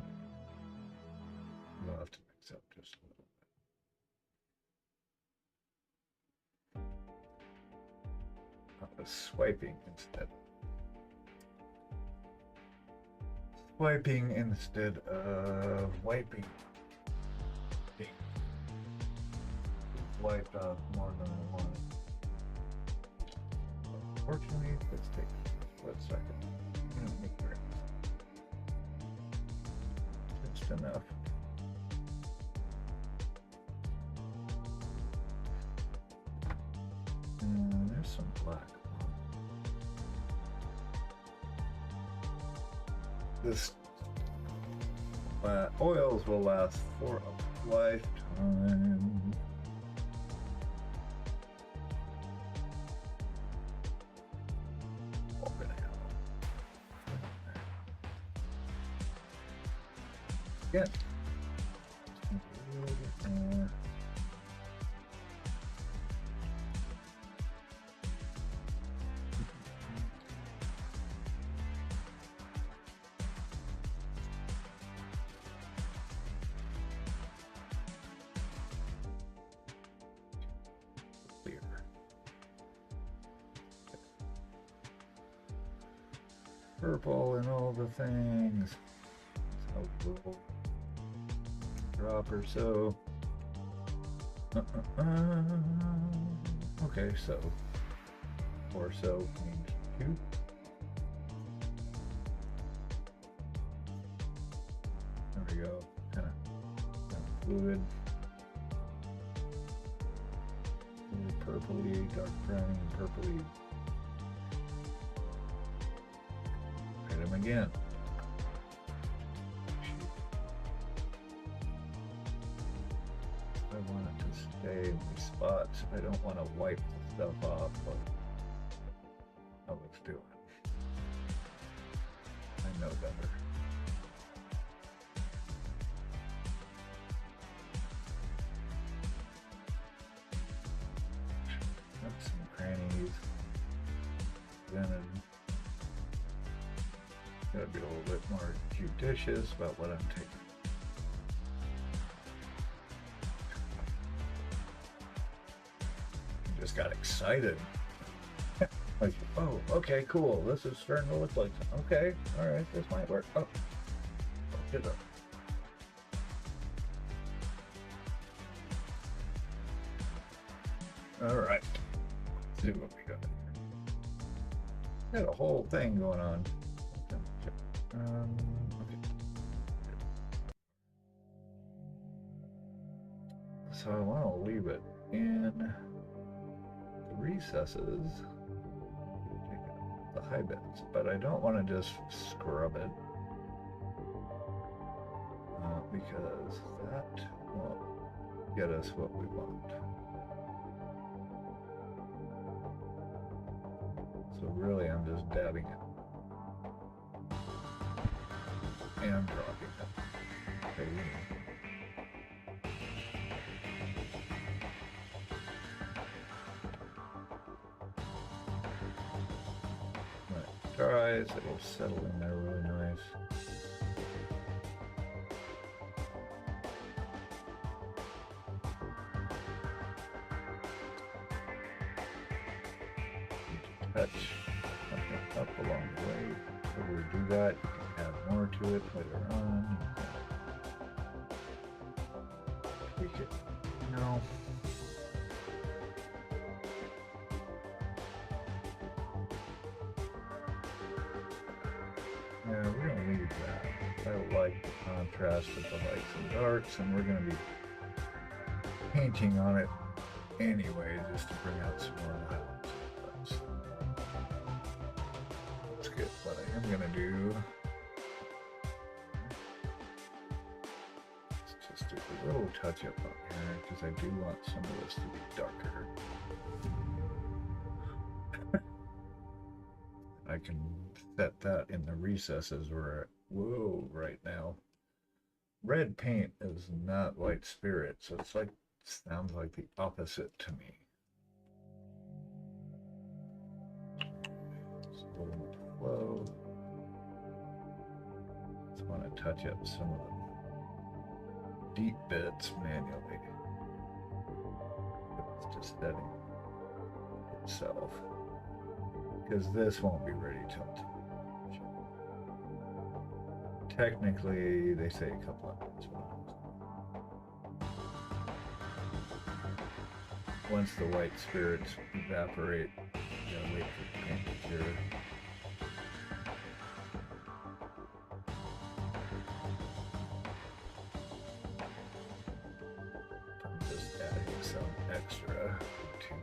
We'll have to mix up just a little bit. I was swiping instead. Swiping instead of wiping. Wiped off more than I wanted. Unfortunately, let's take a split second. Just enough. And there's some black. This oils will last for a lifetime. Yeah. Clear. Purple and all the things. That's helpful. Drop or so. Okay, so. Or so means 2. There we go. Kind of fluid. Purpley, dark browny, purpley. Hit him again. I want it to stay in these spots. I don't want to wipe the stuff off, but oh, let's do it. I know better. Got some crannies. Then gotta be a little bit more judicious about what I'm taking. Just got excited. Like, oh, okay, cool. This is starting to look like something. Okay, all right, this might work. Oh, get up. All right, let's see what we got here. Got a whole thing going on. Okay. So I want to leave it in recesses, the high bits, but I don't want to just scrub it because that won't get us what we want. So really I'm just dabbing it and dropping it. Okay. Dries, it'll settle in there really nice. Touch something up along the way. So we do that, you can add more to it later on. tweak it. No. Yeah, we're gonna leave that. I like the contrast of the lights and darks, and we're gonna be painting on it anyway, just to bring out some more highlights. Let's get what I am gonna do. Let's just do a little touch up on here, because I do want some of this to be darker. I can set that in the recesses where, whoa, right now. Red paint is not white spirit, so it's like, sounds like the opposite to me. So flow. Just want to touch up some of the deep bits manually. It's just setting itself. Because this won't be ready till tomorrow. Technically, they say a couple of months. Once the white spirits evaporate, you gotta wait for the paint to cure. I'm just adding some extra to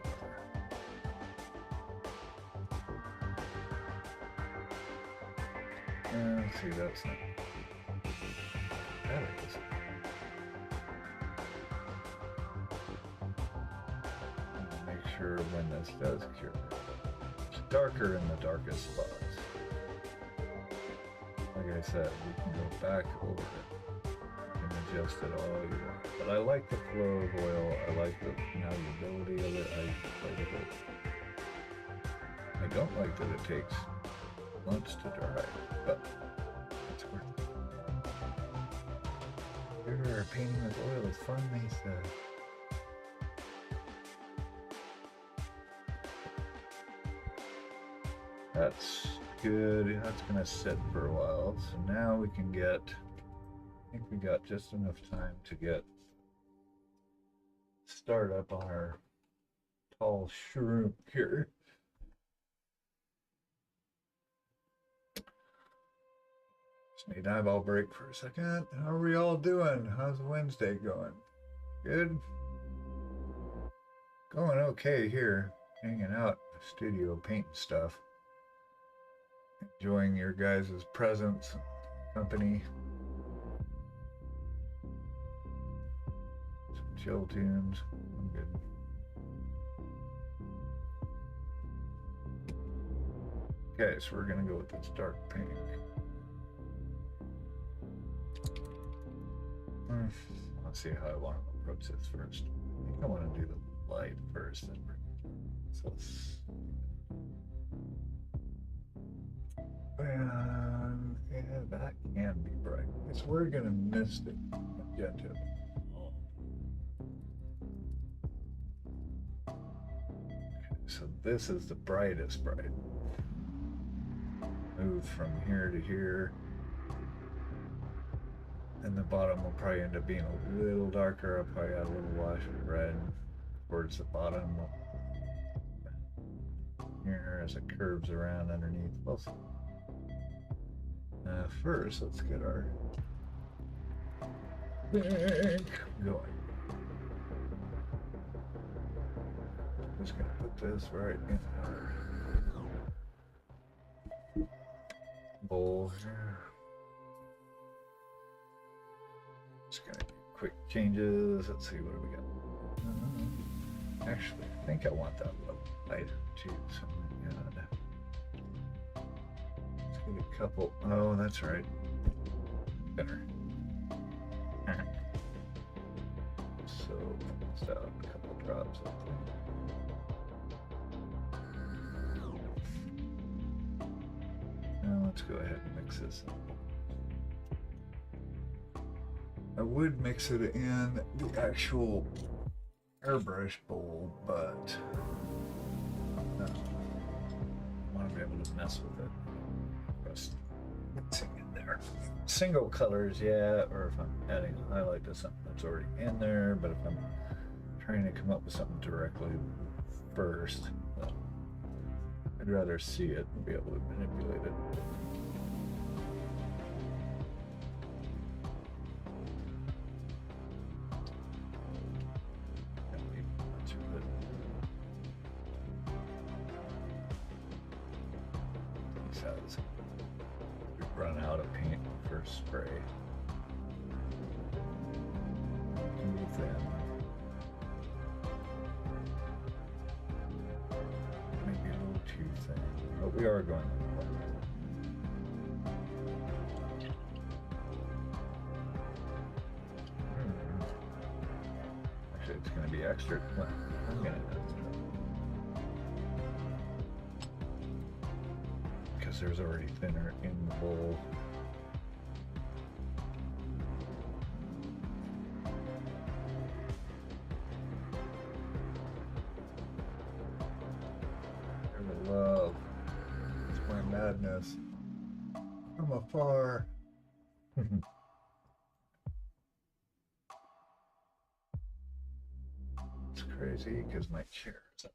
let's see, that's not. That is. Make sure when this does cure, it's darker in the darkest spots. Like I said, we can go back over it and adjust it all you want. But I like the flow of oil. I like the malleability of it. I like it. I don't like that it takes months to dry, but it's worth it. Sure, painting with oil is fun, they said. That's good. That's gonna sit for a while. So now we can get, I think we got just enough time to get start up on our tall shroom here. Just need an eyeball break for a second. How are we all doing? How's Wednesday going? Good? Going okay here. Hanging out in the studio, painting stuff. Enjoying your guys' presence and company. Some chill tunes. I'm good. Okay, so we're gonna go with this dark pink. Let's see how I want to approach this first. I think I want to do the light first. So and yeah, that can be bright. It's we're gonna miss the magenta. So this is the brightest bright. Move from here to here. And the bottom will probably end up being a little darker. I'll probably add a little wash of red towards the bottom here as it curves around underneath. We'll see. First, let's get our pink going. Just gonna put this right in our bowl here. Just gonna do quick changes. Let's see, what do we got? Actually, I think I want that little lighter too. So let's get a couple. Oh, that's right. Better. So let's out a couple drops of that. Now let's go ahead and mix this up. I would mix it in the actual airbrush bowl, but I want to be able to mess with it. Just mixing in there. single colors yet, or if I'm adding a highlight to something that's already in there, but if I'm trying to come up with something directly first, I'd rather see it and be able to manipulate it. We've run out of paint for spray. Too thin. Maybe a little too thin, but we are going. Actually, it's going to be extra. I'm going to. There's already thinner in the bowl. I love. It's my madness from afar. It's crazy because my chair is up.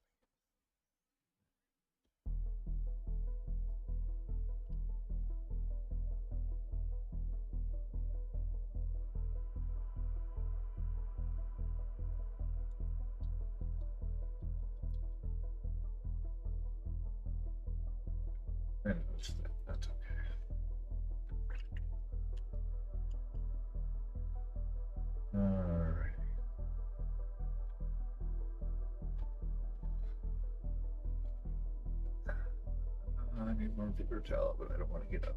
That's okay. Alright. I need more paper towel, but I don't want to get up.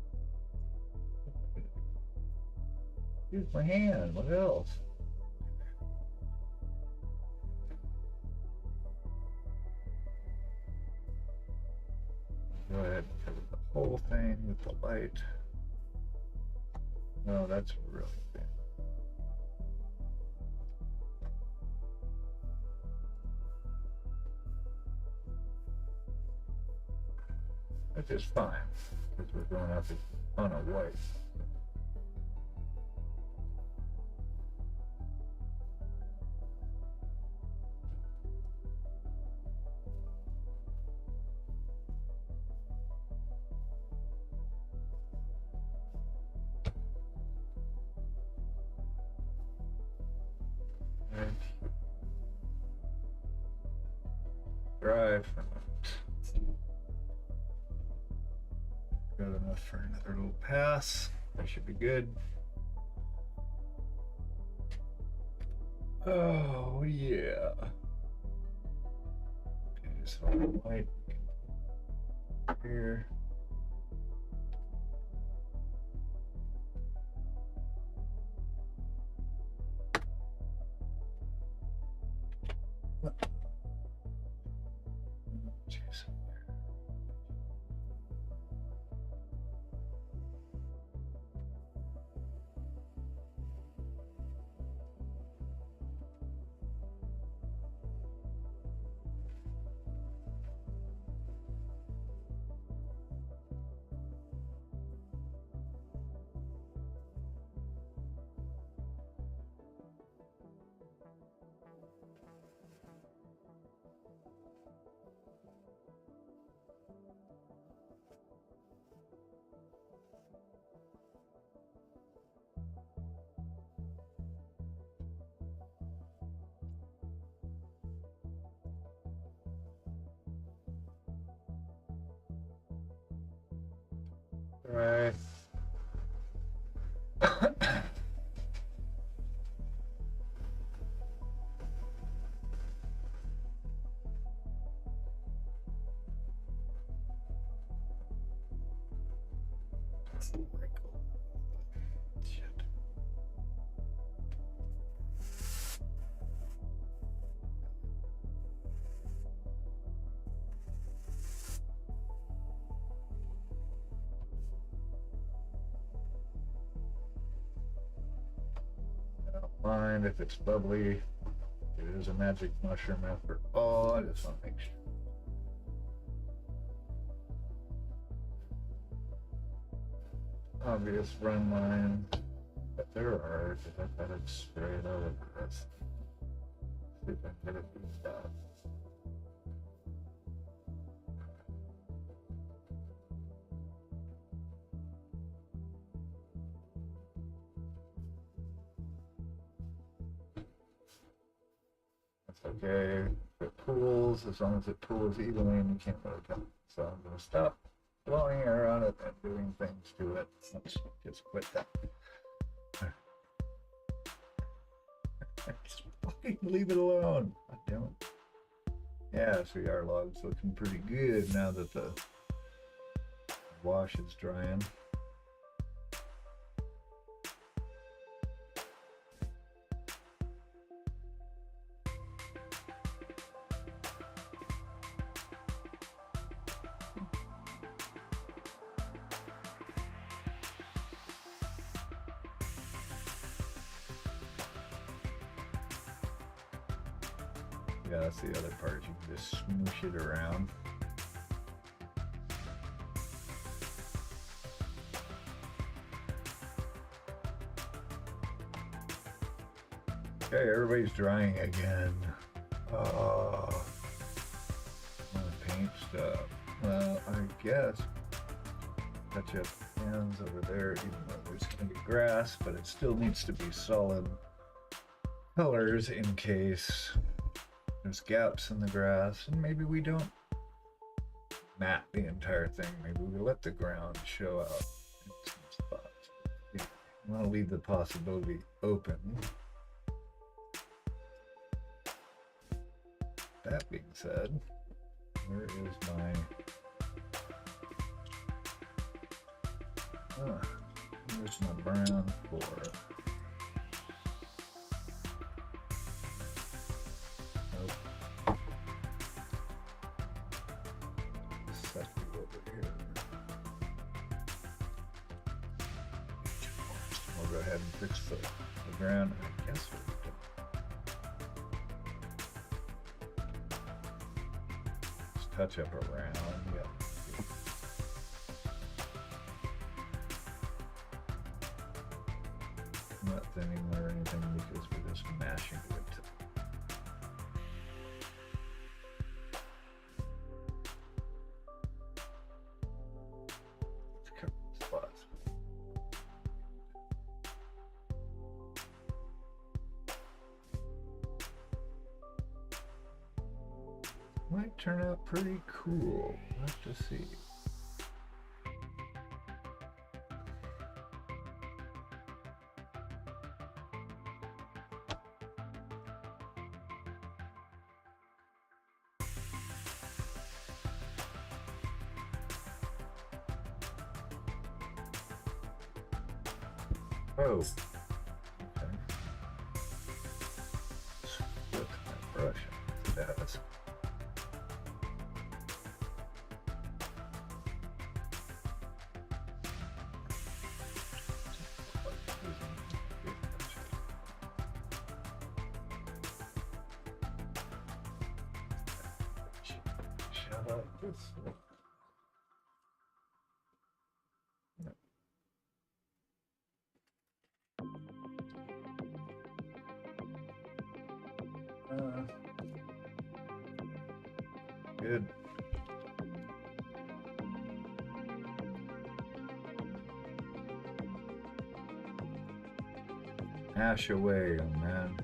Use my hand. What else? Go ahead and cover the whole thing with the light. No, that's really thin. Which is fine, because we're going up on a white. Drive. Got enough for another little pass. That should be good. Oh yeah. Okay, so white here. Jeez. Right. Shit. I don't mind if it's bubbly. It is a magic mushroom after all. I just want to make sure. obvious run lines, but there are, because I've got it straight over this. See if I can get it eased out. That's okay. If it pools, as long as it pools evenly, and you can't really tell. So I'm going to stop blowing air on it and doing things to it. Let's just quit that. Just fucking leave it alone. God damn it. Yeah, so our log's looking pretty good now that the wash is drying. Yeah, that's the other part. You can just smoosh it around. Okay, everybody's drying again. Oh, paint stuff. Well, I guess touch up hands over there, even though there's going to be grass, but it still needs to be solid colors in case there's gaps in the grass, and maybe we don't mat the entire thing. Maybe we let the ground show out in some spots. I want to leave the possibility open. That being said, where is my... Where's my brown floor? We'll go ahead and fix the ground. I guess we'll just touch up around. Yeah. Not thinning or anything because we're just mashing it. Might turn out pretty cool. We'll have to see. Oh. Okay. Split my brush. That's this. Good. Ash away, young man.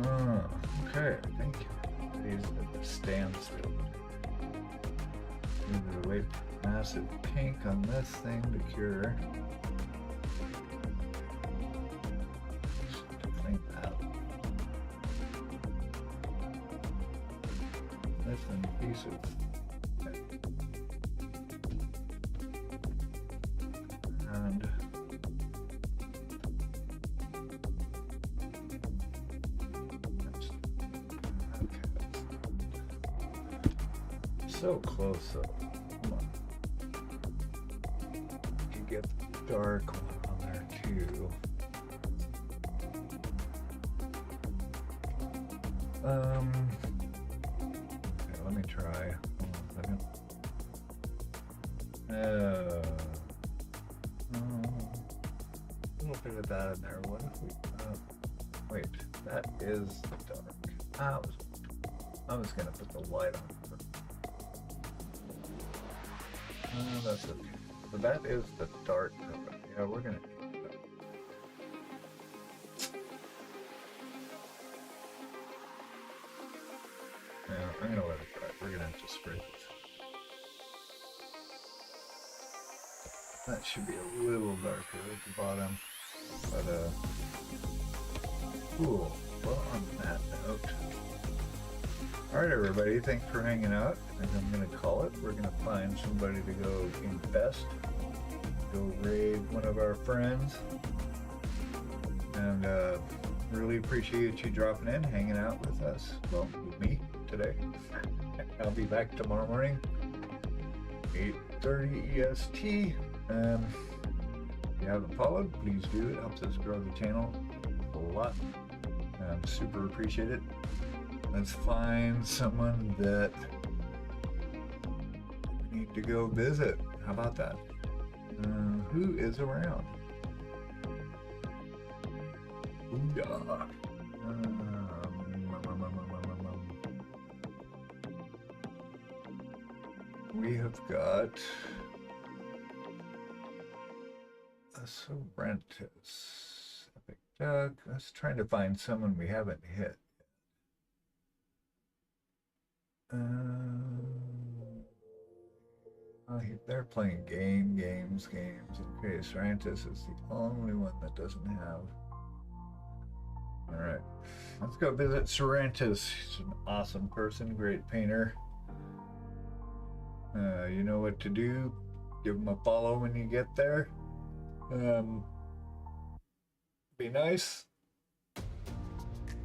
Okay, I think he's at the standstill. Maybe we wait for massive pink on this thing to cure. To clean that. This in pieces. Okay. And so close though. Come on. You get the dark one on there too. Okay, let me try. Hold on a second. A little bit of that in there. What if we wait, that is dark. I was gonna put the light on. That's it. So that is the dark purple. Yeah, we're gonna keep that. Yeah, I'm gonna let it dry. We're gonna have to spray this. That should be a little darker at the bottom. But cool. Well, on that note. Alright everybody, thanks for hanging out. I think I'm going to call it. We're going to find somebody to go invest. Go raid one of our friends. And really appreciate you dropping in, hanging out with us. Well, with me today. I'll be back tomorrow morning, 8:30 EST. If you haven't followed, please do. It helps us grow the channel a lot. Super appreciate it. Let's find someone that we need to go visit. How about that? Who is around? Ooh-yah. We have got a Sorrentis. Epic Duck. Let's try to find someone we haven't hit. They're playing games. Okay, Sorrentis is the only one that doesn't have. Alright, let's go visit Sorrentis. He's an awesome person, great painter. You know what to do. Give him a follow when you get there. Be nice.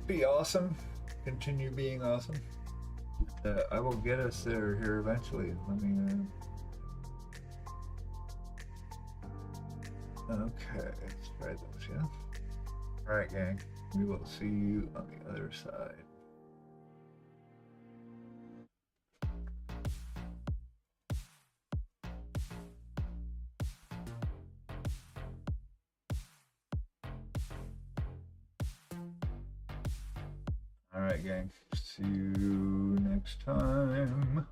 Be awesome. Continue being awesome. I will get us there here eventually. Let me. Okay, let's try those, yeah? Alright, gang. We will see you on the other side. Alright, gang. See you next time.